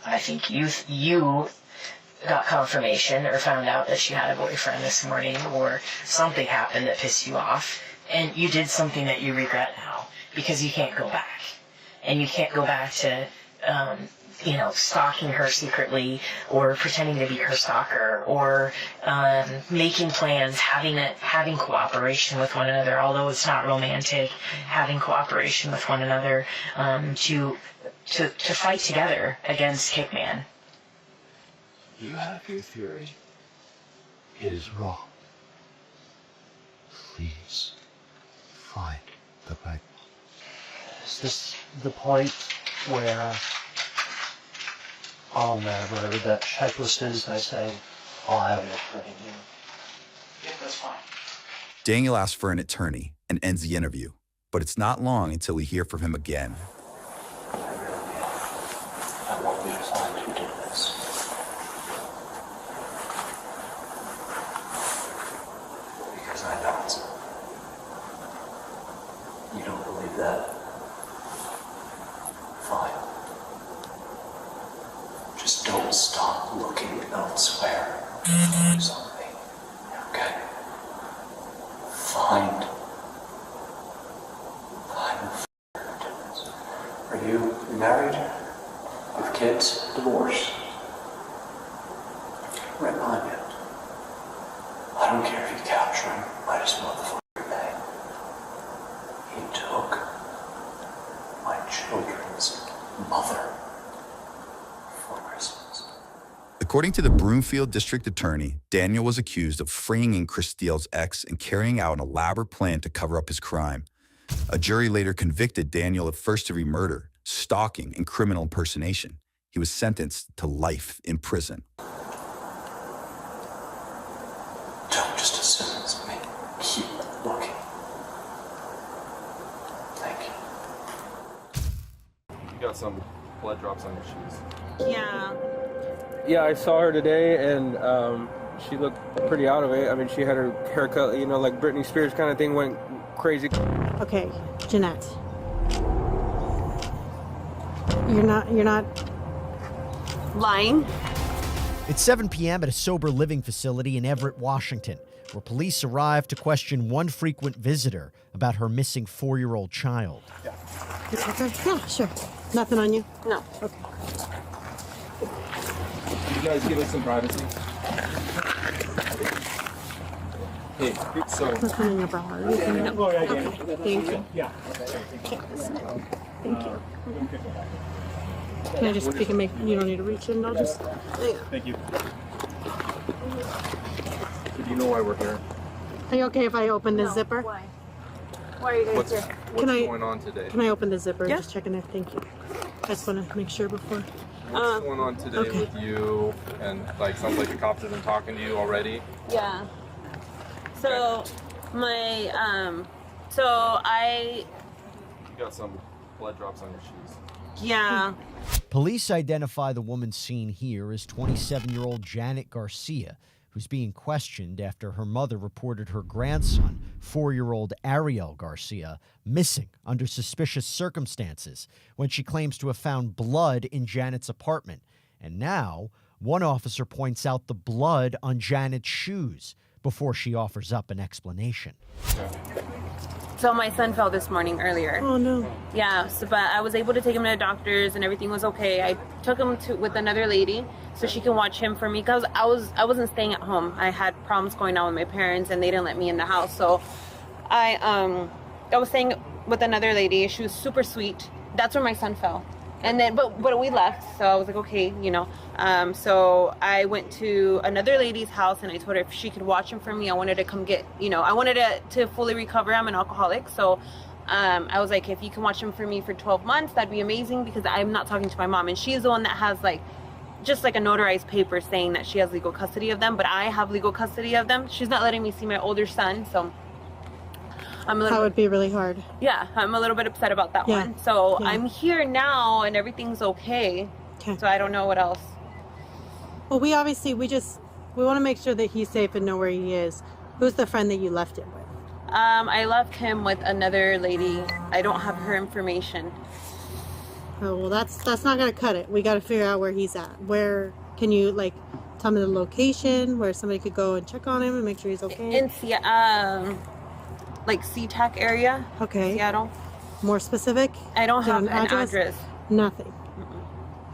I think you got confirmation or found out that she had a boyfriend this morning or something happened that pissed you off and you did something that you regret now because you can't go back. And you can't go back to, stalking her secretly or pretending to be her stalker or making plans, having cooperation with one another, although it's not romantic, having cooperation with one another to fight together against Kickman. You have your theory. It is wrong. Please find the Bible. Is this the point where whatever that checklist is, I say, I'll have an attorney here? Yeah, that's fine. Daniel asks for an attorney and ends the interview, but it's not long until we hear from him again. I want you to find who did this. Because I don't. You don't believe that? Fine. Just don't stop looking elsewhere. Focus on me. Okay? Find who did this. Are you married? With kids? Divorced? Right behind you. I don't care if you capture him. I just motherfucker pay. He took my children's mother for Christmas. According to the Broomfield District Attorney, Daniel was accused of freeing Chris Steele's ex and carrying out an elaborate plan to cover up his crime. A jury later convicted Daniel of first-degree murder, stalking, and criminal impersonation. He was sentenced to life in prison. Don't just assume it's me. Keep looking. Thank you. You got some blood drops on your shoes. Yeah. Yeah, I saw her today, and she looked pretty out of it. I mean, she had her haircut, you know, like Britney Spears kind of thing, went crazy. Okay, Jeanette. You're not lying. It's 7 p.m. at a sober living facility in Everett, Washington, where police arrive to question one frequent visitor about her missing 4-year-old child. Okay. Yeah, sure. Nothing on you? No. Okay. You guys give us some privacy. Hey, so. Nothing in your bra or anything? No. Okay. Thank you. Yeah. Thank you. Can I just, you can make, you don't need to reach in, I'll just. Thank you. Do you know why we're here? Are you okay if I open the zipper? Why? Why are you guys What's here? going on today? Can I open the zipper? Yeah. Just checking it. Thank you. I just want to make sure before. What's going on today with you? And like, sounds like the cops have been talking to you already. Yeah. So, my, You got some blood drops on your shoes. Yeah. Police identify the woman seen here as 27-year-old Janet Garcia, who's being questioned after her mother reported her grandson, 4-year-old Ariel Garcia, missing under suspicious circumstances when she claims to have found blood in Janet's apartment. And now, one officer points out the blood on Janet's shoes before she offers up an explanation. So my son fell this morning earlier. Oh no. Yeah, so, but I was able to take him to the doctors and everything was okay. I took him with another lady so she can watch him for me because I wasn't staying at home. I had problems going on with my parents and they didn't let me in the house. So I was staying with another lady. She was super sweet. That's where my son fell. And then, but we left, so I was like, okay, you know. So I went to another lady's house, and I told her if she could watch him for me. I wanted to come get, you know, I wanted to fully recover. I'm an alcoholic, so I was like, if you can watch him for me for 12 months, that'd be amazing, because I'm not talking to my mom, and she's the one that has like, just like a notarized paper saying that she has legal custody of them, but I have legal custody of them. She's not letting me see my older son, so That would be really hard. Yeah, I'm a little bit upset about that Yeah. one. So Yeah. I'm here now and everything's okay. So I don't know what else. Well, we want to make sure that he's safe and know where he is. Who's the friend that you left it with? I left him with another lady. I don't have her information. Oh, well, that's not going to cut it. We got to figure out where he's at. Where can you, like, tell me the location where somebody could go and check on him and make sure he's okay? In like SeaTac area. Okay. Seattle. More specific? I don't Do you have an address. Nothing.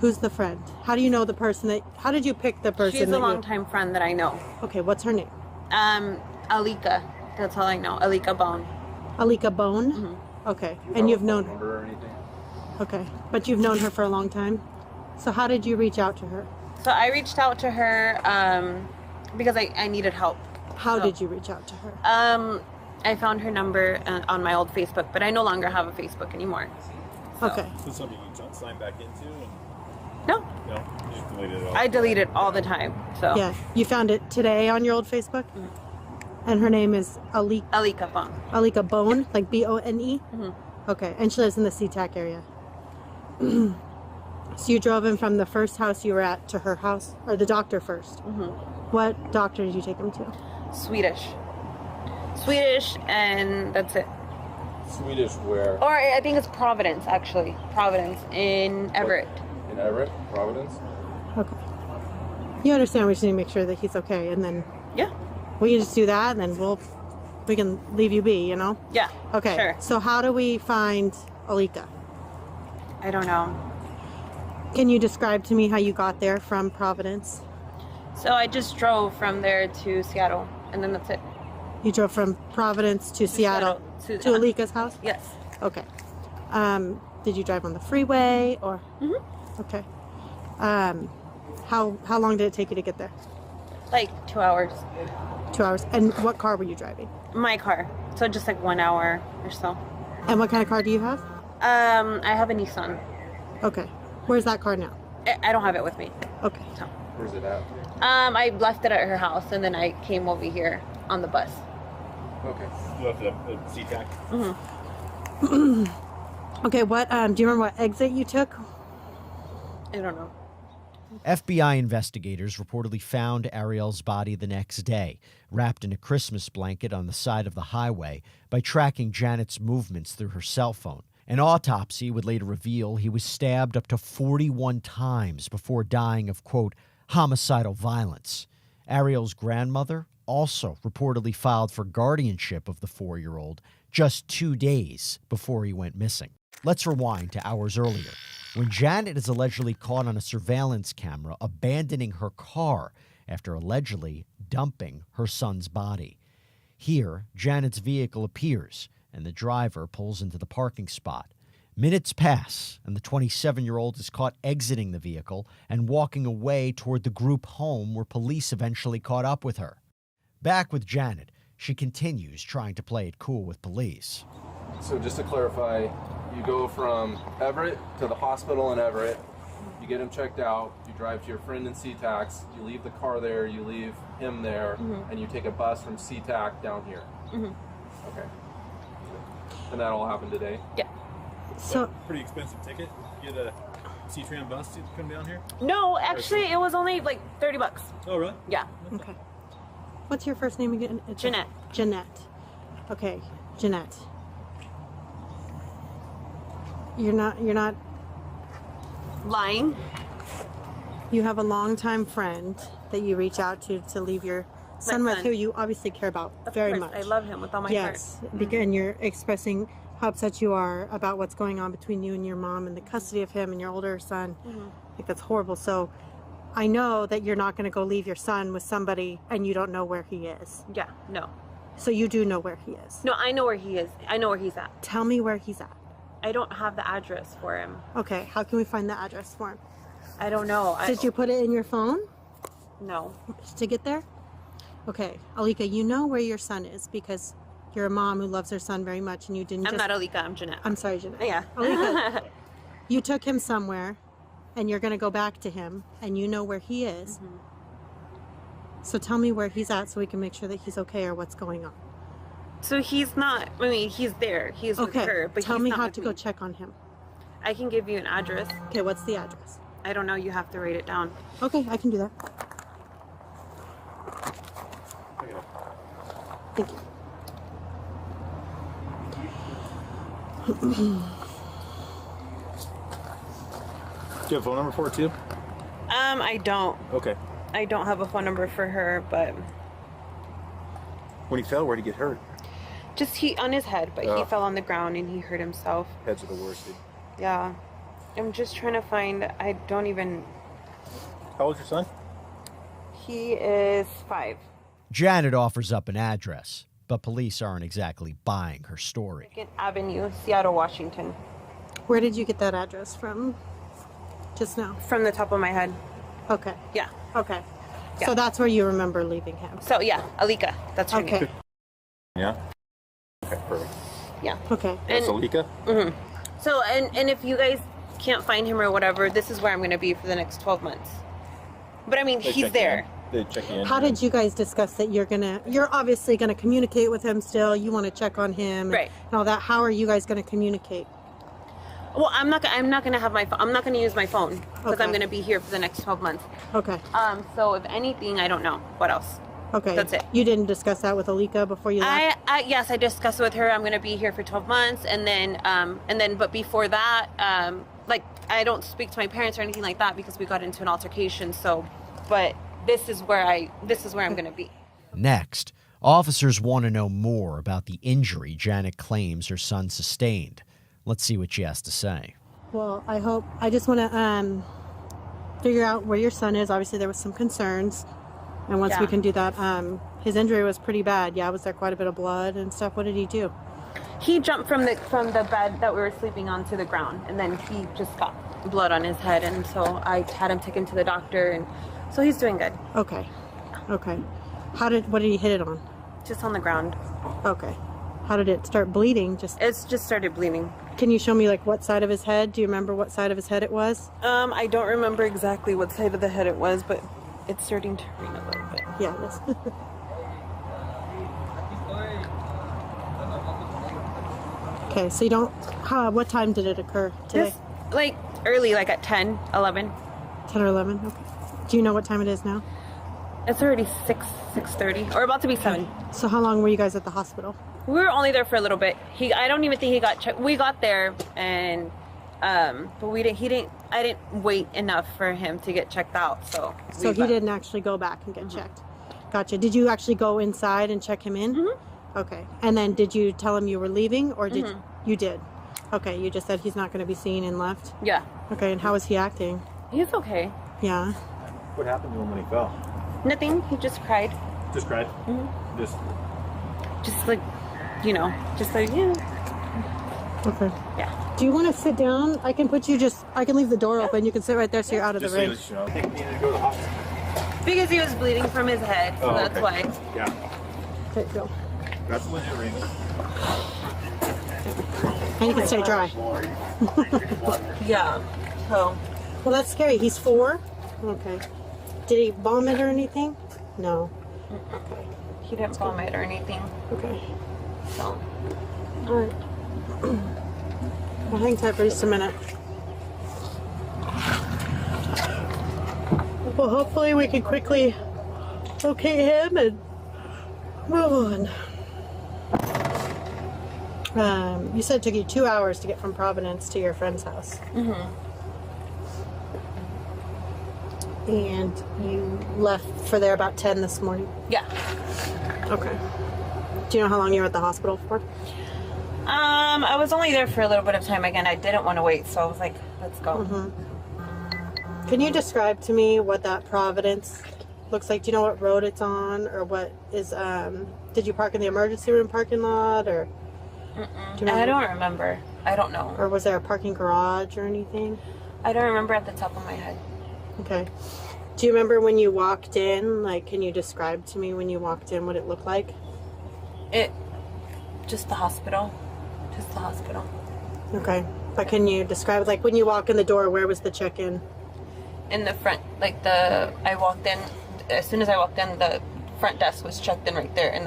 Who's the friend? How do you know the person how did you pick the person? She's a longtime friend that I know. Okay, what's her name? Alika. That's all I know. Alika Bone. Alika Bone? Mm-hmm. Okay. And you've known her? Number or anything? Okay. But you've known her for a long time? So how did you reach out to her? So I reached out to her because I needed help. How did you reach out to her? I found her number on my old Facebook, but I no longer have a Facebook anymore. So. Okay. Is this something you sign back into? No. No? You just deleted it all? I delete it all the time. So. Yeah. You found it today on your old Facebook? And her name is Alika Bone. Alika Bone, like B-O-N-E? Mm-hmm. Okay. And she lives in the SeaTac area. So you drove him from the first house you were at to her house? Or the doctor first? Mm-hmm. What doctor did you take him to? Swedish, and that's it. Swedish where? Or I think it's Providence, actually. Providence in Everett. In Everett? Providence? Okay. You understand we just need to make sure that he's okay, and then... Yeah. We can just do that, and then we can leave you be, you know? Yeah. Okay. Sure. So how do we find Alika? I don't know. Can you describe to me how you got there from Providence? So I just drove from there to Seattle, and then that's it. You drove from Providence to Seattle to Alika's house? Yes. Okay. Did you drive on the freeway or? Mm-hmm. Okay. How long did it take you to get there? Like 2 hours. 2 hours. And what car were you driving? My car. So just like 1 hour or so. And what kind of car do you have? I have a Nissan. Okay. Where's that car now? I don't have it with me. Okay. So. Where's it at? I left it at her house, and then I came over here on the bus. Okay. You left it at SeaTac? Mm-hmm. Okay, what, do you remember what exit you took? I don't know. FBI investigators reportedly found Ariel's body the next day, wrapped in a Christmas blanket on the side of the highway, by tracking Janet's movements through her cell phone. An autopsy would later reveal he was stabbed up to 41 times before dying of, quote, homicidal violence. Ariel's grandmother also reportedly filed for guardianship of the 4-year-old just 2 days before he went missing. Let's rewind to hours earlier, when Janet is allegedly caught on a surveillance camera abandoning her car after allegedly dumping her son's body. Here, Janet's vehicle appears, and the driver pulls into the parking spot. Minutes pass, and the 27-year-old is caught exiting the vehicle and walking away toward the group home where police eventually caught up with her. Back with Janet, she continues trying to play it cool with police. So just to clarify, you go from Everett to the hospital in Everett, you get him checked out, you drive to your friend in SeaTac, you leave the car there, you leave him there, and you take a bus from SeaTac down here. Okay. And that all happened today? Yeah. So pretty expensive ticket. Get a C-Tram bus to come down here? No, actually, it was only like $30. Oh, really? Yeah. Okay. What's your first name again? Jeanette. Jeanette. Okay, Jeanette. You're not lying. You have a longtime friend that you reach out to leave your son with, who you obviously care about very much. I love him with all my heart. Yes, and you're expressing how upset you are about what's going on between you and your mom and the custody of him and your older son. Like, that's horrible. So I know that you're not going to go leave your son with somebody and you don't know where he is. Yeah, no. So you do know where he is? No, I know where he is. I know where he's at. Tell me where he's at. I don't have the address for him. Okay, how can we find the address for him? I don't know. Did you put it in your phone? No. To get there? Okay, Alika, you know where your son is because you're a mom who loves her son very much, and you didn't. I'm not Alika. I'm Jeanette. I'm sorry, Jeanette. Yeah. Alika, you took him somewhere, and you're going to go back to him, and you know where he is. So tell me where he's at, so we can make sure that he's okay or what's going on. So he's not. I mean, he's there. He's with her, but tell he's me not how with to me. go check on him. I can give you an address. Okay, what's the address? I don't know. You have to write it down. Okay, I can do that. Thank you. Do you have a phone number for her too? I don't. Okay. I don't have a phone number for her, but When he fell, where'd he get hurt? just he on his head, but he fell on the ground and he hurt himself. Heads are the worst, dude. Yeah. I'm just trying to find. I don't even. How old's your son? He is 5. Janet offers up an address, but police aren't exactly buying her story. Second Avenue, Seattle, Washington. Where did you get that address from just now? From the top of my head. Okay. Yeah. Okay. Yeah. So that's where you remember leaving him. So yeah, Alika. That's her Okay. name. Yeah. Okay, perfect. Yeah. Okay. That's Alika? Mm-hmm. So and if you guys can't find him or whatever, this is where I'm going to be for the next 12 months. But I mean, They he's check there. in. They check in. How did you guys discuss that you're obviously gonna communicate with him still, you wanna check on him Right. and all that. How are you guys gonna communicate? Well, I'm not going to have my phone. I'm not going to use my phone because Okay. I'm going to be here for the next 12 months. Okay. So if anything, I don't know what else. Okay. That's it. You didn't discuss that with Alika before you left? Yes, I discussed it with her. I'm going to be here for 12 months, and then, but before that, like I don't speak to my parents or anything like that because we got into an altercation. So, but this is where I'm going to be. Next, officers want to know more about the injury Janet claims her son sustained. Let's see what she has to say. Well, I just want to figure out where your son is. Obviously, there was some concerns. And once we can do that, his injury was pretty bad. Yeah, was there quite a bit of blood and stuff? What did he do? He jumped from the bed that we were sleeping on to the ground, and then he just got blood on his head. And so I had him taken to the doctor, and so he's doing good. Okay. Okay. What did he hit it on? Just on the ground. Okay. How did it start bleeding? It's just started bleeding. Can you show me like what side of his head? Do you remember what side of his head it was? I don't remember exactly what side of the head it was, but it's starting to rain a little bit. Yeah, it is. Okay, so you don't... what time did it occur today? Like early, like at 10, 11. 10 or 11? Okay. Do you know what time it is now? It's already 6:30, or about to be 7. So how long were you guys at the hospital? We were only there for a little bit. I don't even think he got checked. We got there, and but I didn't wait enough for him to get checked out. So he didn't actually go back and get checked. Gotcha. Did you actually go inside and check him in? Mm-hmm. Okay. And then did you tell him you were leaving, or did you did? Okay. You just said he's not going to be seen and left. Yeah. Okay. And how is he acting? He's okay. Yeah. What happened to him when he fell? Nothing. He just cried. Just cried? Mm-hmm. Just like, just like, yeah. Okay. Yeah. Do you want to sit down? I can leave the door open. You can sit right there so you're out of the rain. I think we need to go to the hospital. Because he was bleeding from his head, so that's why. Yeah. Okay, go. That's a legit ring. And you can stay dry. Yeah. So. Well, that's scary. He's 4? Okay. Did he vomit or anything? No. Okay. He didn't vomit or anything. Okay. So. Alright. Well, hang tight for just a minute. Well, hopefully we can quickly locate him and move on. You said it took you 2 hours to get from Providence to your friend's house. Mm-hmm. And you left for there about 10 this morning? Yeah. Okay. Do you know how long you were at the hospital for? I was only there for a little bit of time. Again, I didn't want to wait, so I was like, let's go. Mm-hmm. Can you describe to me what that Providence looks like? Do you know what road it's on, or what is, did you park in the emergency room parking lot, or? I don't remember. I don't know. Or was there a parking garage or anything? I don't remember at the top of my head. Okay. Do you remember when you walked in? Like, can you describe to me when you walked in what it looked like? Just the hospital. Just the hospital. Okay. But can you describe, like, when you walk in the door, where was the check-in? In the front, I walked in, as soon as I walked in, the front desk was checked in right there, and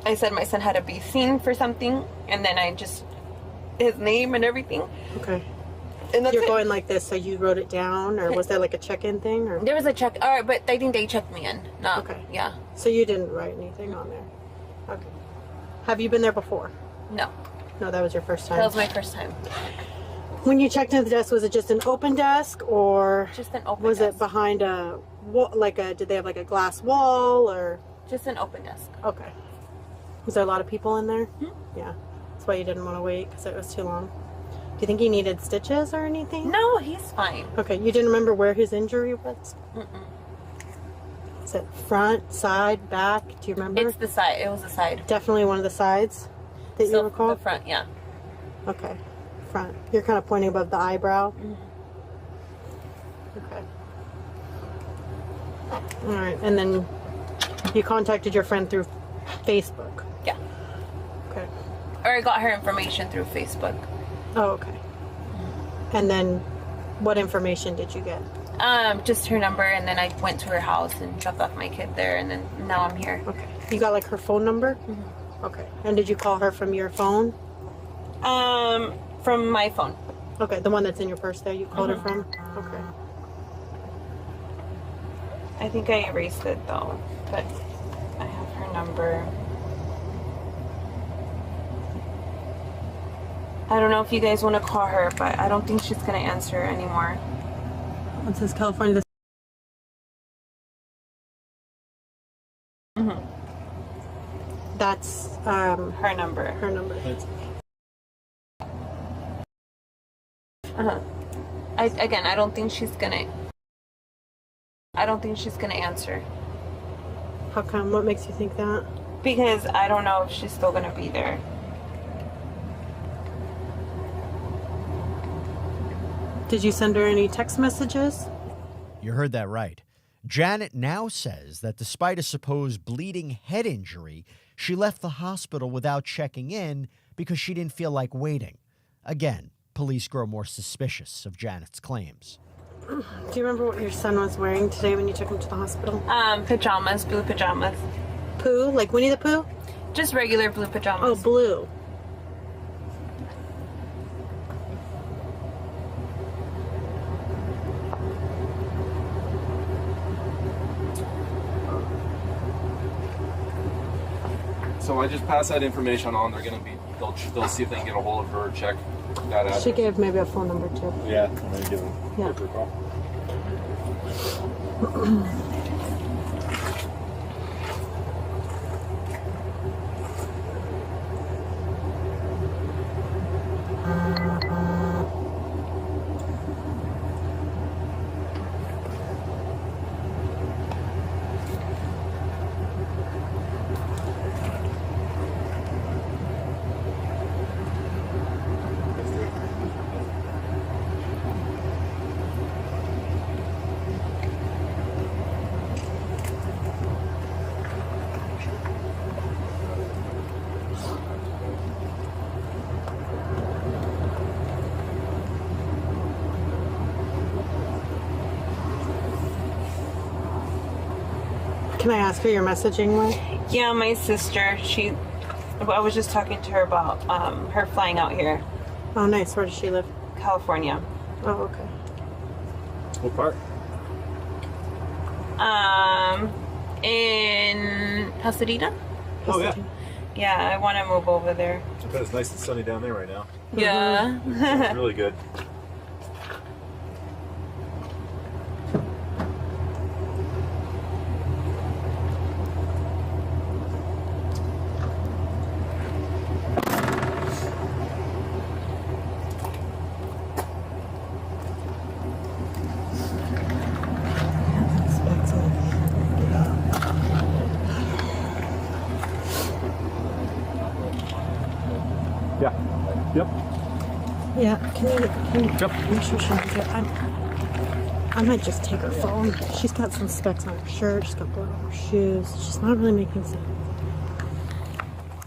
I said my son had to be seen for something, and then his name and everything. Okay. And that's You're going like this, so you wrote it down, or was there like a check-in thing? Or? There was a check, alright, but I think they checked me in. Okay. Yeah. So you didn't write anything on there? Okay. Have you been there before? No. No, that was your first time? That was my first time. When you checked into the desk, was it just an open desk, or just an open was desk. it behind a wall, did they have like a glass wall, or? Just an open desk. Okay. Was there a lot of people in there? Yeah. That's why you didn't want to wait, because it was too long. Do you think he needed stitches or anything? No, he's fine. Okay, you didn't remember where his injury was? Is it front, side, back? Do you remember? It's the side. It was the side. Definitely one of the sides that you recall? The front, yeah. Okay, front. You're kind of pointing above the eyebrow? Okay. All right, and then you contacted your friend through Facebook. Yeah. Okay. Or I got her information through Facebook. Oh, okay. And then what information did you get? Just her number, and then I went to her house and dropped off my kid there, and then now I'm here. Okay. You got like her phone number? Mm-hmm. Okay. And did you call her from your phone? From my phone. Okay, the one that's in your purse there, you called Mm-hmm. her from? Okay. I think I erased it though, but I have her number. I don't know if you guys want to call her, but I don't think she's gonna answer anymore. It says California. Mm-hmm. That's her number. Her number. I don't think she's gonna. I don't think she's gonna answer. How come? What makes you think that? Because I don't know if she's still gonna be there. Did you send her any text messages? You heard that right. Janet now says that despite a supposed bleeding head injury, she left the hospital without checking in because she didn't feel like waiting. Again, police grow more suspicious of Janet's claims. Do you remember what your son was wearing today when you took him to the hospital? Pajamas, blue pajamas. Pooh? Like Winnie the Pooh? Just regular blue pajamas. Oh, blue. So I just pass that information on. They're gonna be. They'll see if they can get a hold of her. Check that out. She gave maybe a phone number too. Yeah, I'm gonna give him Yeah. a call. Can I ask who you're messaging with? Yeah, my sister. I was just talking to her about her flying out here. Oh, nice. Where does she live? California. Oh, okay. What part? In Pasadena. Oh, yeah. Yeah, I want to move over there. I bet it's nice and sunny down there right now. Yeah. It's really good. Yep. Yeah, can you make sure she's good? I might just take her phone. She's got some specks on her shirt, she's got blood on her shoes. She's not really making sense.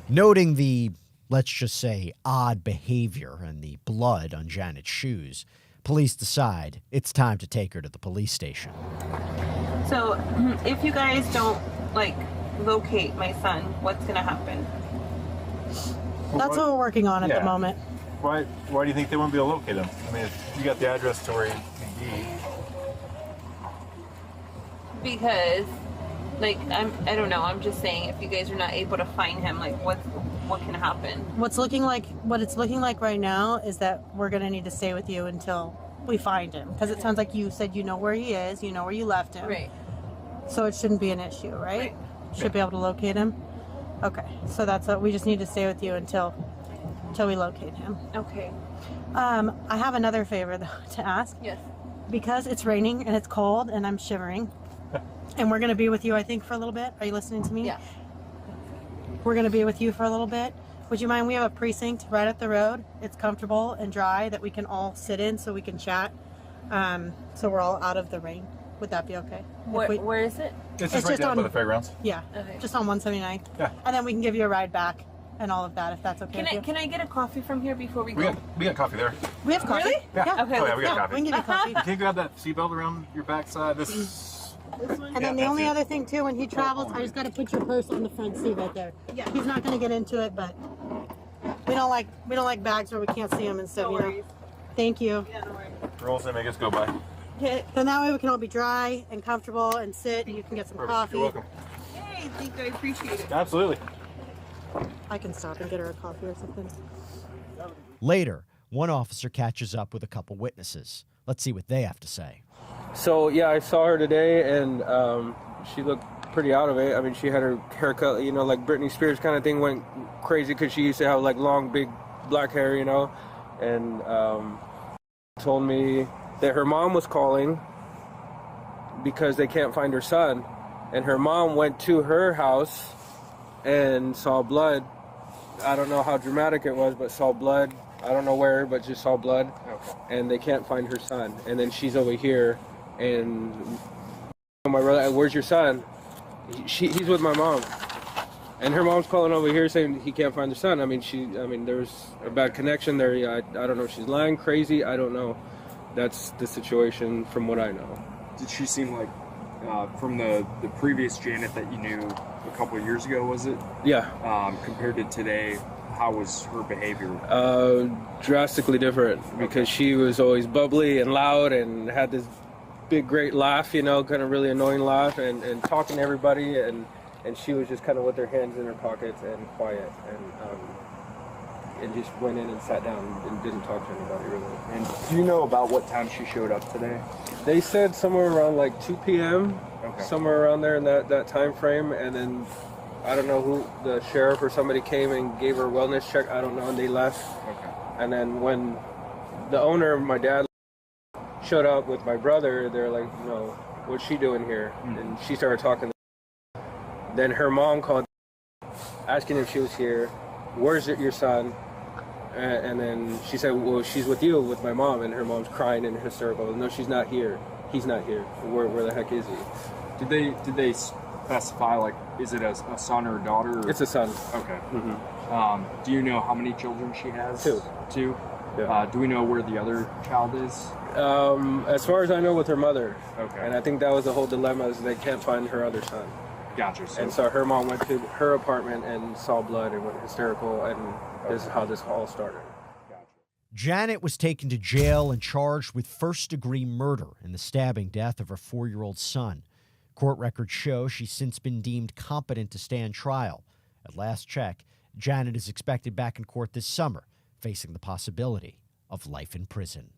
Noting the, let's just say, odd behavior and the blood on Janet's shoes, police decide it's time to take her to the police station. So, if you guys don't, locate my son, what's gonna happen? That's what we're working on at the moment. Why do you think they won't be able to locate him? I mean, if you got the address to where he'd be. Because, I don't know. I'm just saying, if you guys are not able to find him, what can happen? What it's looking like right now is that we're gonna need to stay with you until we find him. Because it sounds like you said you know where he is, you know where you left him. Right. So it shouldn't be an issue, right? Should be able to locate him. Okay, so that's what we just need to stay with you until we locate him. Okay. I have another favor though to ask. Yes. Because it's raining and it's cold and I'm shivering, and we're gonna be with you, I think, for a little bit. Are you listening to me? Yeah. We're gonna be with you for a little bit. Would you mind? We have a precinct right up the road. It's comfortable and dry that we can all sit in so we can chat. So we're all out of the rain. Would that be okay? Where is it? It's just down by the fairgrounds. Yeah, Okay. just on 179. Yeah. And then we can give you a ride back and all of that if that's okay. Can I get a coffee from here before we go? We got coffee there. We have coffee. Really? Yeah. Okay. Oh, yeah, we got coffee. We can give you coffee. Can you grab that seatbelt around your backside? This is. And then the only other thing too, when he travels, I just got to put your purse on the front seat right there. Yeah. He's not going to get into it, but we don't like bags where we can't see them and stuff. No worries. Thank you. Yeah, no worries. Rules that make us go by. Okay. Then that way we can all be dry and comfortable and sit, and you can get some coffee. You're welcome. Hey, thank you. I appreciate it. Absolutely. I can stop and get her a coffee or something. Later, one officer catches up with a couple witnesses. Let's see what they have to say. So yeah, I saw her today, and she looked pretty out of it. I mean, she had her haircut, you know, like Britney Spears kind of thing, went crazy because she used to have like long, big black hair, you know, and told me that her mom was calling because they can't find her son, and her mom went to her house and saw blood. I don't know how dramatic it was, but saw blood. I don't know where, but just saw blood. Okay. And they can't find her son. And then she's over here, and my brother, where's your son? He's with my mom. And her mom's calling over here saying he can't find her son. I mean, there was a bad connection there. Yeah, I don't know if she's lying, crazy. I don't know. That's the situation from what I know. Did she seem like, from the previous Janet that you knew a couple of years ago, was it? Yeah. Compared to today, how was her behavior? Drastically different, because she was always bubbly and loud and had this big, great laugh, you know, kind of really annoying laugh, and talking to everybody, and she was just kind of with her hands in her pockets and quiet, and just went in and sat down and didn't talk to anybody really. And do you know about what time she showed up today? They said somewhere around like 2 p.m., okay. Somewhere around there in that time frame, and then I don't know who, the sheriff or somebody came and gave her a wellness check, I don't know, and they left. Okay. And then when the owner, my dad, showed up with my brother, they're like, you know, what's she doing here? Mm-hmm. And she started talking. Then her mom called, asking if she was here. Where's your son? And then she said, well, she's with you, with my mom. And her mom's crying and hysterical. No, she's not here. He's not here. Where the heck is he? Did they specify, like, is it a son or a daughter? Or? It's a son. Okay. Mm-hmm. Do you know how many children she has? Two. Yeah. Do we know where the other child is? As far as I know, with her mother. Okay. And I think that was the whole dilemma, is they can't find her other son. Gotcha. And so her mom went to her apartment and saw blood and went hysterical, and this is how this all started. Janet was taken to jail and charged with first-degree murder in the stabbing death of her 4-year-old son. Court records show she's since been deemed competent to stand trial. At last check, Janet is expected back in court this summer, facing the possibility of life in prison.